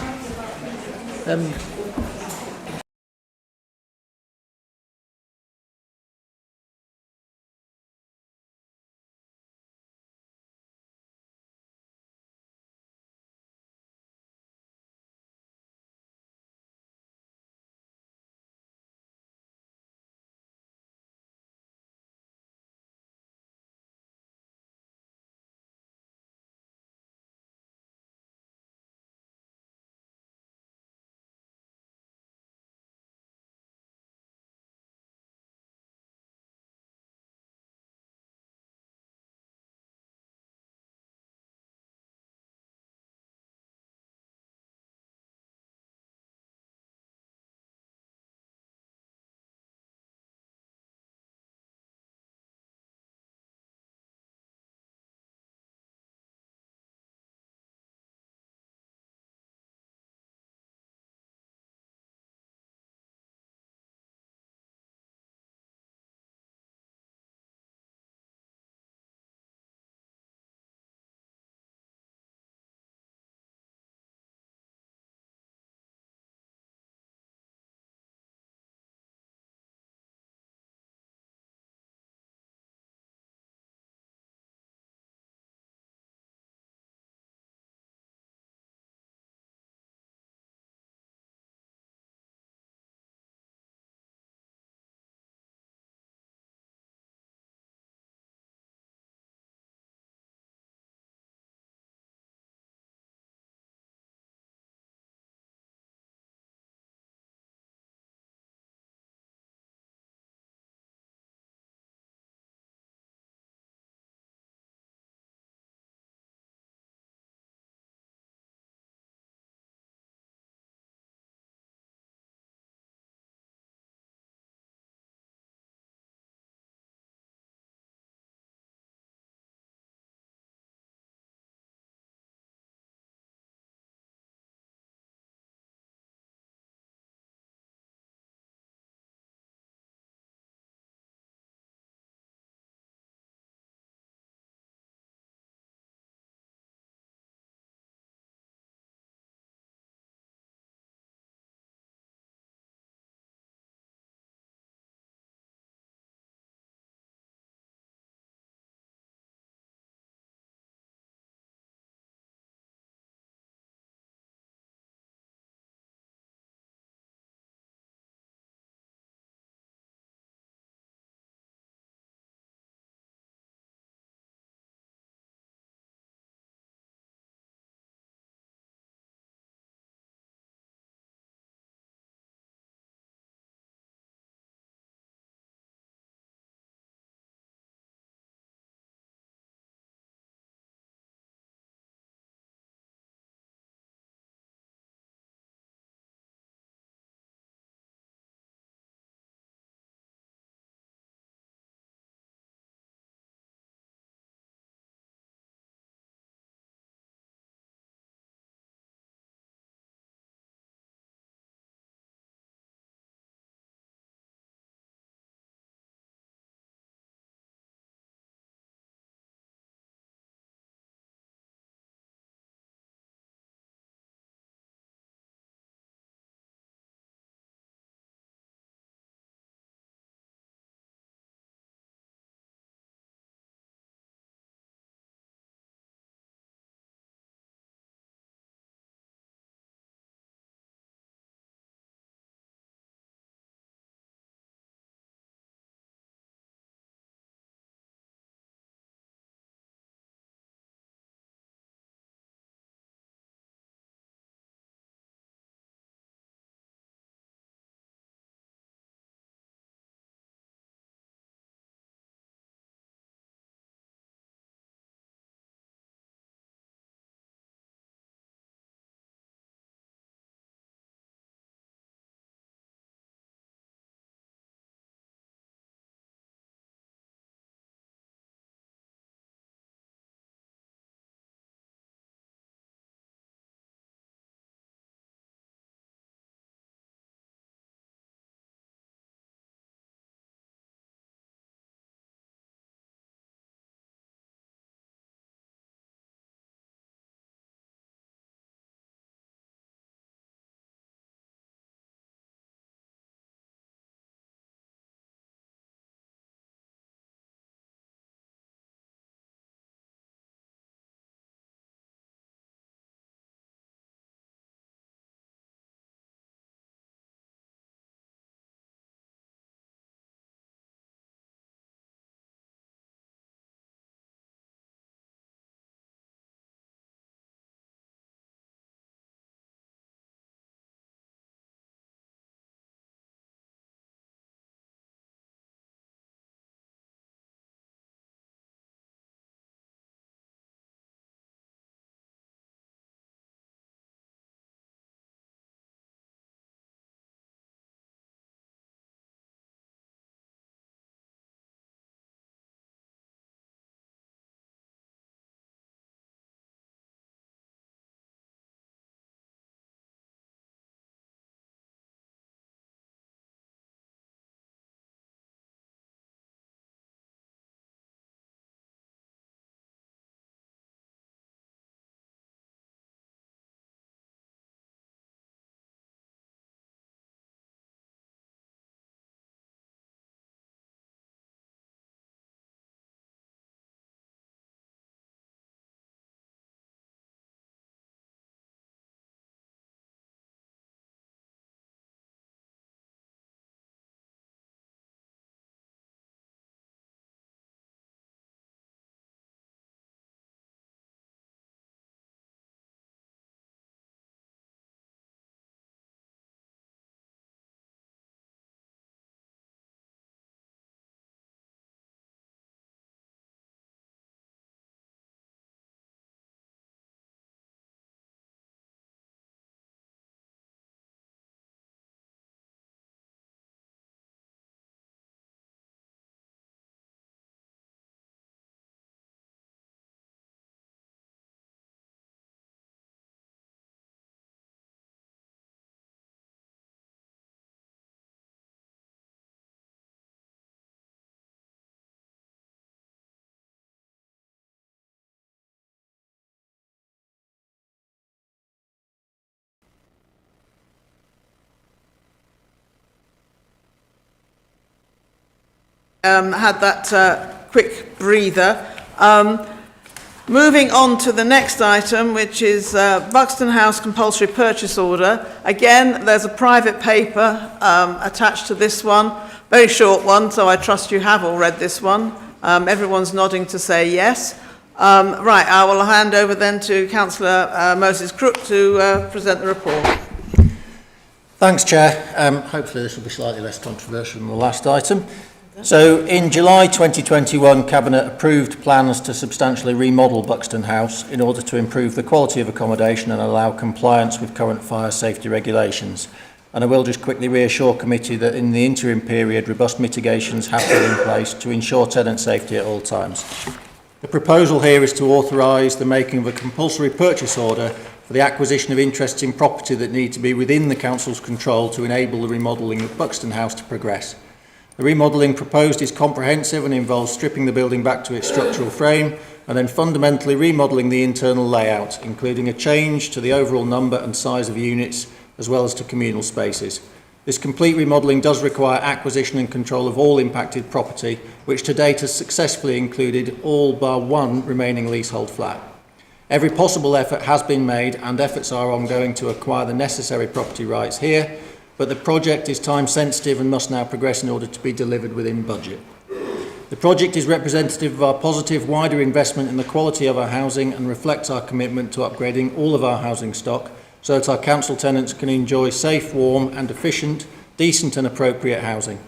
had that quick breather. Moving on to the next item, which is Buxton House compulsory purchase order. Again, there's a private paper attached to this one, very short one, so I trust you have all read this one. Everyone's nodding to say yes. Right, I will hand over then to Councillor Moses Crook to present the report. Thanks, Chair. Hopefully this will be slightly less controversial than the last item. So, in July 2021, Cabinet approved plans to substantially remodel Buxton House in order to improve the quality of accommodation and allow compliance with current fire safety regulations. And I will just quickly reassure committee that in the interim period, robust mitigations have been in place to ensure tenant safety at all times. The proposal here is to authorise the making of a compulsory purchase order for the acquisition of interests in property that need to be within the Council's control to enable the remodelling of Buxton House to progress. The remodelling proposed is comprehensive and involves stripping the building back to its structural frame and then fundamentally remodelling the internal layout, including a change to the overall number and size of units as well as to communal spaces. This complete remodelling does require acquisition and control of all impacted property, which to date has successfully included all bar one remaining leasehold flat. Every possible effort has been made and efforts are ongoing to acquire the necessary property rights here, but the project is time sensitive and must now progress in order to be delivered within budget. The project is representative of our positive wider investment in the quality of our housing and reflects our commitment to upgrading all of our housing stock so that our council tenants can enjoy safe, warm and efficient, decent and appropriate housing.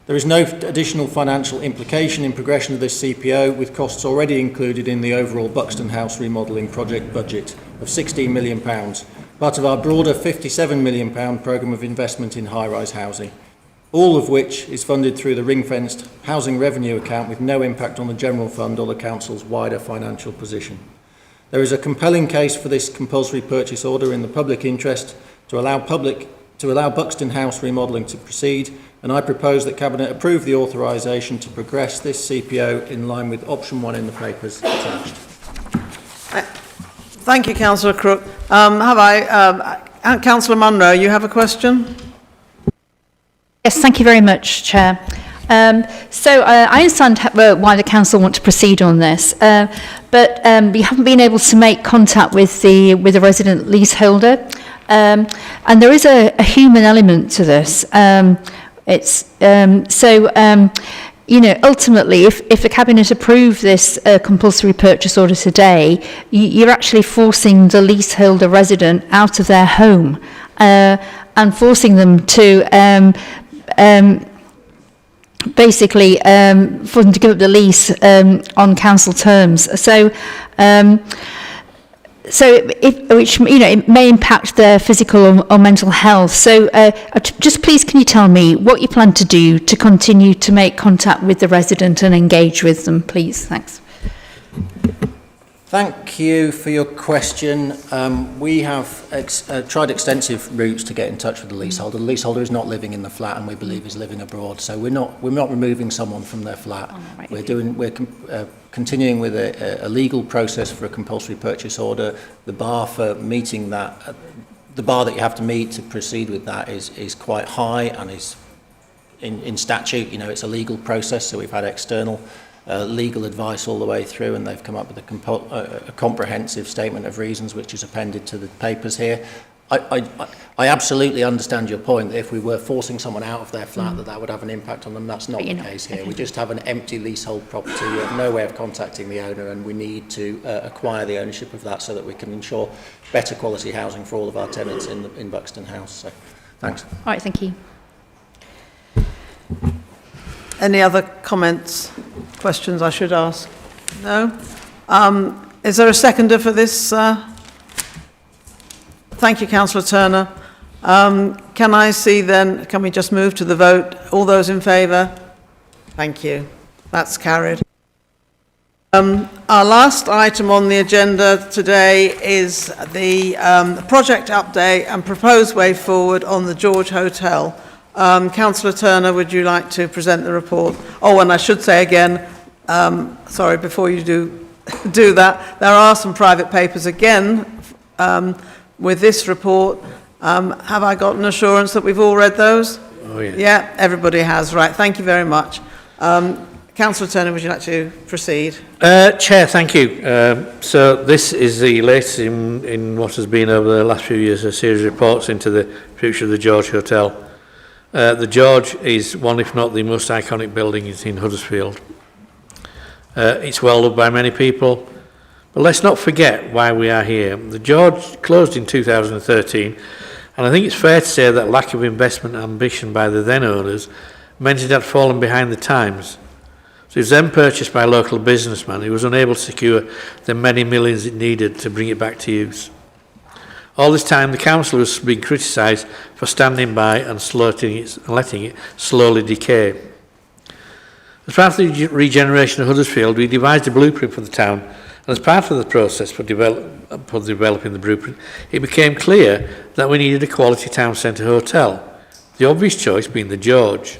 There is no additional financial implication in progression of this CPO, with costs already included in the overall Buxton House remodelling project budget of £16 million, part of our broader £57 million programme of investment in high-rise housing, all of which is funded through the ring-fenced housing revenue account with no impact on the general fund or the council's wider financial position. There is a compelling case for this compulsory purchase order in the public interest to allow Buxton House remodelling to proceed, and I propose that Cabinet approve the authorisation to progress this CPO in line with option 1 in the papers attached. Thank you, Councillor Crook. Councillor Munro, you have a question? Yes, thank you very much, Chair. I understand why the council want to proceed on this, but we haven't been able to make contact with the resident leaseholder, and there is a human element to this. Ultimately, if the Cabinet approve this compulsory purchase order today, you're actually forcing the leaseholder resident out of their home and forcing them to basically for them to give up the lease on council terms. It may impact their physical or mental health. So just please can you tell me what you plan to do to continue to make contact with the resident and engage with them, please? Thanks. Thank you for your question. We have tried extensive routes to get in touch with the leaseholder. The leaseholder is not living in the flat and we believe is living abroad. So we're not removing someone from their flat. Right. We're continuing with a legal process for a compulsory purchase order. The bar for meeting that, the bar that you have to meet to proceed with that is quite high and is in statute. It's a legal process. So we've had external legal advice all the way through, and they've come up with a comprehensive statement of reasons, which is appended to the papers here. I absolutely understand your point that if we were forcing someone out of their flat, that would have an impact on them. That's not the case here. We just have an empty leasehold property. We have no way of contacting the owner, and we need to acquire the ownership of that so that we can ensure better quality housing for all of our tenants in Buxton House. So, thanks. All right, thank you. Any other comments, questions I should ask? No? Is there a seconder for this? Thank you, Councillor Turner. Can I see then, can we just move to the vote? All those in favour? Thank you. That's carried. Our last item on the agenda today is the project update and proposed way forward on the George Hotel. Councillor Turner, would you like to present the report? Oh, and I should say again, sorry, before you do that, there are some private papers again with this report. Have I got an assurance that we've all read those? Oh, yeah. Yeah, everybody has. Right, thank you very much. Councillor Turner, would you like to proceed? Chair, thank you. So this is the latest in what has been over the last few years a series of reports into the future of the George Hotel. The George is one, if not the most iconic building in Huddersfield. It's well loved by many people, but let's not forget why we are here. The George closed in 2013, and I think it's fair to say that lack of investment and ambition by the then owners meant it had fallen behind the times. So it was then purchased by a local businessman who was unable to secure the many millions it needed to bring it back to use. All this time, the council was being criticised for standing by and letting it slowly decay. As part of the regeneration of Huddersfield, we devised a blueprint for the town, and as part of the process for developing the blueprint, it became clear that we needed a quality town centre hotel, the obvious choice being the George.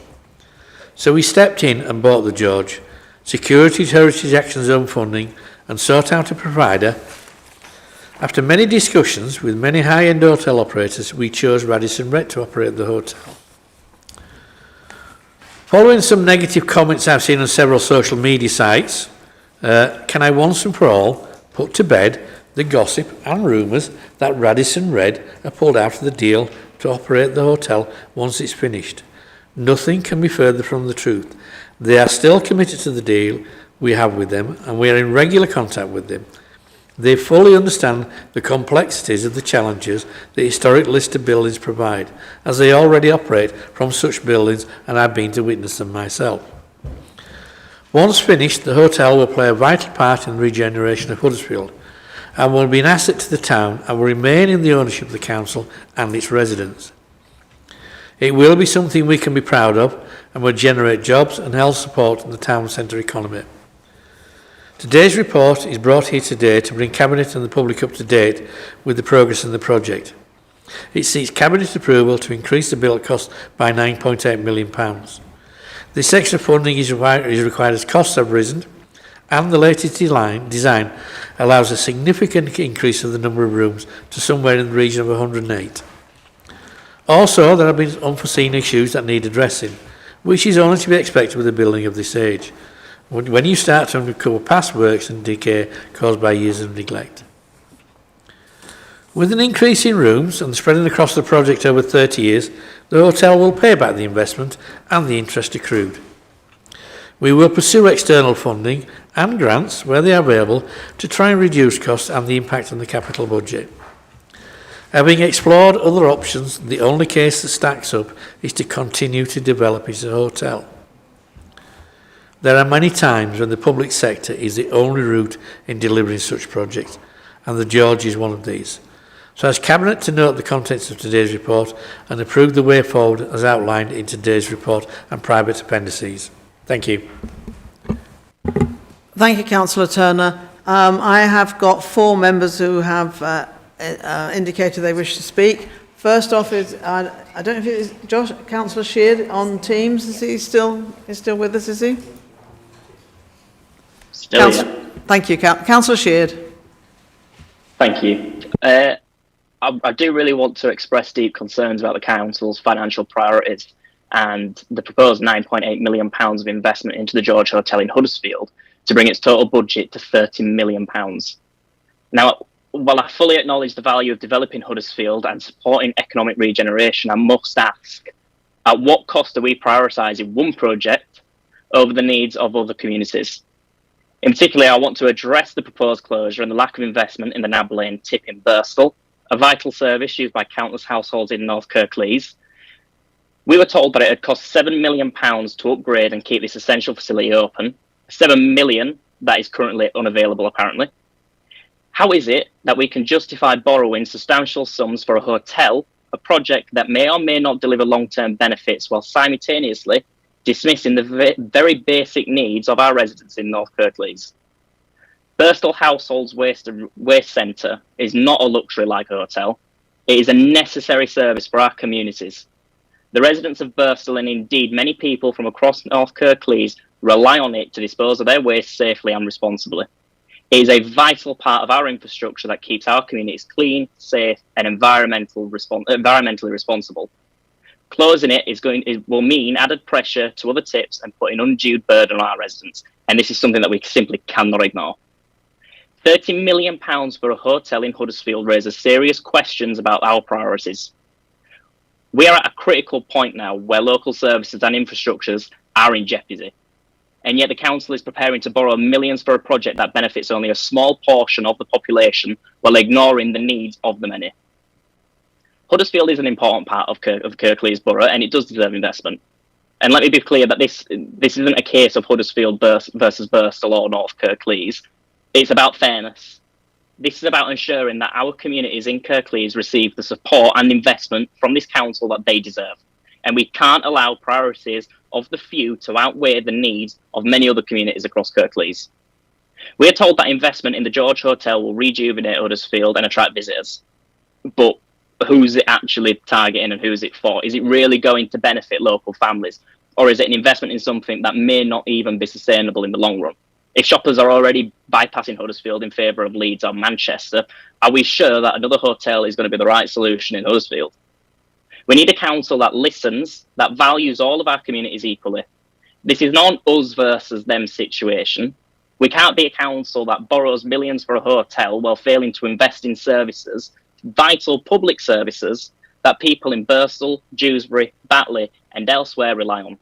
So we stepped in and bought the George, secured its Heritage Action Zone funding, and sought out a provider. After many discussions with many high-end hotel operators, we chose Radisson Red to operate the hotel. Following some negative comments I've seen on several social media sites, can I once and for all put to bed the gossip and rumours that Radisson Red are pulled out of the deal to operate the hotel once it's finished? Nothing can be further from the truth. They are still committed to the deal we have with them, and we are in regular contact with them. They fully understand the complexities of the challenges the historic listed buildings provide, as they already operate from such buildings, and I've been to witness them myself. Once finished, the hotel will play a vital part in the regeneration of Huddersfield, and will be an asset to the town and will remain in the ownership of the council and its residents. It will be something we can be proud of and will generate jobs and help support the town centre economy. Today's report is brought here today to bring Cabinet and the public up to date with the progress of the project. It seeks Cabinet approval to increase the build cost by £9.8 million. This extra funding is required as costs have risen, and the latest design allows a significant increase of the number of rooms to somewhere in the region of 108. Also, there have been unforeseen issues that need addressing, which is only to be expected with a building of this age, when you start to uncover past works and decay caused by years of neglect. With an increase in rooms and spreading across the project over 30 years, the hotel will pay back the investment and the interest accrued. We will pursue external funding and grants where they are available to try and reduce costs and the impact on the capital budget. Having explored other options, the only case that stacks up is to continue to develop as a hotel. There are many times when the public sector is the only route in delivering such projects, and the George is one of these. So I ask Cabinet to note the contents of today's report and approve the way forward as outlined in today's report and private appendices. Thank you. Thank you, Councillor Turner. I have got 4 members who have indicated they wish to speak. First off is, I don't know if it is Councillor Sheard on Teams. Is he still with us, is he? Still, yeah. Thank you, Councillor Sheard. Thank you. I do really want to express deep concerns about the council's financial priorities and the proposed £9.8 million of investment into the George Hotel in Huddersfield to bring its total budget to £30 million. Now, while I fully acknowledge the value of developing Huddersfield and supporting economic regeneration, I must ask, at what cost are we prioritising one project over the needs of other communities? In particular, I want to address the proposed closure and the lack of investment in the Nab Lane tip in Birstall, a vital service used by countless households in North Kirklees. We were told that it had cost £7 million to upgrade and keep this essential facility open, £7 million that is currently unavailable apparently. How is it that we can justify borrowing substantial sums for a hotel, a project that may or may not deliver long-term benefits, while simultaneously dismissing the very basic needs of our residents in North Kirklees? Birstall Households Waste Centre is not a luxury like a hotel. It is a necessary service for our communities. The residents of Birstall, and indeed many people from across North Kirklees, rely on it to dispose of their waste safely and responsibly. It is a vital part of our infrastructure that keeps our communities clean, safe and environmentally responsible. Closing it will mean added pressure to other tips and putting undue burden on our residents. And this is something that we simply cannot ignore. £30 million for a hotel in Huddersfield raises serious questions about our priorities. We are at a critical point now where local services and infrastructures are in jeopardy. And yet the council is preparing to borrow millions for a project that benefits only a small portion of the population while ignoring the needs of the many. Huddersfield is an important part of Kirklees Borough, and it does deserve investment. And let me be clear that this isn't a case of Huddersfield versus Birstall or North Kirklees. It's about fairness. This is about ensuring that our communities in Kirklees receive the support and investment from this council that they deserve. And we can't allow priorities of the few to outweigh the needs of many other communities across Kirklees. We are told that investment in the George Hotel will rejuvenate Huddersfield and attract visitors. But who's it actually targeting and who's it for? Is it really going to benefit local families? Or is it an investment in something that may not even be sustainable in the long run? If shoppers are already bypassing Huddersfield in favour of Leeds or Manchester, are we sure that another hotel is going to be the right solution in Huddersfield? We need a council that listens, that values all of our communities equally. This is not an us versus them situation. We can't be a council that borrows millions for a hotel while failing to invest in services, vital public services, that people in Birstall, Dewsbury, Batley and elsewhere rely on.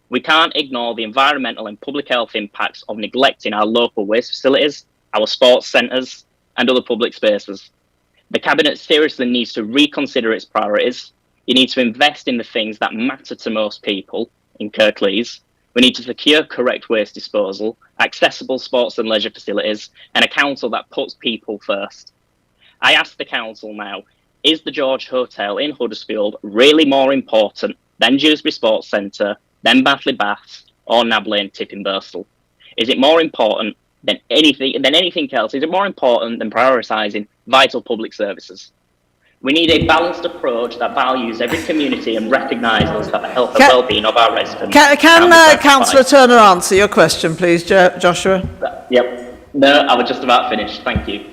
We can't ignore the environmental and public health impacts of neglecting our local waste facilities, our sports centres and other public spaces. The Cabinet seriously needs to reconsider its priorities. You need to invest in the things that matter to most people in Kirklees. We need to secure correct waste disposal, accessible sports and leisure facilities, and a council that puts people first. I ask the council now, is the George Hotel in Huddersfield really more important than Dewsbury Sports Centre, than Batley Baths, or Nab Lane Tip in Birstall? Is it more important than anything else? Is it more important than prioritising vital public services? We need a balanced approach that values every community and recognises that the health and well-being of our residents. Can Councillor Turner answer your question, please, Joshua? Yep. No, I was just about finished. Thank you.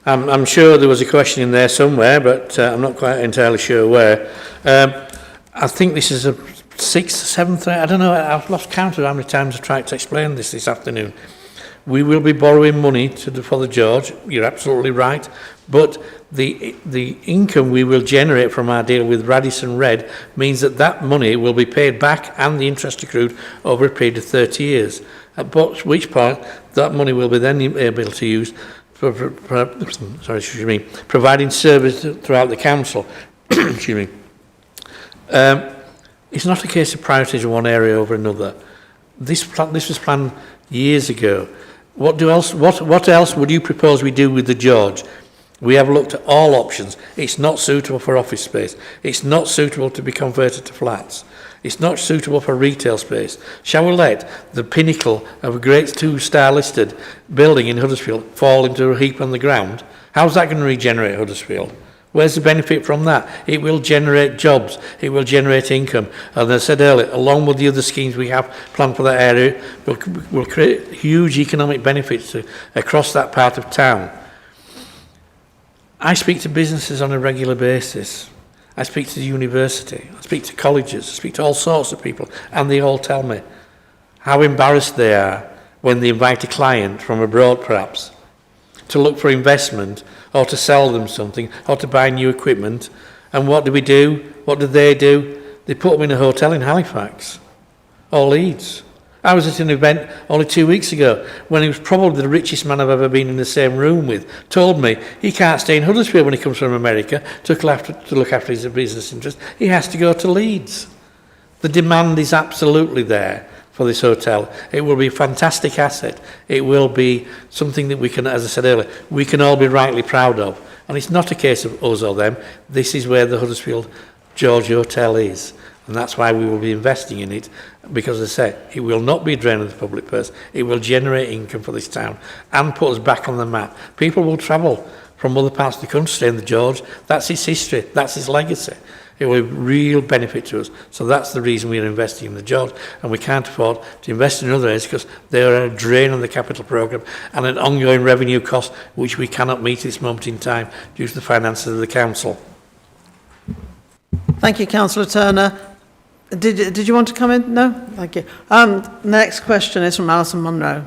I'm sure there was a question in there somewhere, but I'm not quite entirely sure where. I think this is a 6th, 7th, I don't know, I've lost count of how many times I've tried to explain this afternoon. We will be borrowing money for the George, you're absolutely right, but the income we will generate from our deal with Radisson Red means that money will be paid back and the interest accrued over a period of 30 years, at which point that money will be then able to use for providing service throughout the council. Excuse me. It's not a case of priorities in one area over another. This was planned years ago. What else would you propose we do with the George? We have looked at all options. It's not suitable for office space. It's not suitable to be converted to flats. It's not suitable for retail space. Shall we let the pinnacle of a great 2-star listed building in Huddersfield fall into a heap on the ground? How's that going to regenerate Huddersfield? Where's the benefit from that? It will generate jobs. It will generate income. And as I said earlier, along with the other schemes we have planned for that area, will create huge economic benefits across that part of town. I speak to businesses on a regular basis. I speak to the university. I speak to colleges. I speak to all sorts of people. And they all tell me how embarrassed they are when they invite a client from abroad, perhaps, to look for investment or to sell them something or to buy new equipment. And what do we do? What do? They put them in a hotel in Halifax or Leeds. I was at an event only 2 weeks ago when he was probably the richest man I've ever been in the same room with, told me he can't stay in Huddersfield when he comes from America to look after his business interests. He has to go to Leeds. The demand is absolutely there for this hotel. It will be a fantastic asset. It will be something that we can, as I said earlier, we can all be rightly proud of. And it's not a case of us or them. This is where the Huddersfield George Hotel is. And that's why we will be investing in it, because as I say, it will not be a drain of the public purse. It will generate income for this town and put us back on the map. People will travel from other parts of the country to stay in the George. That's its history. That's its legacy. It will be a real benefit to us. So that's the reason we are investing in the George, and we can't afford to invest in other areas because they are a drain on the capital programme and an ongoing revenue cost which we cannot meet at this moment in time due to the finances of the council. Thank you, Councillor Turner. Did you want to come in? No? Thank you. Next question is from Alison Munro.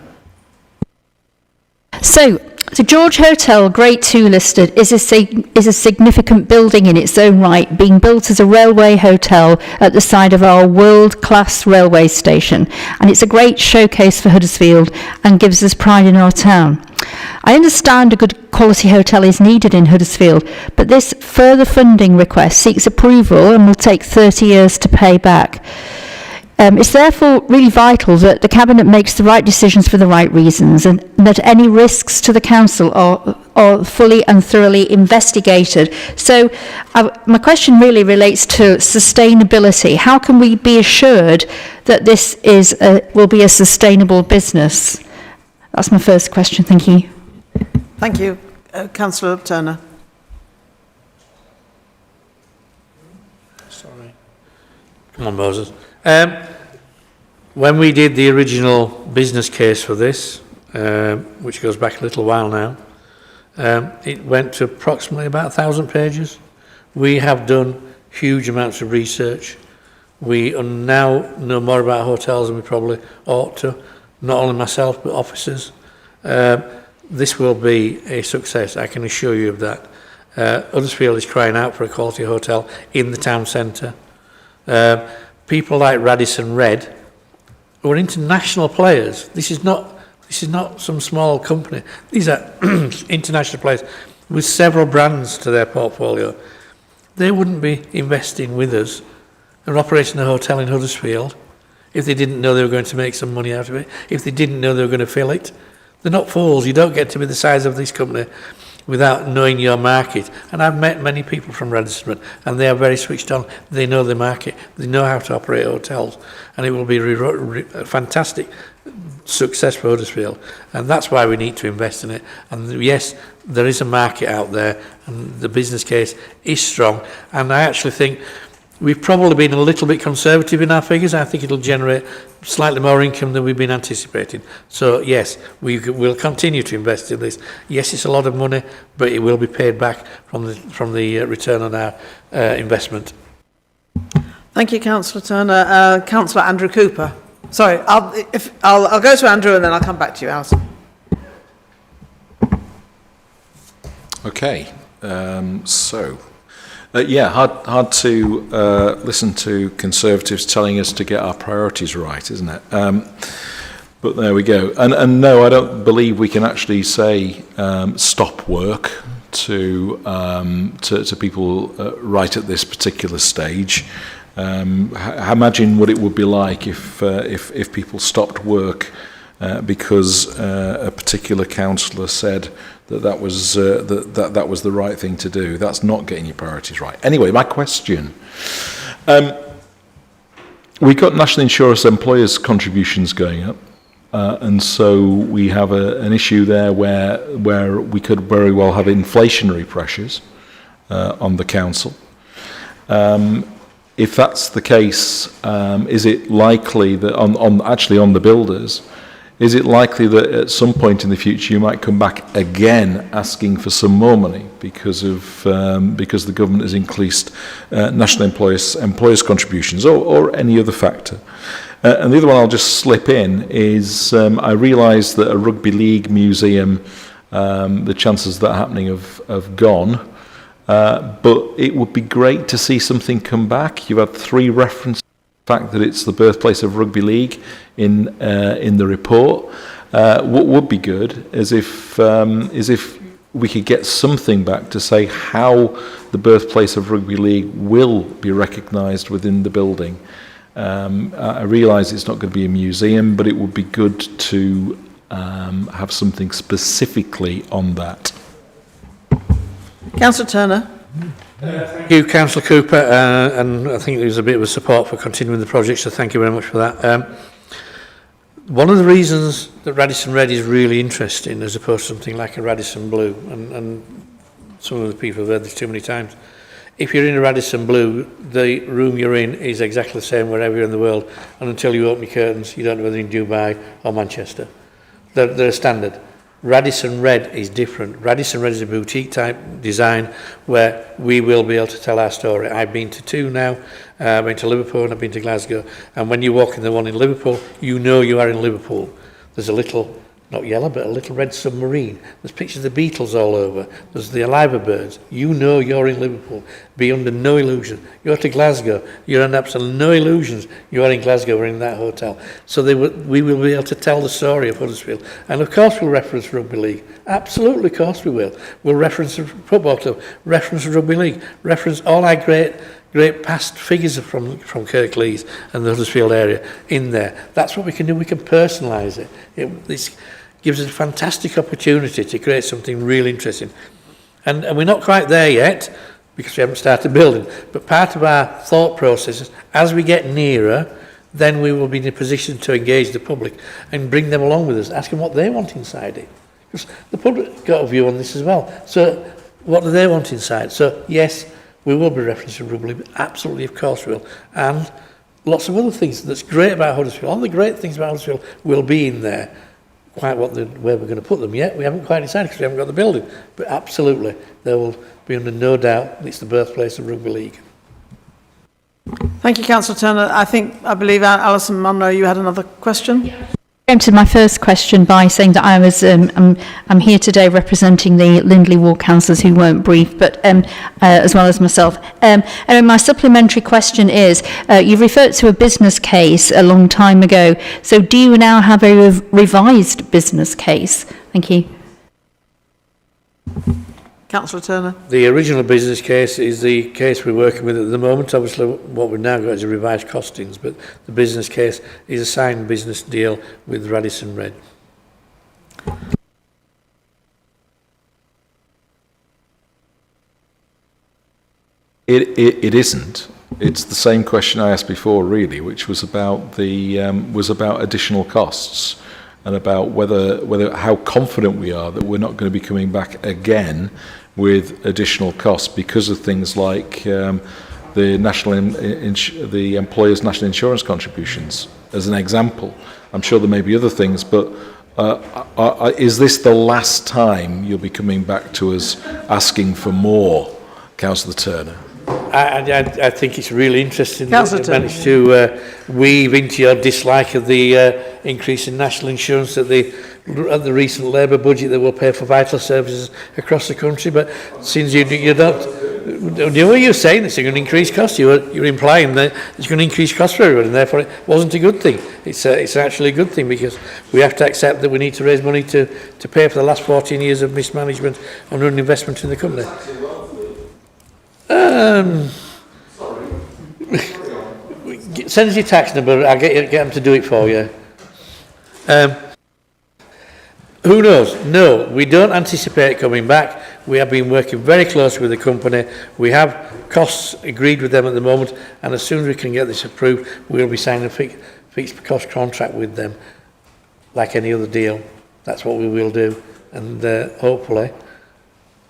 So, the George Hotel, Grade 2 listed, is a significant building in its own right, being built as a railway hotel at the side of our world-class railway station. And it's a great showcase for Huddersfield and gives us pride in our town. I understand a good quality hotel is needed in Huddersfield, but this further funding request seeks approval and will take 30 years to pay back. It's therefore really vital that the Cabinet makes the right decisions for the right reasons and that any risks to the Council are fully and thoroughly investigated. So my question really relates to sustainability. How can we be assured that this will be a sustainable business? That's my first question. Thank you. Thank you. Councillor Turner. Sorry. Come on, Moses. When we did the original business case for this, which goes back a little while now, it went to approximately about 1,000 pages. We have done huge amounts of research. We now know more about hotels than we probably ought to, not only myself but officers. This will be a success, I can assure you of that. Huddersfield is crying out for a quality hotel in the town centre. People like Radisson Red, who are international players. This is not some small company. These are international players with several brands to their portfolio. They wouldn't be investing with us and operating a hotel in Huddersfield if they didn't know they were going to make some money out of it, if they didn't know they were going to fill it. They're not fools. You don't get to be the size of this company without knowing your market. And I've met many people from Radisson Red, and they are very switched on. They know the market. They know how to operate hotels. And it will be a fantastic success for Huddersfield. And that's why we need to invest in it. And yes, there is a market out there, and the business case is strong. And I actually think we've probably been a little bit conservative in our figures. I think it'll generate slightly more income than we've been anticipating. So yes, we will continue to invest in this. Yes, it's a lot of money, but it will be paid back from the return on our investment. Thank you, Councillor Turner. Councillor Andrew Cooper. Sorry, I'll go to Andrew and then I'll come back to you, Alison. Okay, yeah, hard to listen to Conservatives telling us to get our priorities right, isn't it? But there we go. And no, I don't believe we can actually say stop work to people right at this particular stage. Imagine what it would be like if people stopped work because a particular councillor said that was the right thing to do. That's not getting your priorities right. Anyway, my question. We've got national insurance employers' contributions going up, and so we have an issue there where we could very well have inflationary pressures on the council. If that's the case, is it likely that on the builders, is it likely that at some point in the future you might come back again asking for some more money because the government has increased national employers' contributions or any other factor? And the other one I'll just slip in is I realise that a rugby league museum, the chances of that happening have gone. But it would be great to see something come back. You've had 3 references to the fact that it's the birthplace of rugby league in the report. What would be good is if we could get something back to say how the birthplace of rugby league will be recognised within the building. I realise it's not going to be a museum, but it would be good to have something specifically on that. Councillor Turner. Thank you, Councillor Cooper, and I think there's a bit of support for continuing the project, so thank you very much for that. One of the reasons that Radisson Red is really interesting as opposed to something like a Radisson Blue, and some of the people have heard this too many times, if you're in a Radisson Blue, the room you're in is exactly the same wherever you're in the world, and until you open your curtains, you don't know whether you're in Dubai or Manchester. They're a standard. Radisson Red is different. Radisson Red is a boutique type design where we will be able to tell our story. I've been to two now. I've been to Liverpool and I've been to Glasgow. And when you walk in the one in Liverpool, you know you are in Liverpool. There's a little, not yellow, but a little red submarine. There's pictures of the Beatles all over. There's the Aliva birds. You know you're in Liverpool. Be under no illusion. You're to Glasgow. You're under absolutely no illusions. You are in Glasgow or in that hotel. So we will be able to tell the story of Huddersfield. And of course we'll reference rugby league. Absolutely, of course we will. We'll reference the football club, reference rugby league, reference all our great past figures from Kirklees and the Huddersfield area in there. That's what we can do. We can personalise it. This gives us a fantastic opportunity to create something really interesting. And we're not quite there yet because we haven't started building. But part of our thought process is as we get nearer, then we will be in a position to engage the public and bring them along with us, ask them what they want inside it. Because the public got a view on this as well. So what do they want inside? So yes, we will be referencing rugby league, absolutely, of course we will. And lots of other things that's great about Huddersfield. All the great things about Huddersfield will be in there. Quite where we're going to put them yet, we haven't quite decided because we haven't got the building. But absolutely, there will be under no doubt it's the birthplace of rugby league. Thank you, Councillor Turner. I believe Alison Munro, you had another question? I preempted my first question by saying that I was I'm here today representing the Lindley Ward councillors who weren't briefed, but as well as myself. And my supplementary question is, you referred to a business case a long time ago. So do you now have a revised business case? Thank you. Councillor Turner. The original business case is the case we're working with at the moment. Obviously, what we've now got is a revised costings, but the business case is a signed business deal with Radisson Red. It isn't. It's the same question I asked before, really, which was about additional costs and about whether how confident we are that we're not going to be coming back again with additional costs because of things like the employers' national insurance contributions, as an example. I'm sure there may be other things, but is this the last time you'll be coming back to us asking for more, Councillor Turner? I think it's really interesting that you managed to weave into your dislike of the increase in national insurance at the recent Labour budget that will pay for vital services across the country. But since you don't know what you're saying, it's going to increase costs. You're implying that it's going to increase costs for everyone, and therefore it wasn't a good thing. It's actually a good thing because we have to accept that we need to raise money to pay for the last 14 years of mismanagement and underinvestment in the company. Send us your tax number, I'll get them to do it for you. Who knows? No, we don't anticipate coming back. We have been working very closely with the company. We have costs agreed with them at the moment, and as soon as we can get this approved, we'll be signing a fixed cost contract with them, like any other deal. That's what we will do, and hopefully,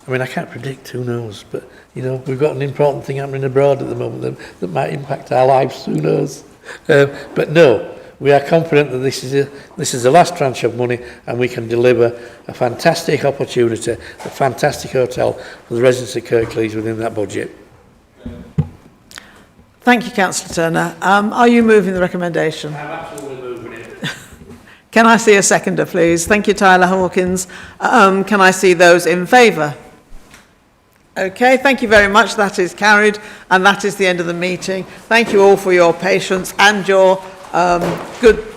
I mean, I can't predict, who knows, but you know, we've got an important thing happening abroad at the moment that might impact our lives, who knows. But no, we are confident that this is the last tranche of money and we can deliver a fantastic opportunity, a fantastic hotel for the residents of Kirklees within that budget. Thank you, Councillor Turner. Are you moving the recommendation? I'm absolutely moving it. Can I see a seconder, please? Thank you, Tyler Hawkins. Can I see those in favour? Okay, thank you very much. That is carried, and that is the end of the meeting. Thank you all for your patience and your good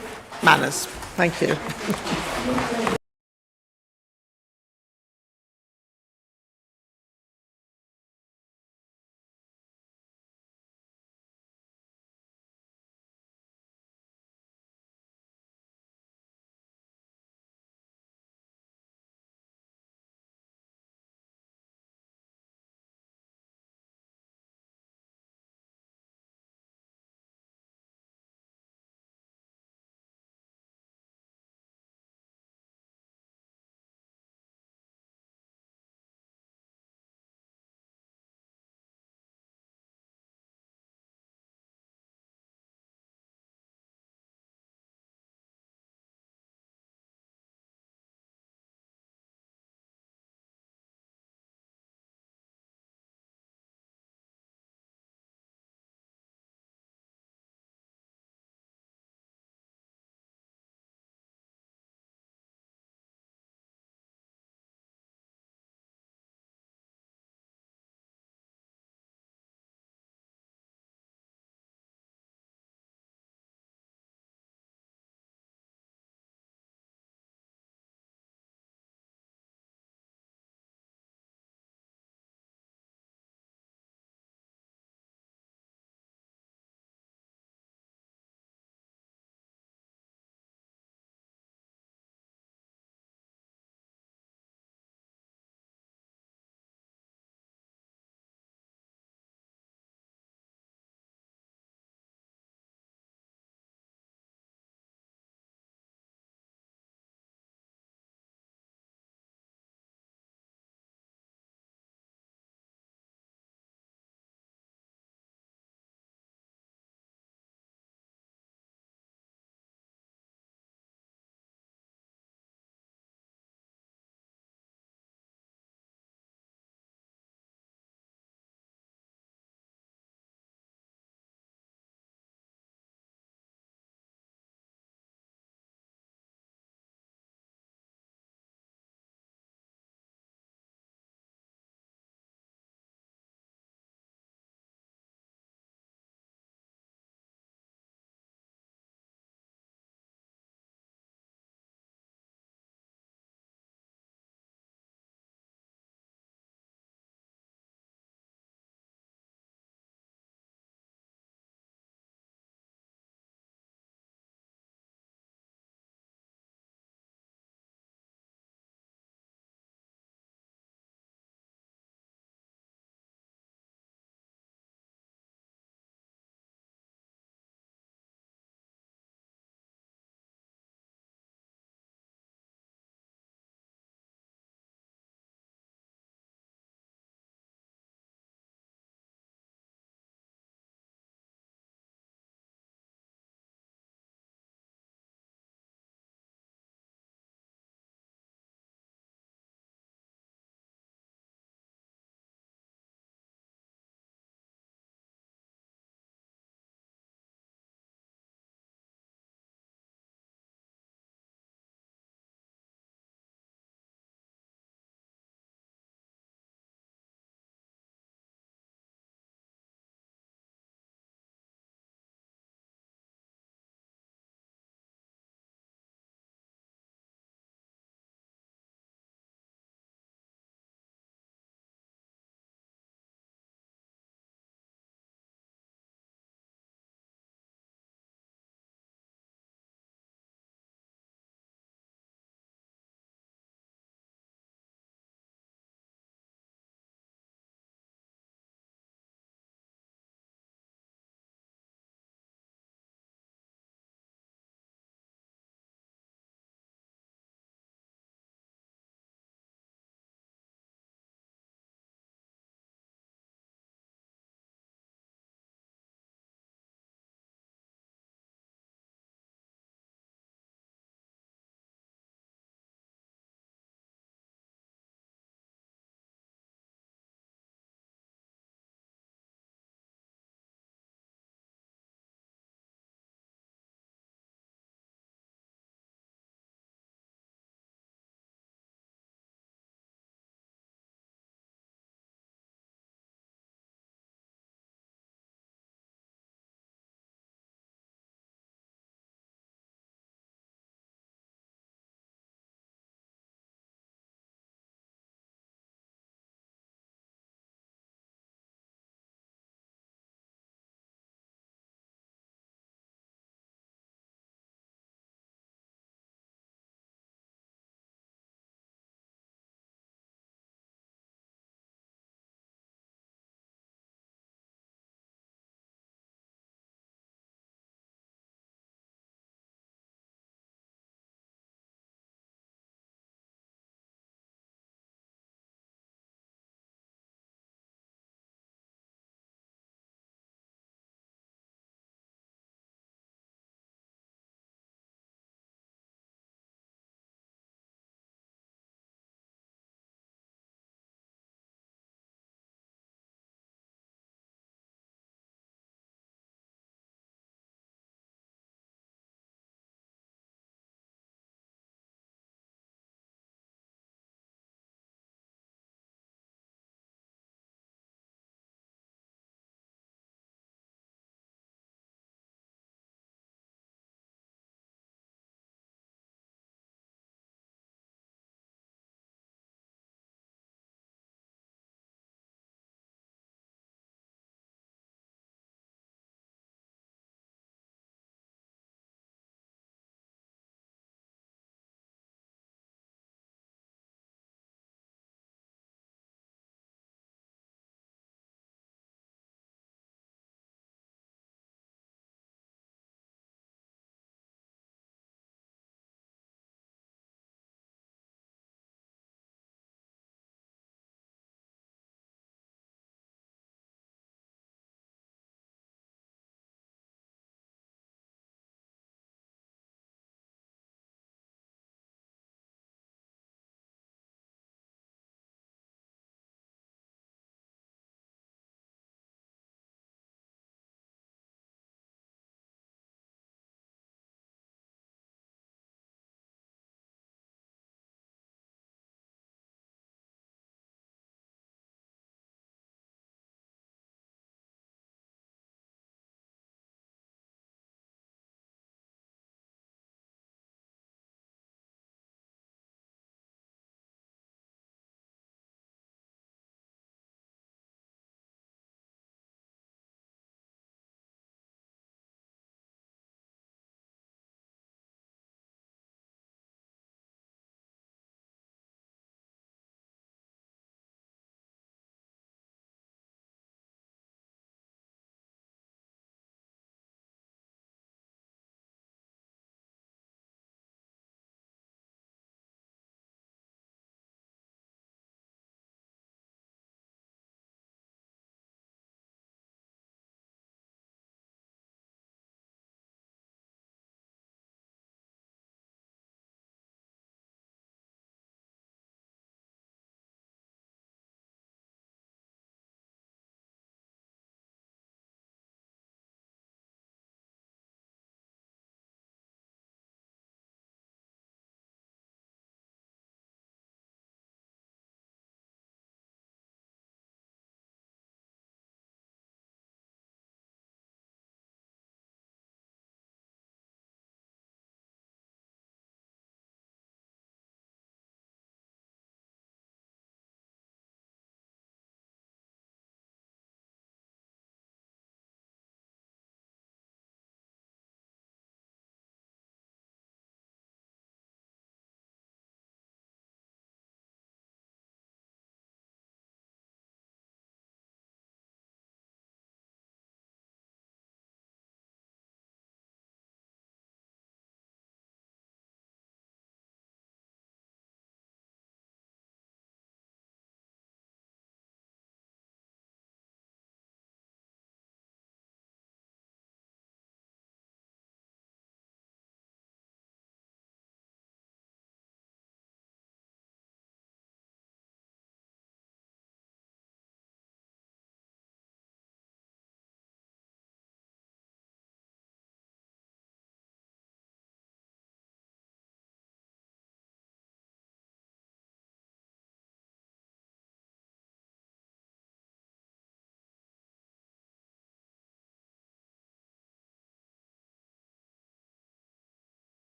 manners. Thank you.